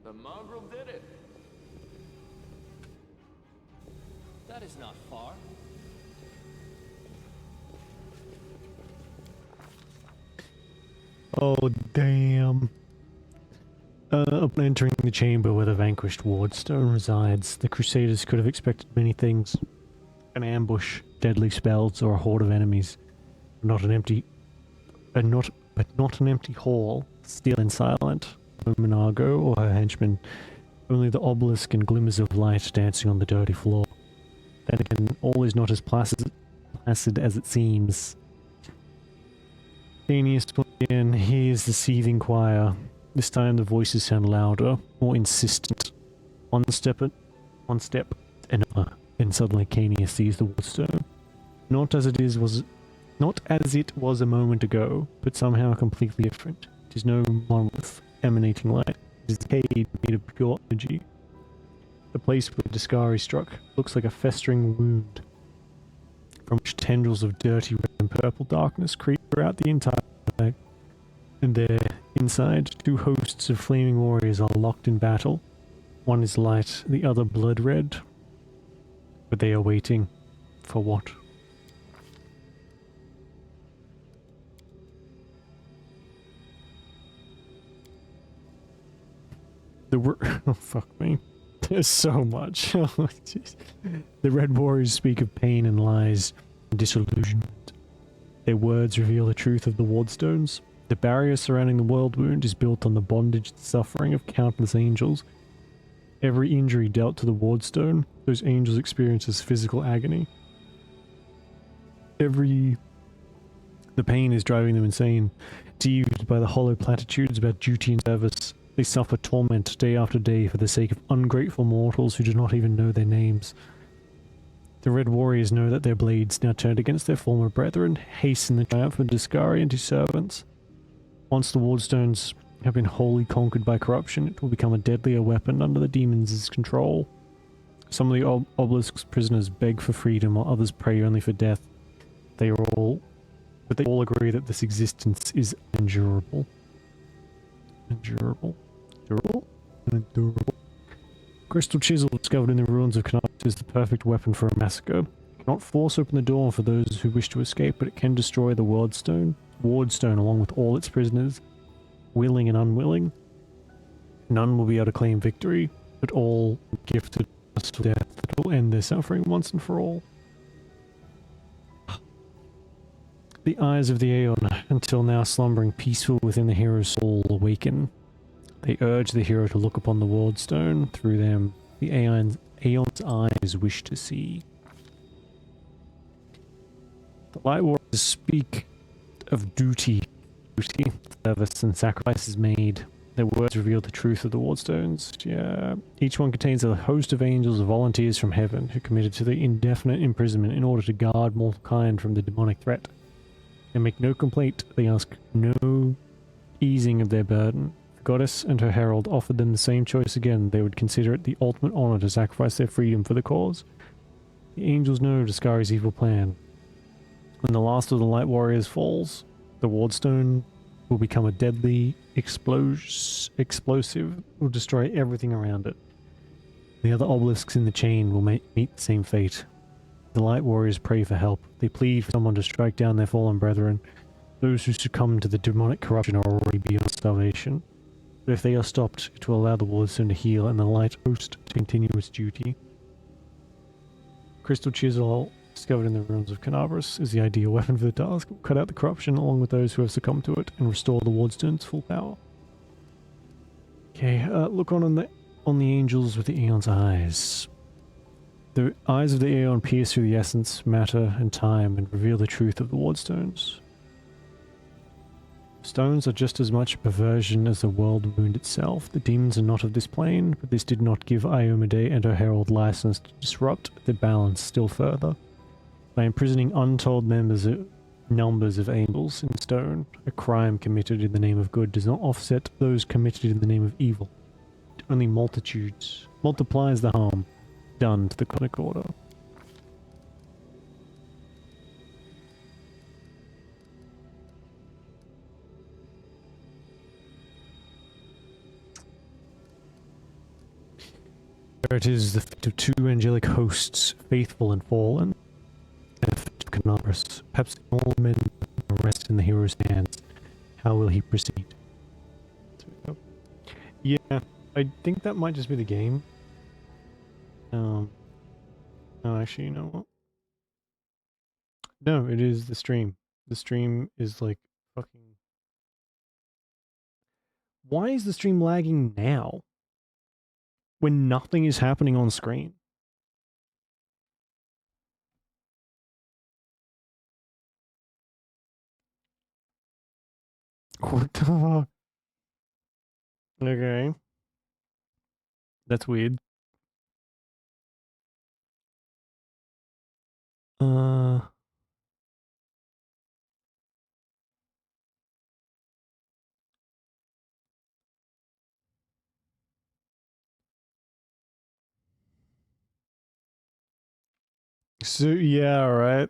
The mongrel did it. That is not far. Oh, damn. Upon entering the chamber where the vanquished Wardstone resides, the Crusaders could have expected many things. An ambush, deadly spells, or a horde of enemies. Not an empty hall, still and silent. No Minago or her henchmen, only the obelisk and glimmers of light dancing on the dirty floor. Then again, all is not as placid as it seems. Phineas again hears the seething choir. This time the voices sound louder, more insistent. One step, another. Then suddenly Canius sees the Wardstone. Not as it was a moment ago, but somehow completely different. It is no monolith emanating light. It is a cave made of pure energy. The place where Discari struck looks like a festering wound, from which tendrils of dirty red and purple darkness creep throughout the entire bag. And there, inside, two hosts of flaming warriors are locked in battle. One is light, the other blood red. But they are waiting. For what? Oh, fuck me. There's so much. Oh, the Red Warriors speak of pain and lies and disillusionment. Their words reveal the truth of the Wardstones. The barrier surrounding the world wound is built on the bondage and suffering of countless angels. Every injury dealt to the Wardstone, those angels experience as physical agony. The pain is driving them insane, deceived by the hollow platitudes about duty and service. They suffer torment day after day for the sake of ungrateful mortals who do not even know their names. The Red Warriors know that their blades, now turned against their former brethren, hasten the triumph of Discari and his servants. Once the Wardstones have been wholly conquered by corruption, it will become a deadlier weapon under the demons' control. Some of the obelisk's prisoners beg for freedom, while others pray only for death. But they all agree that this existence is endurable. Endurable. Crystal chisel discovered in the ruins of Canaris is the perfect weapon for a massacre. It cannot force open the door for those who wish to escape, but it can destroy the Wardstone along with all its prisoners, willing and unwilling. None will be able to claim victory, but all gifted us to death that will end their suffering once and for all. The eyes of the Aeon, until now slumbering peaceful within the hero's soul, awaken. They urge the hero to look upon the Wardstone. Through them, the Aeon's eyes wish to see. The Light Warriors speak of duty, service, and sacrifices made. Their words reveal the truth of the Wardstones. Yeah, each one contains a host of angels, volunteers from heaven, who committed to the indefinite imprisonment in order to guard mortal kind from the demonic threat. They make no complaint, they ask no easing of their burden. The goddess and her herald offered them the same choice again. They would consider it the ultimate honor to sacrifice their freedom for the cause. The angels know Discari's evil plan. When the last of the Light Warriors falls, the Wardstone will become a deadly explosive, will destroy everything around it. The other obelisks in the chain will meet the same fate. The Light Warriors pray for help. They plead for someone to strike down their fallen brethren. Those who succumb to the demonic corruption are already beyond starvation. But if they are stopped, it will allow the Wardstone to heal and the Light Host to continue its duty. Crystal Chisel, discovered in the ruins of Canaris, is the ideal weapon for the task. It will cut out the corruption along with those who have succumbed to it and restore the Wardstone's full power. Okay, look on the angels with the Aeon's eyes. The eyes of the Aeon pierce through the essence, matter, and time and reveal the truth of the Wardstones. Stones are just as much a perversion as the world wound itself. The demons are not of this plane, but this did not give Iomade and her herald license to disrupt the balance still further. By imprisoning untold numbers of angels in stone, a crime committed in the name of good does not offset those committed in the name of evil. It only multiplies the harm done to the cosmic order. There it is, the fate of two angelic hosts, faithful and fallen, and the fate of Canaris. Perhaps all men rest in the hero's hands. How will he proceed? Yeah, I think that might just be the game. No, actually, you know what? No, it is the stream. The stream is like fucking. Why is the stream lagging now? When nothing is happening on screen? What the fuck? Okay. That's weird. Uh. So yeah, right.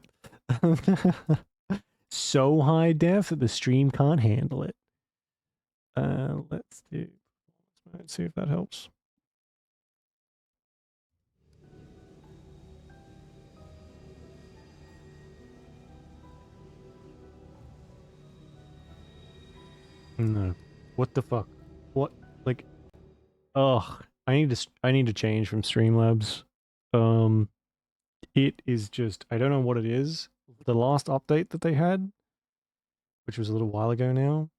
So high def that the stream can't handle it. Let's do. Let's see if that helps. No. What the fuck? What? Like, ugh. I need to change from Streamlabs. It is just, I don't know what it is. The last update that they had, which was a little while ago now,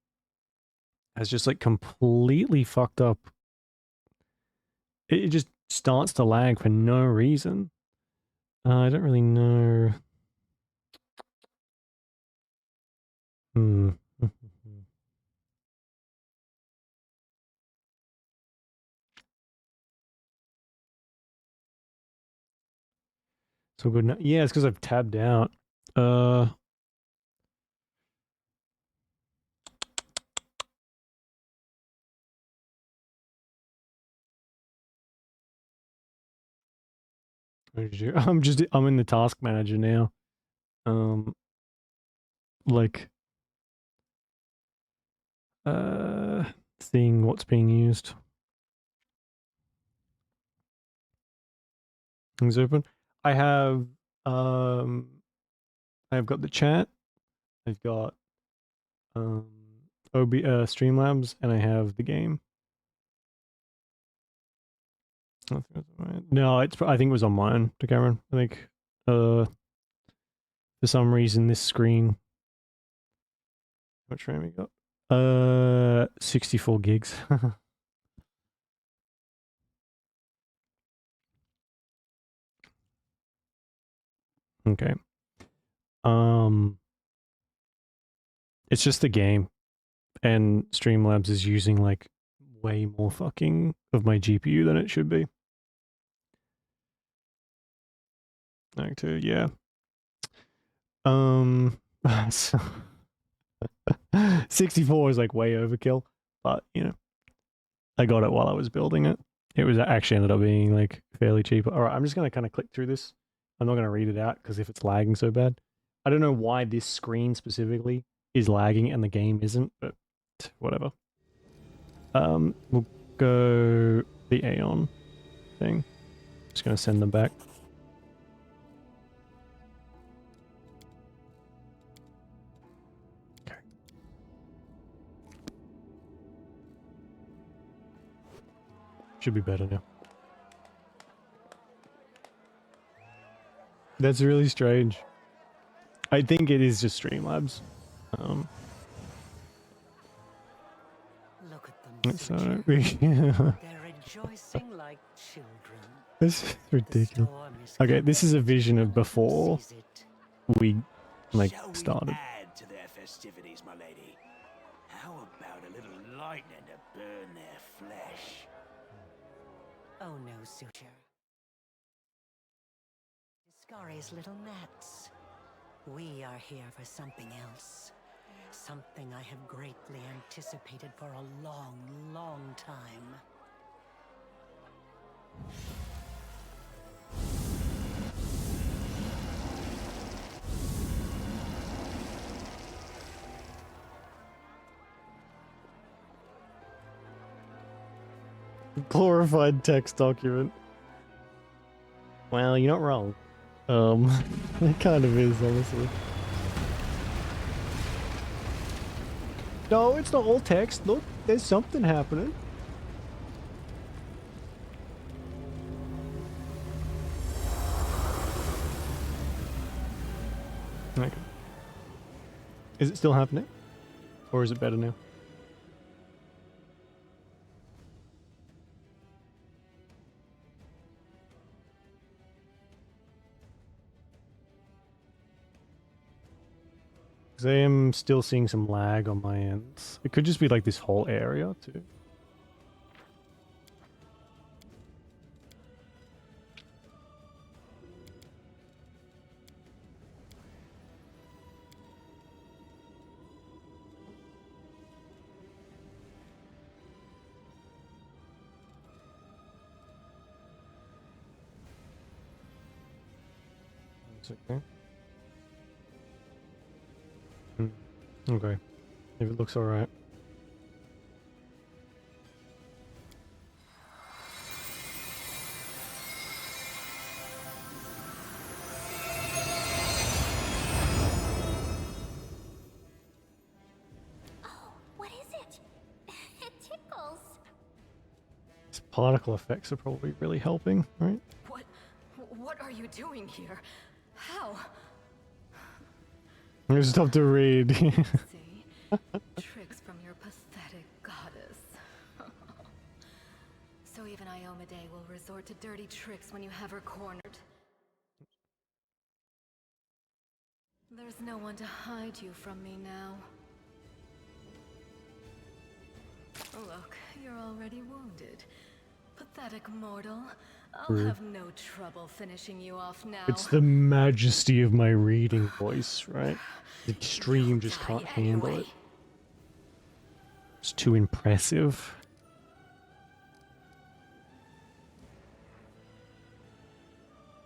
has just like completely fucked up. It just starts to lag for no reason. I don't really know. Hmm. So good now. Yeah, it's because I've tabbed out. What did you do? I'm in the task manager now. Like, seeing what's being used. Things open. I have, I've got the chat. I've got, Streamlabs, and I have the game. No, I think it was on mine, to Cameron. I think, for some reason, this screen. How much RAM we got? 64 gigs. Okay. It's just the game, and Streamlabs is using like way more fucking of my GPU than it should be. Like, to, yeah. So 64 is like way overkill, but you know, I got it while I was building it. It was actually ended up being like fairly cheap. All right, I'm just gonna kind of click through this. I'm not gonna read it out because if it's lagging so bad, I don't know why this screen specifically is lagging and the game isn't, but whatever. We'll go the Aeon thing. Just gonna send them back. Okay. Should be better now. That's really strange. I think it is just Streamlabs. Look at them. So, They're rejoicing like children. this is ridiculous. Okay, this is a vision of before we like started. Add to their festivities, my lady. How about a little lightning to burn their flesh? Oh no, suitor. Discari's little gnats. We are here for something else. Something I have greatly anticipated for a long, long time. Glorified text document. Well, you're not wrong. It kind of is, honestly. No, it's not all text. Look, there's something happening. Okay. Is it still happening? Or is it better now? Because I am still seeing some lag on my end. It could just be like this whole area too. It's okay. Okay. If it looks alright. Oh, what is it? It tickles. These particle effects are probably really helping, right? What are you doing here? How? It's tough to read. See? Tricks from your pathetic goddess. So even Iomade will resort to dirty tricks when you have her cornered. There's no one to hide you from me now. Look, you're already wounded. Pathetic mortal. I'll have no trouble finishing you off now. It's the majesty of my reading voice, right? The stream just can't handle it. It's too impressive.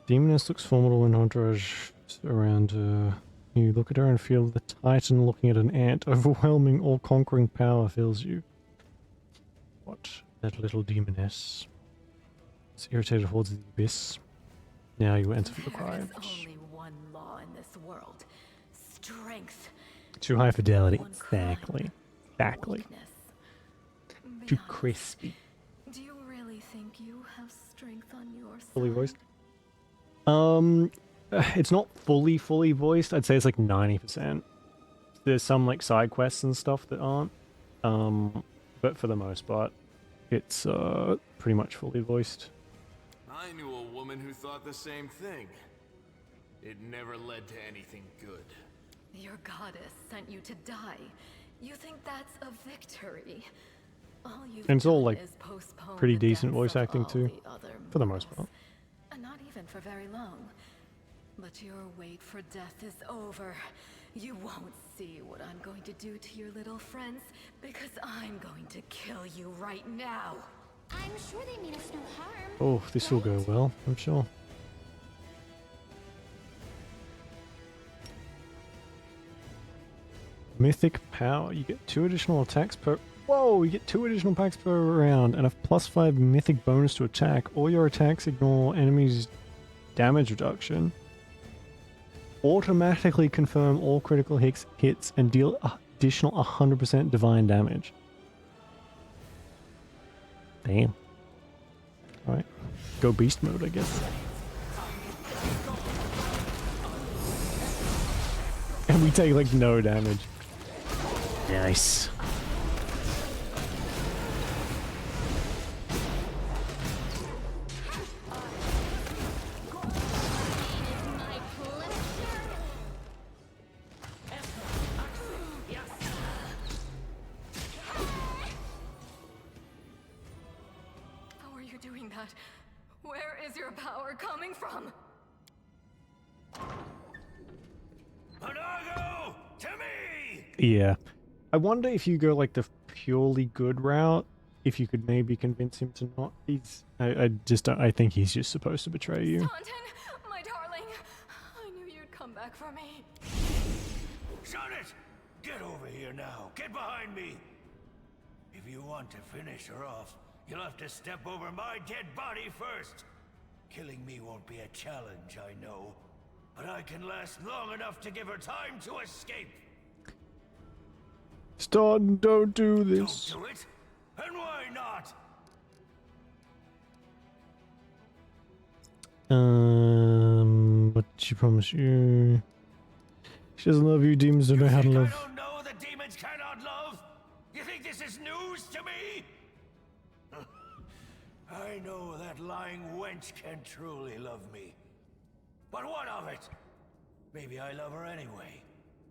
Demoness looks formidable when entourage around her. You look at her and feel the titan looking at an ant. Overwhelming, all-conquering power fills you. What? That little demoness. It's irritated towards the abyss. Now you enter for the crime. There is only one law in this world. Strength. Too high fidelity. Exactly. Exactly. Too crispy. Do you really think you have strength on your side? Fully voiced? It's not fully voiced. I'd say it's like 90%. There's some like side quests and stuff that aren't. But for the most part, it's pretty much fully voiced. I knew a woman who thought the same thing. It never led to anything good. Your goddess sent you to die. You think that's a victory? All you've And it's all done like is postpone pretty the decent deaths voice of acting all too, the other for the most mortals. part. And not even for very long. But your wait for death is over. You won't see what I'm going to do to your little friends, because I'm going to kill you right now. I'm sure they mean us no harm. Oh, this will go well, I'm sure. Mythic power. You get 2 additional attacks per... Whoa! You get 2 additional attacks per round and a +5 mythic bonus to attack. All your attacks ignore enemies' damage reduction. Automatically confirm all critical hits and deal additional 100% divine damage. Damn. Alright. Go beast mode, I guess. And we take like no damage. Nice. How are you doing that? Where is your power coming from? Panago! To me! Yeah. I wonder if you go like the purely good route, if you could maybe convince him to not. I just don't, I think he's just supposed to betray you. Taunton, my darling. I knew you'd come back for me. Shut it! Get over here now. Get behind me. If you want to finish her off, you'll have to step over my dead body first. Killing me won't be a challenge, I know. But I can last long enough to give her time to escape. Staunton, don't do this. Don't do it? And why not? What did she promise you? She doesn't love you. Demons don't know how to I love. don't know that demons cannot love? You think this is news to me? I know that lying wench can truly love me. But what of it? Maybe I love her anyway.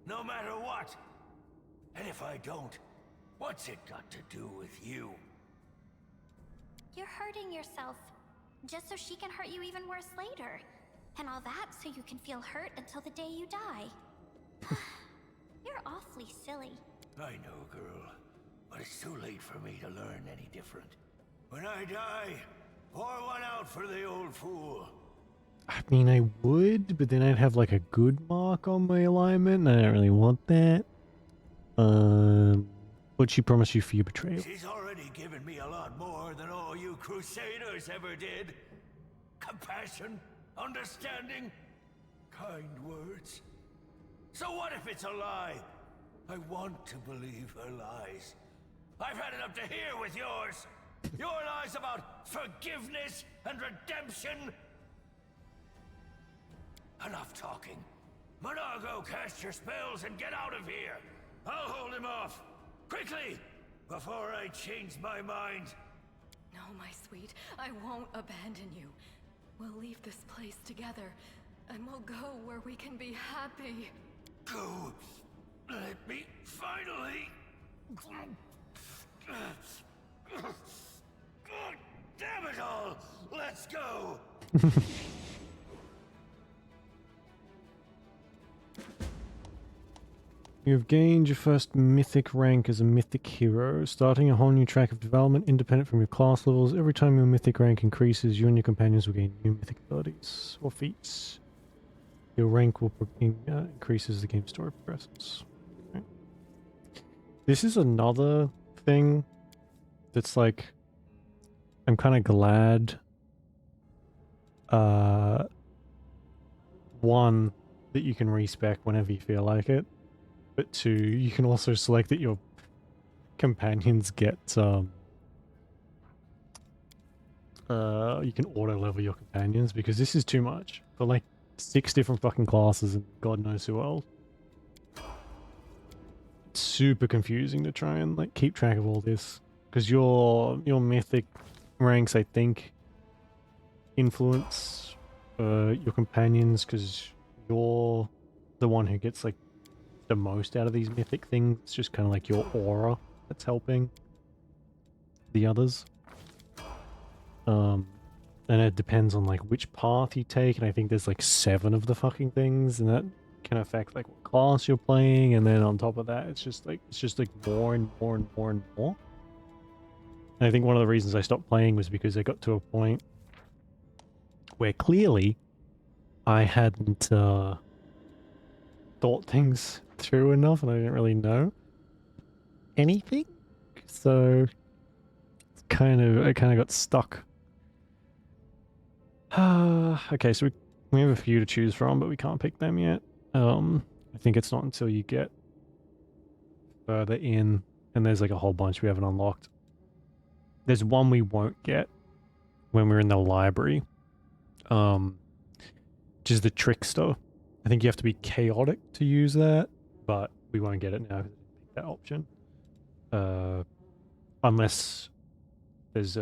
No matter what. And if I don't, what's it got to do with you? You're hurting yourself, just so she can hurt you even worse later. And all that so you can feel hurt until the day you die. You're awfully silly. I know, girl. But it's too late for me to learn any different. When I die, pour one out for the old fool. I mean, I would, but then I'd have like a good mark on my alignment, and I don't really want that. What'd she promise you for your betrayal? She's already given me a lot more than all you Crusaders ever did. Compassion, understanding, kind words. So what if it's a lie? I want to believe her lies. I've had it up to here with yours. Your lies about forgiveness and redemption. Enough talking. Monargo, cast your spells and get out of here. I'll hold him off. Quickly, before I change my mind. No, my sweet, I won't abandon you. We'll leave this place together, and we'll go where we can be happy. Go. Let me finally. God damn it all! Let's go! You have gained your first mythic rank as a mythic hero, starting a whole new track of development independent from your class levels. Every time your mythic rank increases, you and your companions will gain new mythic abilities or feats. Your rank will increase as the game story progresses. Okay. This is another thing that's like, I'm kind of glad. One, that you can respec whenever you feel like it. But two, you can also select that your companions get, you can auto-level your companions, because this is too much. For like 6 different fucking classes and God knows who else. It's super confusing to try and like keep track of all this. Because your mythic ranks, I think, influence your companions, because you're the one who gets like the most out of these mythic things. It's just kind of like your aura that's helping the others. And it depends on like which path you take, and I think there's like 7 of the fucking things, and that can affect like what class you're playing, and then on top of that it's just like more and more and more and more. And I think one of the reasons I stopped playing was because I got to a point where clearly I hadn't thought things through enough, and I didn't really know anything, so I kind of got stuck. Okay, so we have a few to choose from, but we can't pick them yet. I think it's not until you get further in, and there's like a whole bunch we haven't unlocked. There's one we won't get when we're in the library, which is the Trickster. I think you have to be chaotic to use that, but we won't get it now because I didn't pick that option. Unless there's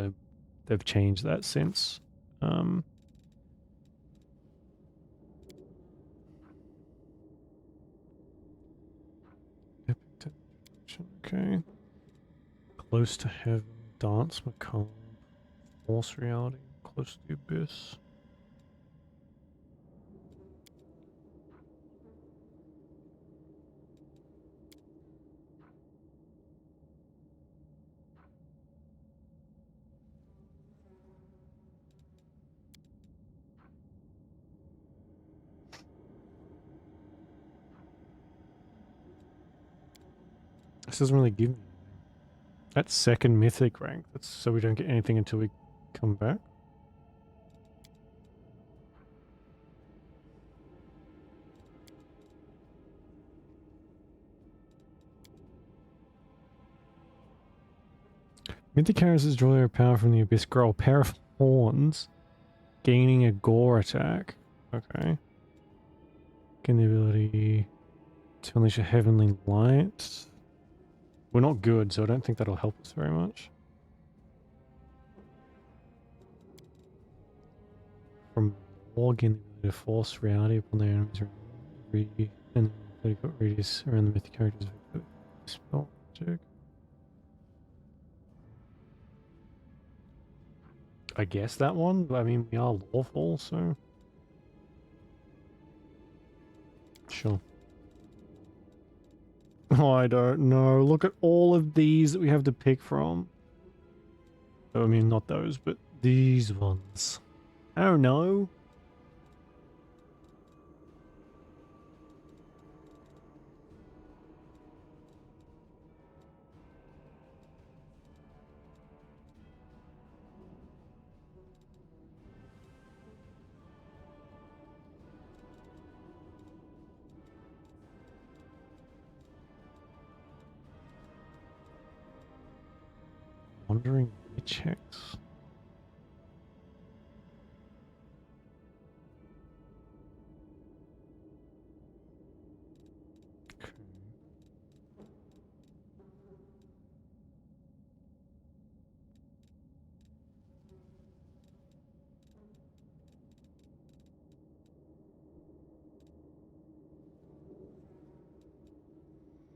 they've changed that since. Okay. Close to heaven, dance macabre, false reality, close to the abyss. This doesn't really give me anything. That's second mythic rank. That's so we don't get anything until we come back. Mythic characters draw their power from the abyss. Grow a pair of horns, gaining a gore attack. Okay. Gain the ability To unleash a heavenly light. We're not good, so I don't think that'll help us very much. From Morg in the ability to force reality upon their enemies and the 30-foot radius around the mythic characters of spell magic. I guess that one, but I mean we are lawful, so sure. Oh, I don't know. Look at all of these that we have to pick from. I mean, not those, but these ones. I don't know. Wandering checks.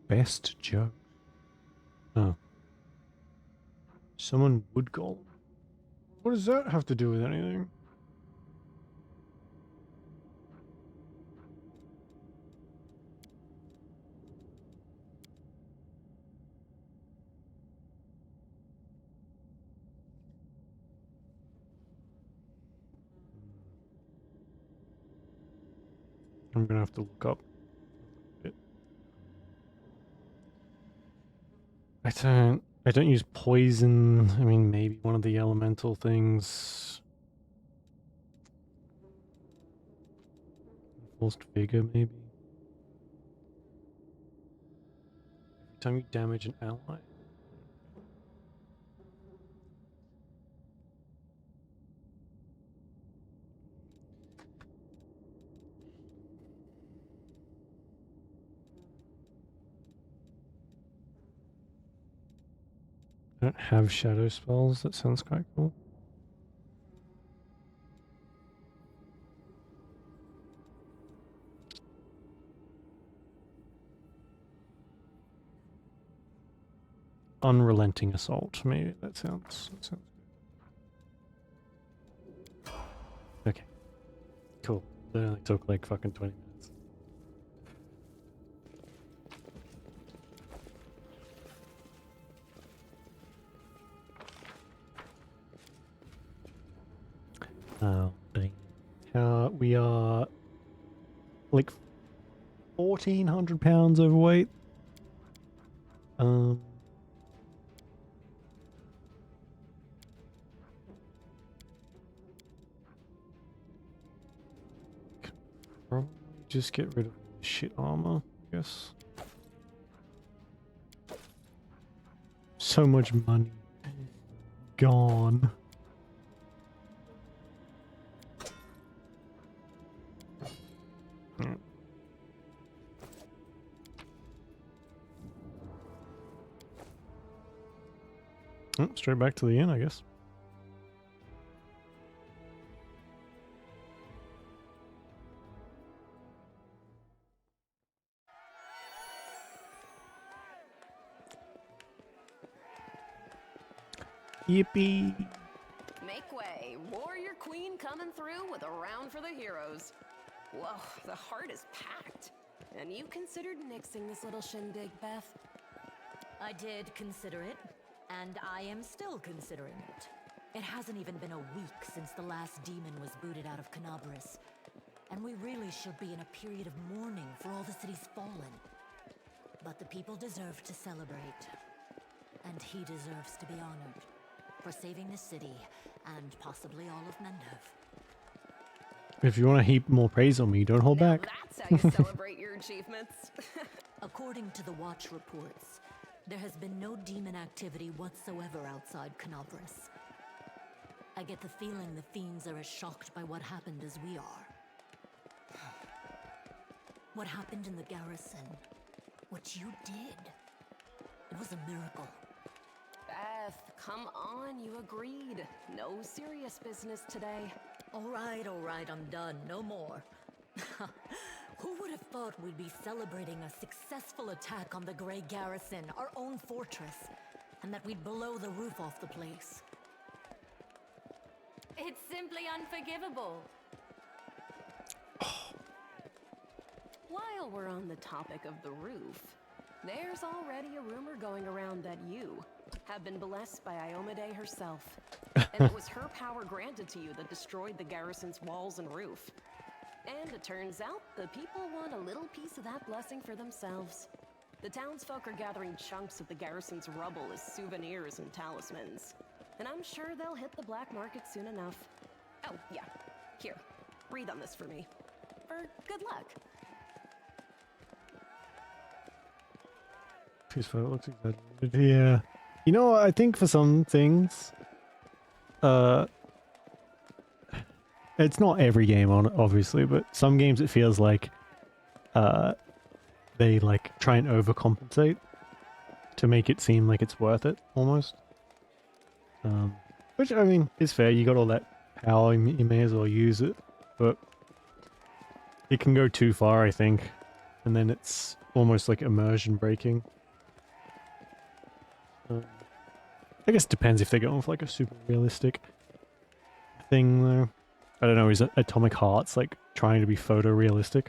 Best joke. Oh. Someone would golem. What does that have to do with anything? I'm gonna have to look up it. I don't use poison. I mean, maybe one of the elemental things. Forced vigor, maybe. Every time you damage an ally. I don't have shadow spells. That sounds quite cool. Unrelenting assault. Maybe that sounds good. Okay. Cool. That only took like fucking 20 minutes. Oh, dang. We are like 1,400 pounds overweight. Probably just get rid of shit armor, I guess. So much money gone. Oh, straight back to the inn, I guess. Yippee! Make way. Warrior Queen coming through with a round for the heroes. Whoa, the heart is packed. And you considered nixing this little shindig, Beth? I did consider it, and I am still considering it. It hasn't even been a week since the last demon was booted out of Canabris. And we really should be in a period of mourning for all the city's fallen. But the people deserve to celebrate. And he deserves to be honored. For saving the city, and possibly all of Mendov. If you want to heap more praise on me, don't hold Now back. that's how you celebrate your achievements. According to the Watch reports, there has been no demon activity whatsoever outside Canabris. I get the feeling the fiends are as shocked by what happened as we are. What happened in the garrison, what you did, it was a miracle. Beth, come on, you agreed. No serious business today. All right, I'm done. No more. Who would have thought we'd be celebrating a successful attack on the Grey Garrison, our own fortress, and that we'd blow the roof off the place? It's simply unforgivable. While we're on the topic of the roof, there's already a rumor going around that you have been blessed by Iomade herself. And it was her power granted to you that destroyed the garrison's walls and roof. And it turns out the people want a little piece of that blessing for themselves. The townsfolk are gathering chunks of the garrison's rubble as souvenirs and talismans. And I'm sure they'll hit the black market soon enough. Oh, yeah. Here, breathe on this for me. For good luck. Peaceful, it looks exaggerated. Yeah. You know, I think for some things, it's not every game on it, obviously, but some games it feels like they like try and overcompensate to make it seem like it's worth it, almost. Which, I mean, is fair. You got all that power, you may as well use it, but it can go too far, I think, and then it's almost like immersion breaking. I guess it depends if they're going for like a super realistic thing, though. I don't know, is Atomic Hearts like trying to be photorealistic?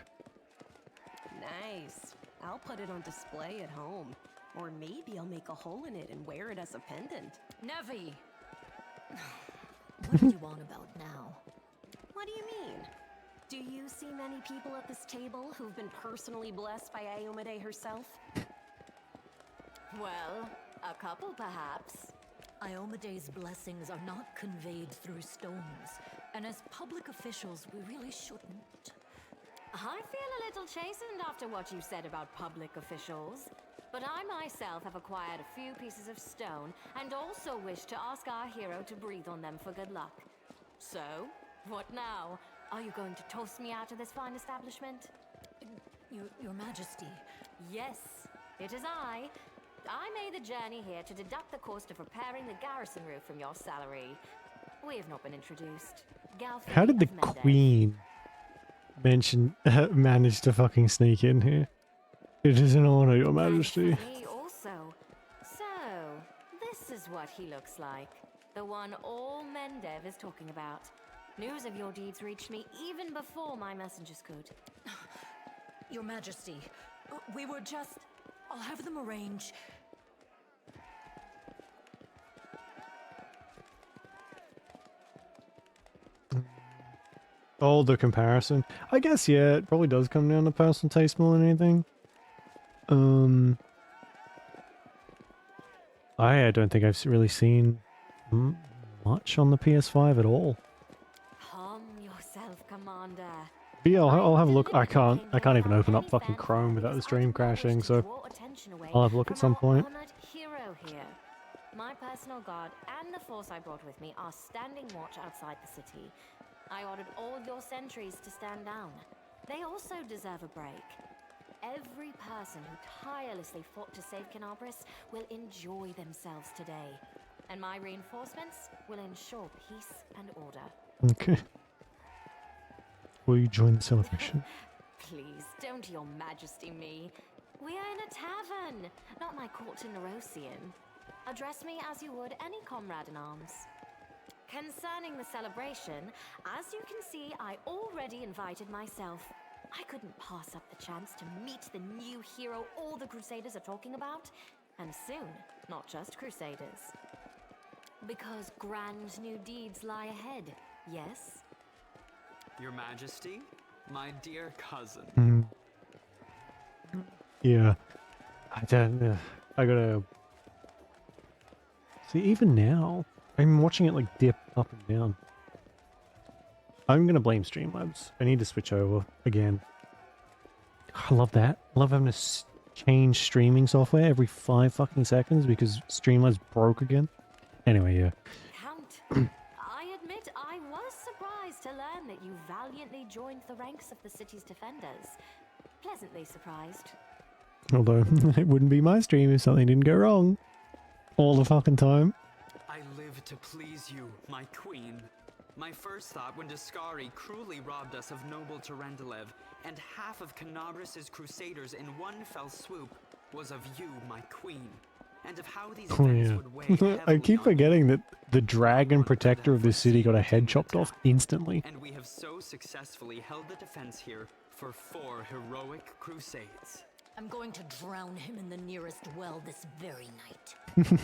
Nice. I'll put it on display at home. Or maybe I'll make a hole in it and wear it as a pendant. Nevi! What do you want about now? What do you mean? Do you see many people at this table who've been personally blessed by Iomade herself? Well, a couple perhaps. Iomade's blessings are not conveyed through stones, and as public officials, we really shouldn't. I feel a little chastened after what you said about public officials. But I myself have acquired a few pieces of stone and also wish to ask our hero to breathe on them for good luck. So, what now? Are you going to toast me out of this fine establishment? Your Majesty. Yes, it is I. I made the journey here to deduct the cost of repairing the garrison roof from your salary. We have not been introduced. How did the Queen manage to fucking sneak in here? It is an honor, Your Majesty. Me also. So, this is what he looks like. The one all Mendev is talking about. News of your deeds reached me even before my messengers could. Your Majesty, we were just... I'll have them arrange... Oh, the comparison. I guess, yeah, it probably does come down to personal taste more than anything. I don't think I've really seen much on the PS5 at all. Calm yourself, Commander. But yeah, I'll have a look. I can't even open up fucking Chrome without the stream crashing, so I'll have a look at some point. Hero here. My personal guard and the force I brought with me are standing watch outside the city. I ordered all your sentries to stand down. They also deserve a break. Every person who tirelessly fought to save Canabris will enjoy themselves today. And my reinforcements will ensure peace and order. Okay. Will you join the celebration? Please, don't Your Majesty me. We are in a tavern, not my court in Nerosian. Address me as you would any comrade in arms. Concerning the celebration, as you can see, I already invited myself. I couldn't pass up the chance to meet the new hero all the Crusaders are talking about. And soon, not just Crusaders. Because grand new deeds lie ahead, yes? Your Majesty, my dear cousin. Yeah. I gotta... See, even now, I'm watching it like dip up and down. I'm gonna blame Streamlabs. I need to switch over again. I love that. I love having to change streaming software every 5 fucking seconds because Streamlabs broke again. Anyway, yeah. Count, I admit I was surprised to learn that you valiantly joined the ranks of the city's defenders. pleasantly surprised. Although, it wouldn't be my stream if something didn't go wrong. All the fucking time. I live to please you, my queen. My first thought when Daskari cruelly robbed us of noble Terendelev and half of Canabras' crusaders in one fell swoop was of you, my queen, and of how these Oh events yeah. would weigh I keep heavily on forgetting that the dragon protector of this city got a head chopped off instantly. and we have so successfully held the defense here for 4 heroic crusades. I'm going to drown him in the nearest well this very night.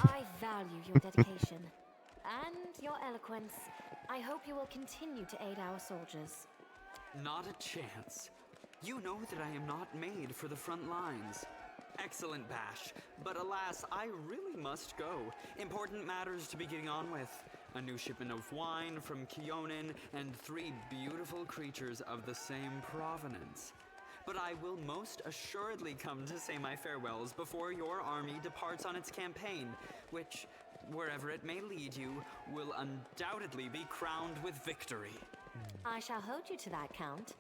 I value your dedication and your eloquence. I hope you will continue to aid our soldiers. Not a chance. You know that I am not made for the front lines. Excellent bash, but alas, I really must go. Important matters to be getting on with. A new shipment of wine from Kionin and 3 beautiful creatures of the same provenance. But I will most assuredly come to say my farewells before your army departs on its campaign, which, wherever it may lead you, will undoubtedly be crowned with victory. I shall hold you to that, Count.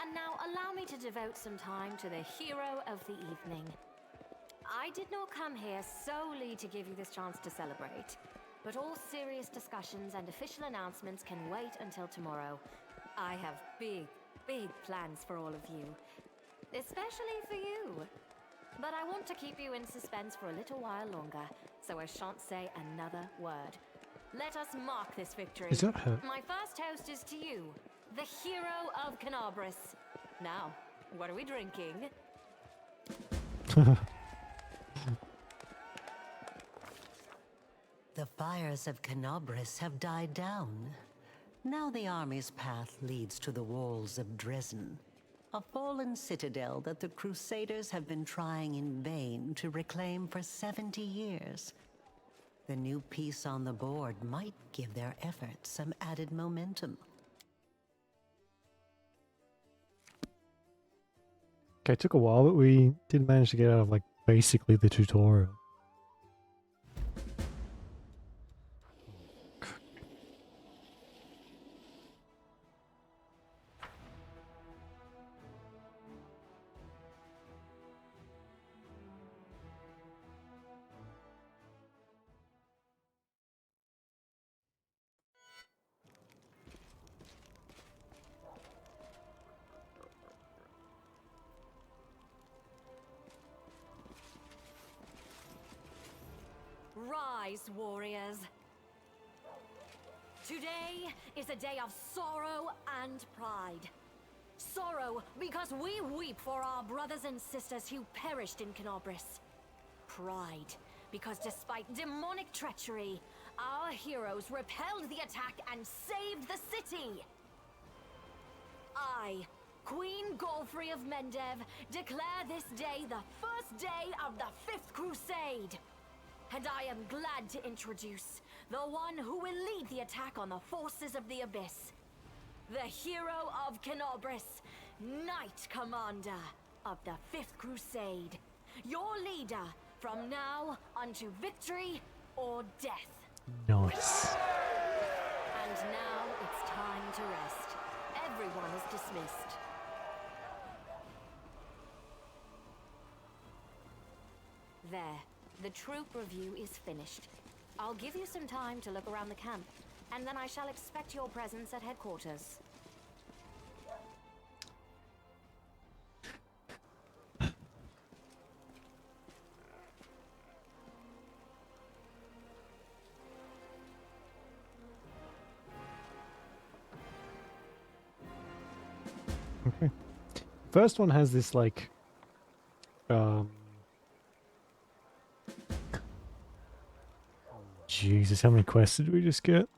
And now allow me to devote some time to the hero of the evening. I did not come here solely to give you this chance to celebrate, but all serious discussions and official announcements can wait until tomorrow. I have big plans for all of you, especially for you. But I want to keep you in suspense for a little while longer, so I shan't say another word. Let us mark this victory. Is that her? My first toast is to you, the hero of Canabras. Now, what are we drinking? The fires of Canabras have died down. Now the army's path leads to the walls of Dresden, a fallen citadel that the Crusaders have been trying in vain to reclaim for 70 years. The new piece on the board might give their efforts some added momentum. Okay, it took a while, but we did manage to get out of, like, basically the tutorial. Rise, warriors. Today is a day of sorrow and pride. Sorrow because we weep for our brothers and sisters who perished in Canabras. Pride because despite demonic treachery, our heroes repelled the attack and saved the city. I, Queen Golfrey of Mendev, declare this day the first day of the 5th Crusade. And I am glad to introduce the one who will lead the attack on the forces of the Abyss. The hero of Canabras, Knight Commander of the 5th Crusade. Your leader from now unto victory or death. Nice. And now it's time to rest. Everyone is dismissed. There. The troop review is finished. I'll give you some time to look around the camp, and then I shall expect your presence at headquarters. Okay. First one has this, like, Jesus, how many quests did we just get?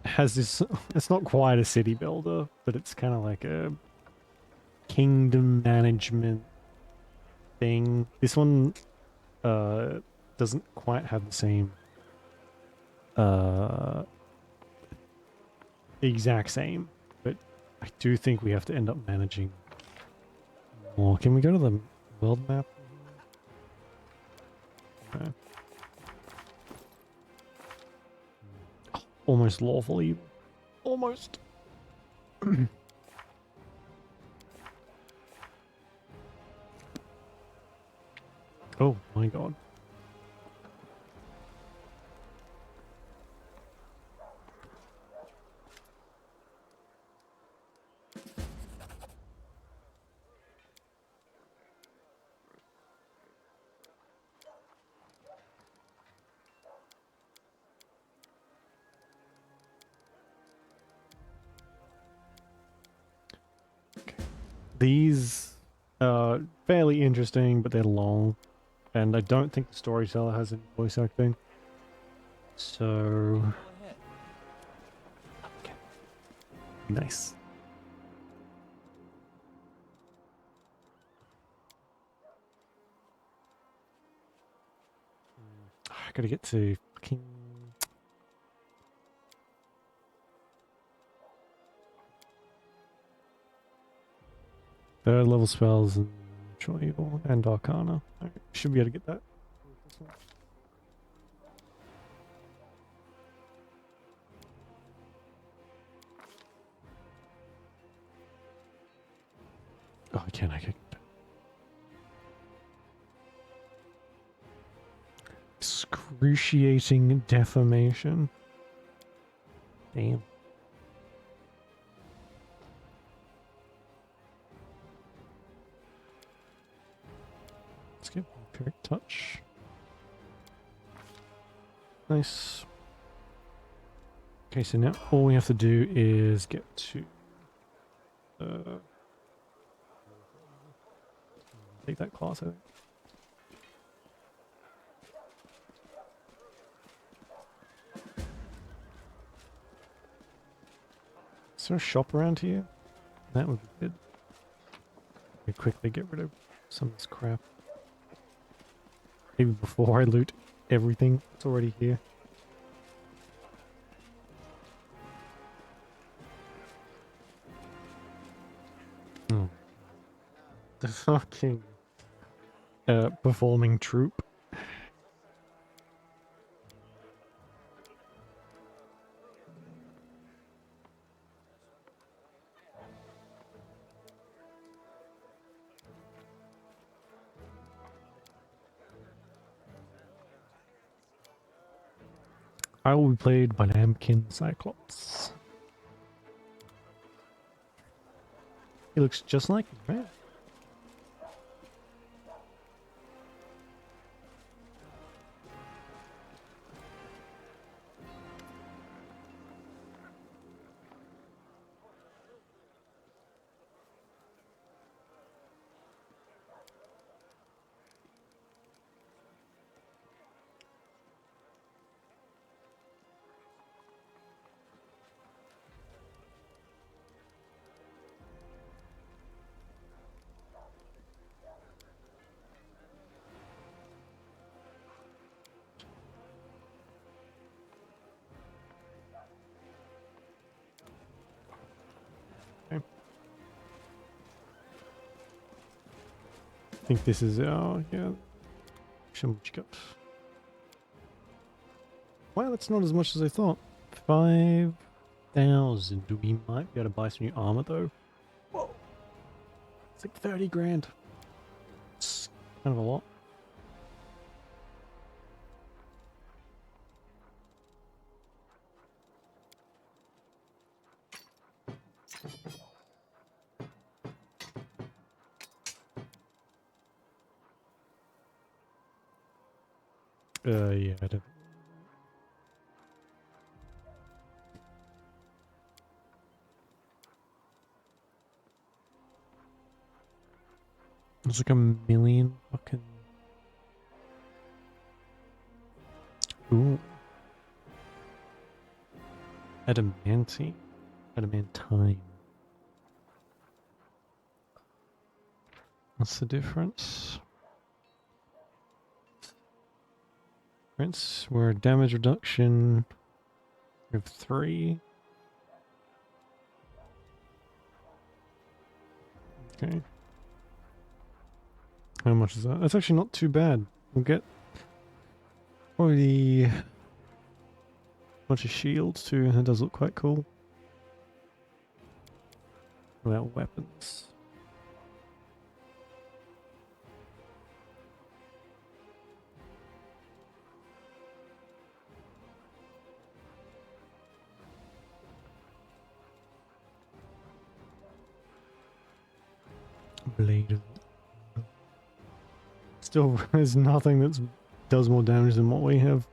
Has this, it's not quite a city builder, but it's kind of like a kingdom management thing. This one, doesn't quite have the same, exact same, but I do think we have to end up managing more. Can we go to the world map? Okay. Almost lawful evil. Almost. Oh my god. These are fairly interesting, but they're long. And I don't think the storyteller has any voice acting. So... Okay. Nice. I gotta get to fucking... Third level spells and True Evil and Arcana. Right, should be able to get that. Oh, I can. Excruciating deformation. Damn. Let's get Vampiric Touch. Nice. Okay, so now all we have to do is get to... take that class, I think. Is there a shop around here? That would be good. We quickly get rid of some of this crap. Maybe before I loot everything that's already here. Oh. The fucking performing troupe. I will be played by Lambkin Cyclops. He looks just like me, right? I think this is our, yeah. Show me what you got. Wow, that's not as much as I thought. 5,000. We might be able to buy some new armor though. Whoa. It's like 30 grand. It's kind of a lot. Yeah, I don't. There's like a million fucking... Ooh. Adamantine. Adamantine. What's the difference? We're damage reduction. We have 3. Okay. How much is that? That's actually not too bad. We'll get probably a bunch of shields too. That does look quite cool. What about weapons? Blade of... Still, there's nothing that does more damage than what we have.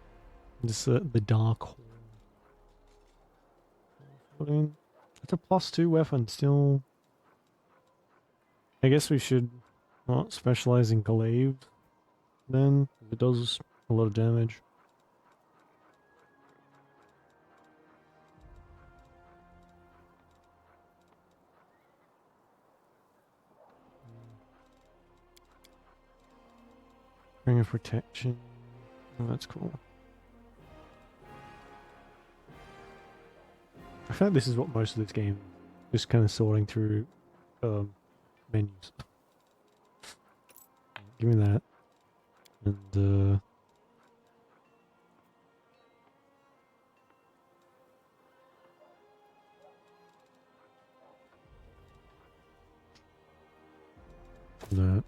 This, the Dark Horn. 14. It's a +2 weapon, still... I guess we should not specialize in glaive then. It does a lot of damage. Ring of Protection. Oh, that's cool. I feel like this is what most of this game is. Just kind of sorting through menus. Give me that. And that.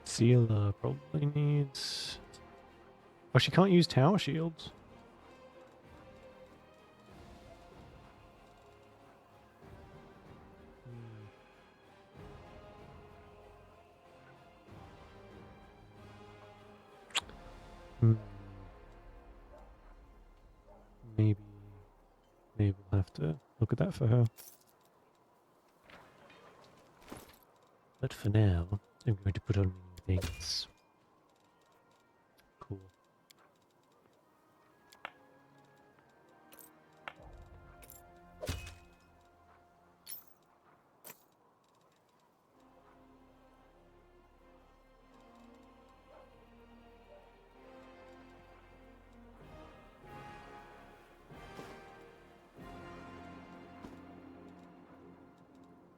Sealer probably needs... Oh, she can't use tower shields. Maybe we'll have to look at that for her. But for now, I'm going to put on things. Cool.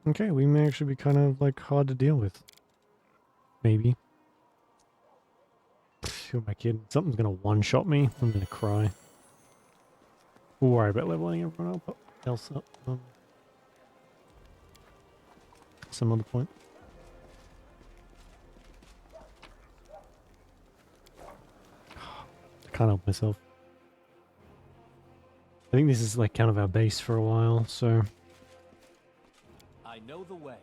Okay, we may actually be kind of like hard to deal with. Maybe. Who am I kidding? Something's gonna one-shot me. I'm gonna cry. We'll worry about leveling everyone else up. Some other point. I can't help myself. I think this is like kind of our base for a while, so... I know the way.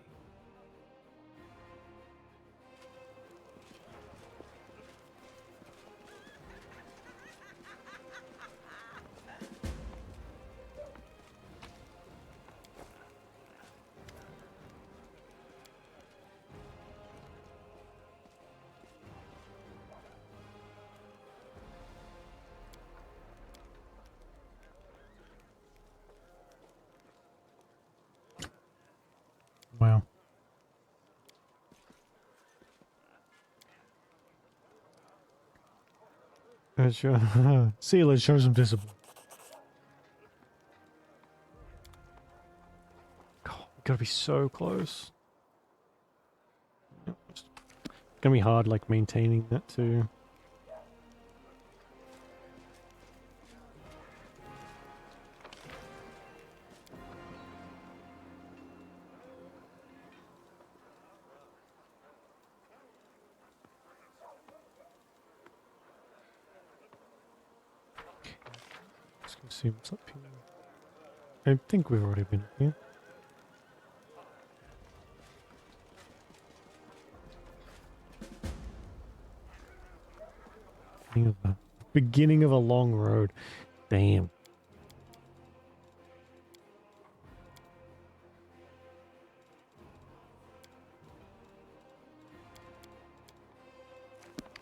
Wow. Sealer, show some discipline. God, we gotta be so close. It's gonna be hard, like, maintaining that too. Just gonna see what's up here. I think we've already been here. Beginning of a long road. Damn.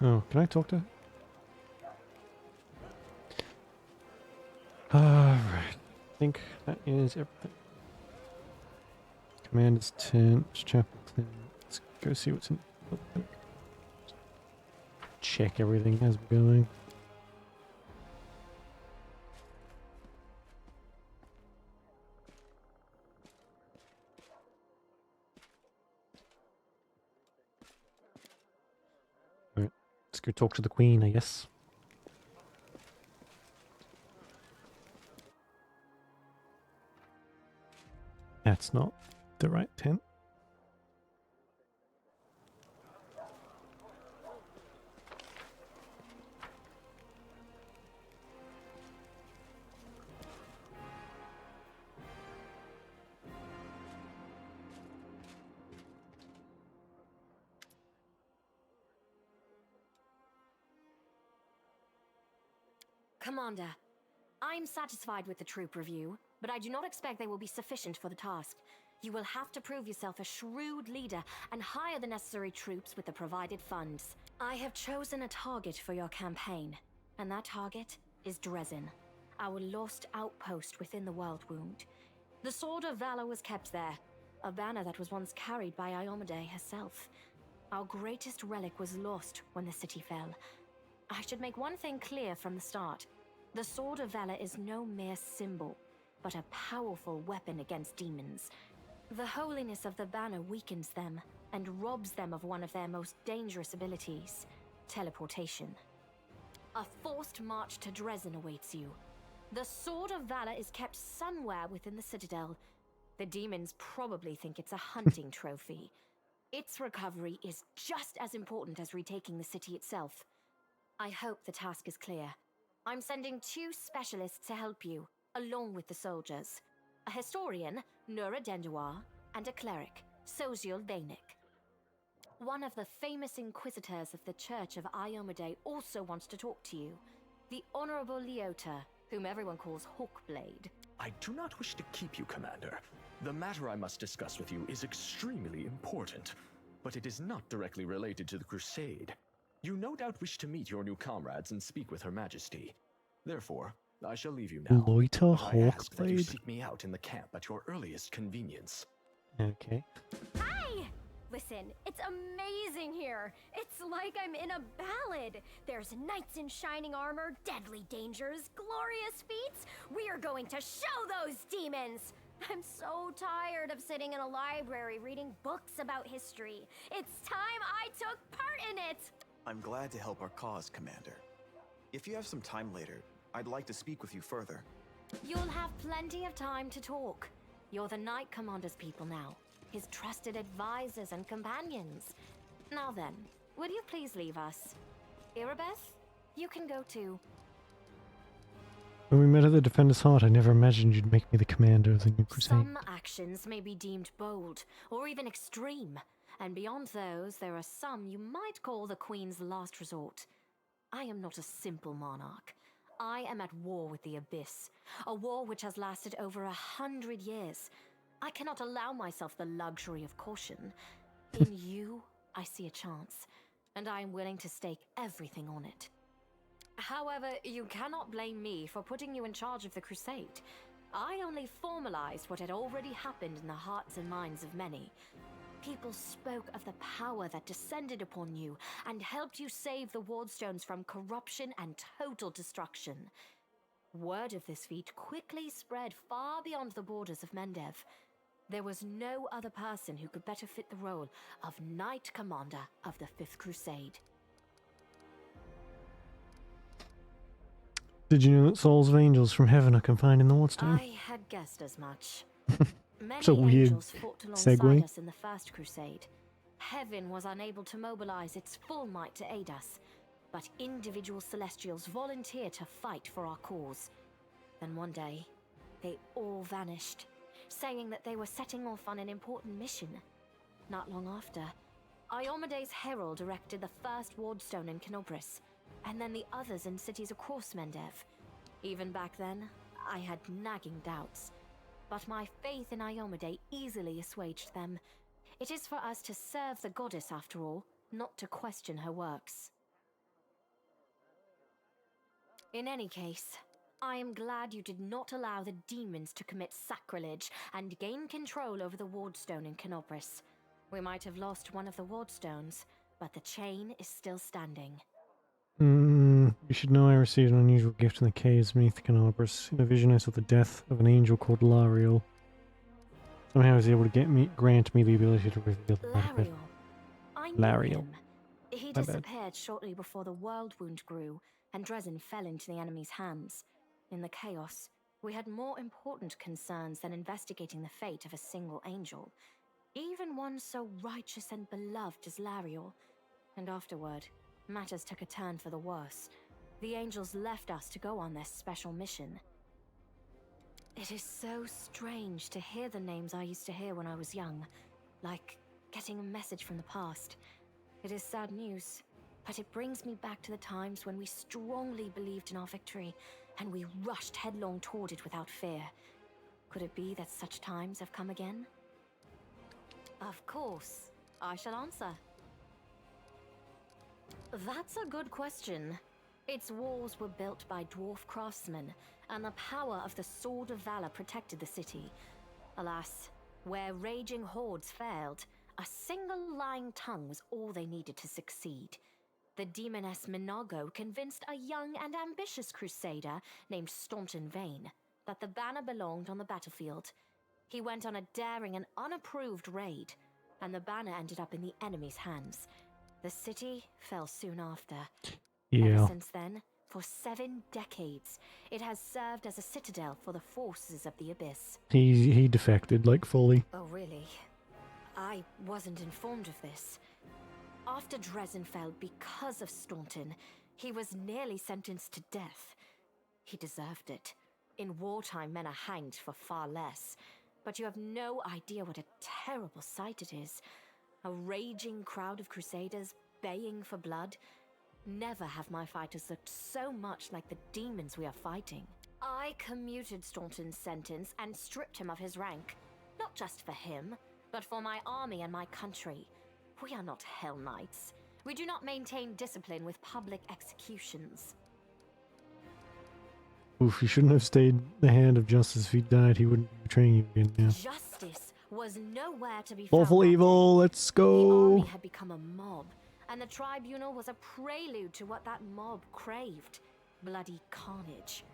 Oh, can I talk to her? Alright. I think that is everything. Commander's tent, chapel tent. Let's go see what's in. Check everything as we're going. Alright, let's go talk to the queen, I guess. That's not the right tent. Commander, I'm satisfied with the troop review, but I do not expect they will be sufficient for the task. You will have to prove yourself a shrewd leader and hire the necessary troops with the provided funds. I have chosen a target for your campaign, and that target is Dresden, our lost outpost within the World Wound. The Sword of Valor was kept there, a banner that was once carried by Iomade herself. Our greatest relic was lost when the city fell. I should make one thing clear from the start. The Sword of Valor is no mere symbol, but a powerful weapon against demons. The holiness of the banner weakens them and robs them of one of their most dangerous abilities, teleportation. A forced march to Dresden awaits you. The Sword of Valor is kept somewhere within the Citadel. The demons probably think it's a hunting trophy. Its recovery is just as important as retaking the city itself. I hope the task is clear. I'm sending 2 specialists to help you, along with the soldiers. A historian, Nura Denduar, and a cleric, Soziel Danik. One of the famous inquisitors of the Church of Iomade also wants to talk to you. The Honorable Leota, whom everyone calls Hawkblade. I do not wish to keep you, Commander. The matter I must discuss with you is extremely important, but it is not directly related to the Crusade. You no doubt wish to meet your new comrades and speak with Her Majesty. Therefore, I shall leave you now. Loiter But I ask that you Hawkblade? seek me out in the camp at your earliest convenience. Okay. Hi! Listen, it's amazing here. It's like I'm in a ballad. There's knights in shining armor, deadly dangers, glorious feats. We are going to show those demons. I'm so tired of sitting in a library reading books about history. It's time I took part in it. I'm glad to help our cause, Commander. If you have some time later, I'd like to speak with you further. You'll have plenty of time to talk. You're the Knight Commander's people now, his trusted advisors and companions. Now then, will you please leave us? Irabeth, you can go too. When we met at the Defender's Heart, I never imagined you'd make me the commander of the new crusade. Some actions may be deemed bold, or even extreme, and beyond those, there are some you might call the Queen's last resort. I am not a simple monarch. I am at war with the Abyss, a war which has lasted over 100 years. I cannot allow myself the luxury of caution. In you, I see a chance, and I am willing to stake everything on it. However, you cannot blame me for putting you in charge of the crusade. I only formalized what had already happened in the hearts and minds of many. People spoke of the power that descended upon you and helped you save the Wardstones from corruption and total destruction. Word of this feat quickly spread far beyond the borders of Mendev. There was no other person who could better fit the role of Knight Commander of the Fifth Crusade. Did you know that souls of angels from heaven are confined in the Wardstone? I had guessed as much. Many It's a weird angels fought alongside segue. us in the First Crusade. Heaven was unable to mobilize its full might to aid us, but individual celestials volunteered to fight for our cause. Then one day, they all vanished, saying that they were setting off on an important mission. Not long after, Iomade's herald erected the first Wardstone in Canobris, and then the others in cities across Mendev. Even back then, I had nagging doubts. But my faith in Iomade easily assuaged them. It is for us to serve the goddess after all, not to question her works. In any case, I am glad you did not allow the demons to commit sacrilege and gain control over the Wardstone in Canobris. We might have lost one of the Wardstones, but the chain is still standing. You should know I received an unusual gift in the caves beneath Canobris. In a vision I saw the death of an angel called Lariel. Somehow I was able to grant me the ability to reveal the matter. I knew Lariel. him. He My bad. disappeared shortly before the World Wound grew, and Dresden fell into the enemy's hands. In the chaos, we had more important concerns than investigating the fate of a single angel. Even one so righteous and beloved as Lariel. And afterward, matters took a turn for the worse. The angels left us to go on their special mission. It is so strange to hear the names I used to hear when I was young, like getting a message from the past. It is sad news, But it brings me back to the times when we strongly believed in our victory, and we rushed headlong toward it without fear. Could it be that such times have come again? Of course. I shall answer. That's a good question. Its walls were built by dwarf craftsmen, and the power of the Sword of Valor protected the city. Alas, where raging hordes failed, a single lying tongue was all they needed to succeed. The demoness Minago convinced a young and ambitious crusader named Staunton Vane that the banner belonged on the battlefield. He went on a daring and unapproved raid, and the banner ended up in the enemy's hands. The city fell soon after. Yeah. Ever since then, for 7 decades, it has served as a citadel for the forces of the Abyss. He defected, like, fully. Oh, really? I wasn't informed of this. After Dresden fell because of Staunton, he was nearly sentenced to death. He deserved it. In wartime, men are hanged for far less. But you have no idea what a terrible sight it is. A raging crowd of crusaders baying for blood. Never have my fighters looked so much like the demons we are fighting. I commuted Staunton's sentence and stripped him of his rank. Not just for him, but for my army and my country. We are not Hell Knights. We do not maintain discipline with public executions. Oof, he shouldn't have stayed the hand of justice. If he died, he wouldn't be betraying you again. Yeah. Justice was nowhere to be found. Lawful evil, let's The go. army had become a mob, and the tribunal was a prelude to what that mob craved. Bloody carnage.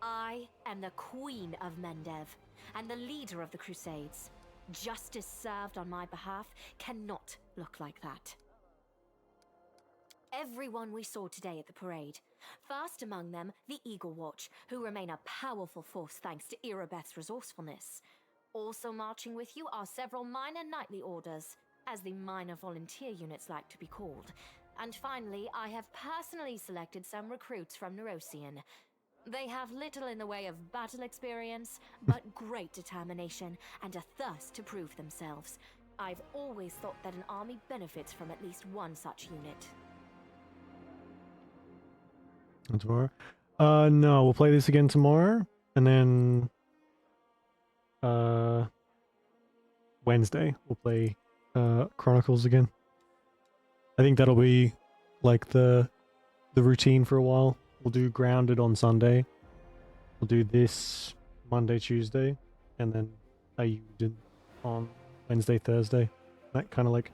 I am the Queen of Mendev, and the leader of the Crusades. Justice served on my behalf cannot look like that. Everyone we saw today at the parade. First among them, the Eagle Watch, who remain a powerful force thanks to Irabeth's resourcefulness. Also marching with you are several minor knightly orders, as the minor volunteer units like to be called. And finally, I have personally selected some recruits from Neurosian. They have little in the way of battle experience, but great determination and a thirst to prove themselves. I've always thought that an army benefits from at least one such unit. Tomorrow? No, we'll play this again tomorrow, and then Wednesday we'll play Chronicles again. I think that'll be like the routine for a while. We'll do Grounded on Sunday. We'll do this Monday, Tuesday, and then Ayuden on Wednesday, Thursday. That kind of like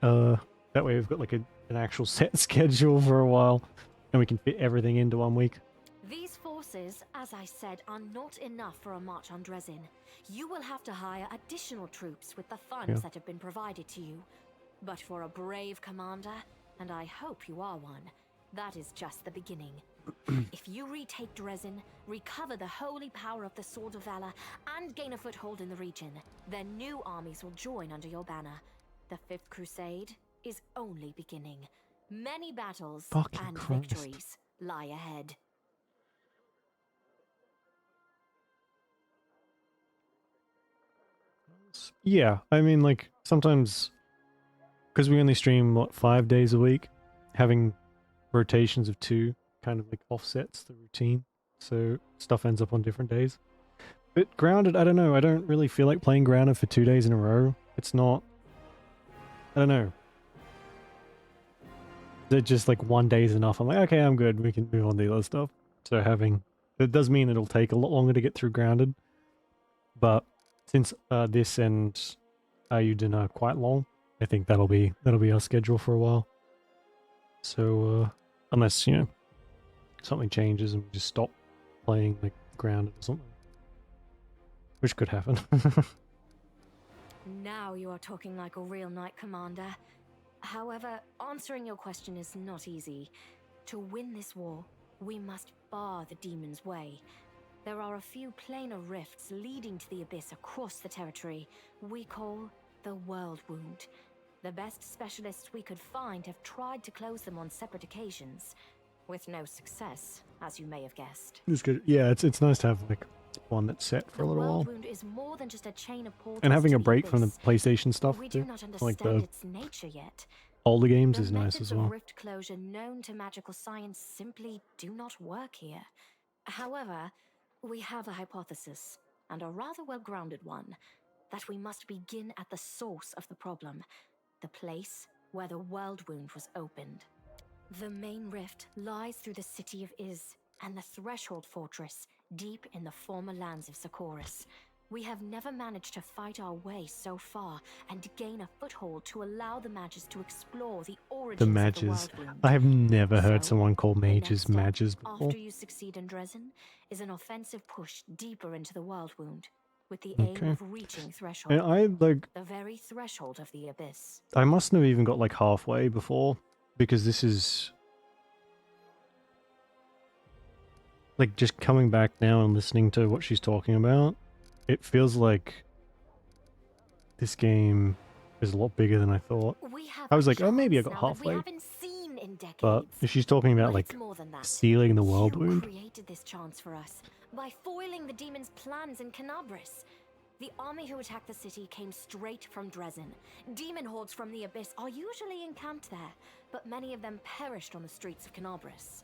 that way we've got like an actual set schedule for a while. And we can fit everything into 1 week. These forces, as I said, are not enough for a march on Dresden. You will have to hire additional troops with the funds that have been provided to you. But for a brave commander, and I hope you are one, that is just the beginning. If you retake Dresden, recover the holy power of the Sword of Valor, and gain a foothold in the region, then new armies will join under your banner. The Fifth Crusade is only beginning. Many battles and victories lie ahead. Yeah, I mean, like, sometimes, because we only stream, what, 5 days a week, having rotations of 2 kind of, like, offsets the routine, so stuff ends up on different days. But Grounded, I don't know, I don't really feel like playing Grounded for 2 days in a row. It's not, I don't know. They're just like 1 day is enough. I'm like, okay, I'm good. We can move on to the other stuff. So it does mean it'll take a lot longer to get through Grounded. But since this and Ayuden are quite long, I think that'll be our schedule for a while. So unless, you know, something changes and we just stop playing like Grounded or something. Which could happen. Now you are talking like a real knight commander. However, answering your question is not easy. To win this war, we must bar the demon's way. There are a few planar rifts leading to the Abyss across the territory we call the World Wound. The best specialists we could find have tried to close them on separate occasions, with no success, as you may have guessed. It's good. Yeah, it's nice to have like one that's set for a little while. Wound is more than just a chain of portals And having to a the break from the Abyss. PlayStation stuff. We too. do not Like understand its nature yet, older games The is nice methods as of well. rift closure known to magical science simply do not work here. However, we have a hypothesis, and a rather well-grounded one, that we must begin at the source of the problem, the place where the world wound was opened. The main rift lies through the city of Iz and the Threshold Fortress, deep in the former lands of Socorus. We have never managed to fight our way so far and gain a foothold to allow the mages to explore the origins The of the mages. world wound. I have never heard So, someone call the next mages step, mages before. after you succeed in Dresden, is an offensive push deeper into the world wound, with the aim Okay. of reaching Threshold, And I like the very threshold of the abyss. I mustn't have even got like halfway before, because this is like just coming back now and listening to what she's talking about. It feels like this game is a lot bigger than I thought. I was like, oh, maybe I got halfway. But if she's talking about But like it's more than that. sealing the world You wound, created this chance for us by foiling the demon's plans in Canabris. The army who attacked the city came straight from Dresden. Demon hordes from the abyss are usually encamped there, but many of them perished on the streets of Canabris.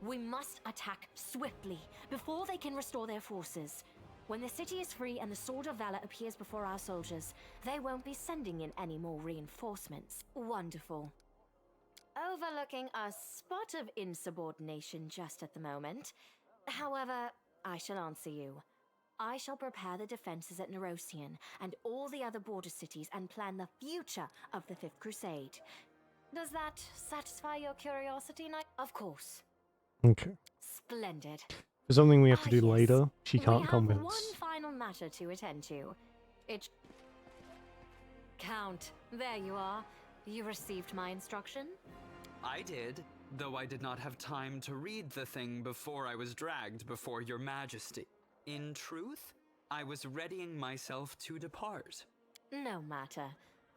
We must attack swiftly before they can restore their forces. When the city is free and the Sword of Valor appears before our soldiers, they won't be sending in any more reinforcements. Wonderful. Overlooking a spot of insubordination just at the moment. However, I shall answer you. I shall prepare the defenses at Nerosian and all the other border cities and plan the future of the Fifth Crusade. Does that satisfy your curiosity, Knight? Of course. okay. Splendid. For something we have to do Yes. later, she We can't have convince. one final matter to attend to. It... Count, there you are. You received my instruction? I did, though I did not have time to read the thing before I was dragged before your majesty. In truth, I was readying myself to depart. No matter.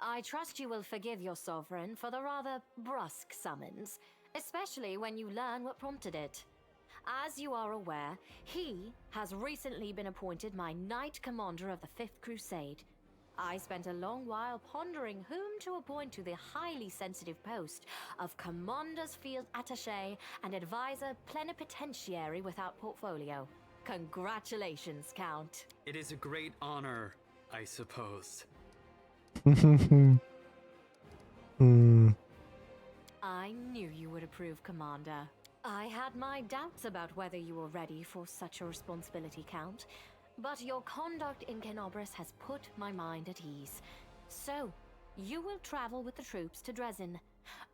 I trust you will forgive your sovereign for the rather brusque summons, especially when you learn what prompted it. As you are aware, he has recently been appointed my Knight Commander of the Fifth Crusade. I spent a long while pondering whom to appoint to the highly sensitive post of Commander's Field Attaché and Advisor Plenipotentiary without portfolio. Congratulations, Count. It is a great honor, I suppose. I knew you would approve, Commander. I had my doubts about whether you were ready for such a responsibility, Count, but your conduct in Canabris has put my mind at ease. So, you will travel with the troops to Dresden.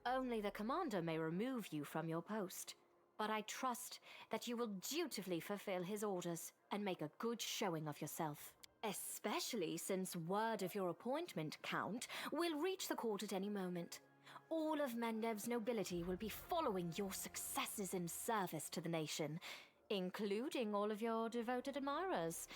Only the commander may remove you from your post. But I trust that you will dutifully fulfill his orders and make a good showing of yourself. Especially since word of your appointment, Count, will reach the court at any moment. All of Mendev's nobility will be following your successes in service to the nation, including all of your devoted admirers.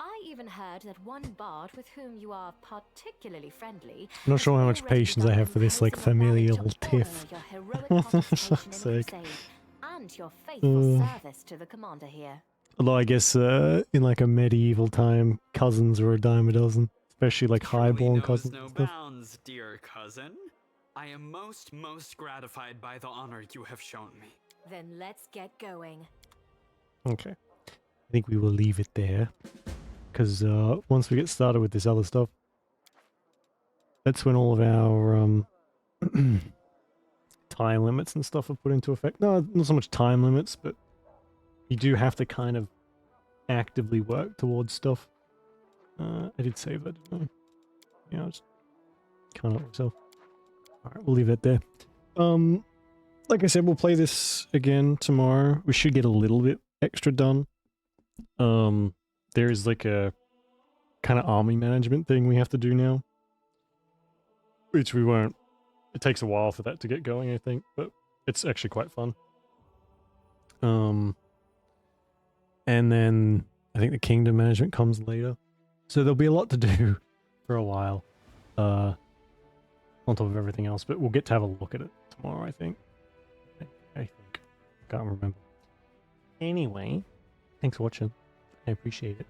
I even heard that one bard with whom you are particularly friendly... I'm not sure how much patience I have for this like familial tiff. your heroic For participation fuck's in the sake. crusade and your faithful service to the commander here. Although I guess in like a medieval time, cousins were a dime a dozen, especially like highborn Knows cousins. no and stuff. bounds, dear cousin. I am most gratified by the honor you have shown me. Then let's get going. Okay, I think we will leave it there, because once we get started with this other stuff, that's when all of our time limits and stuff are put into effect. No, not so much time limits, but you do have to kind of actively work towards stuff. I did save that, didn't I? Yeah, I just can't help myself. Alright, we'll leave that there. Like I said, we'll play this again tomorrow. We should get a little bit extra done. There is like a kind of army management thing we have to do now. Which we won't. It takes a while for that to get going, I think, but it's actually quite fun. And then I think the kingdom management comes later. So there'll be a lot to do for a while. On top of everything else, but we'll get to have a look at it tomorrow, I think. Can't remember. Anyway, thanks for watching. I appreciate it.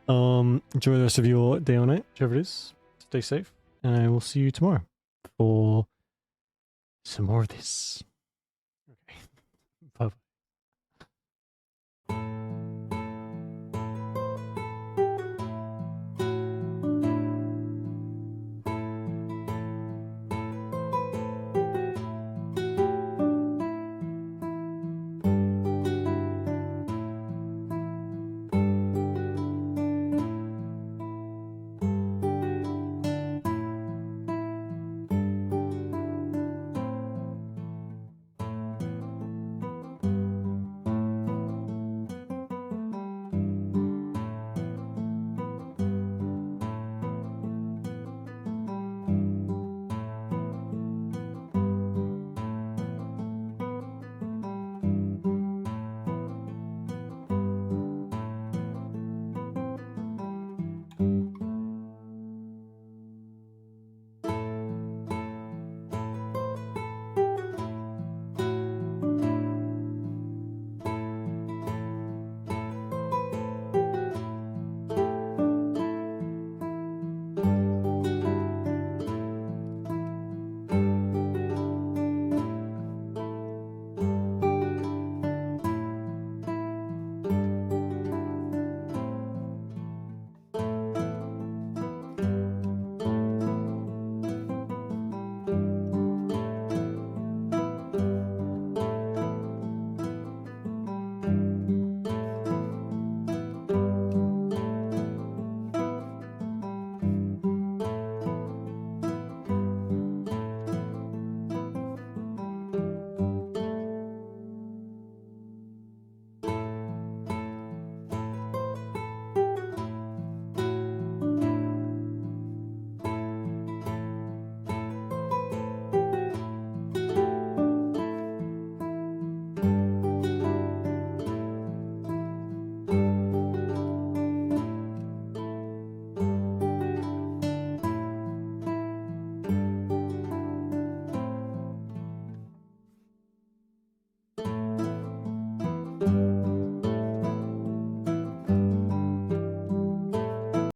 Enjoy the rest of your day or night, whichever it is. Stay safe, and I will see you tomorrow for some more of this. Okay. Bye.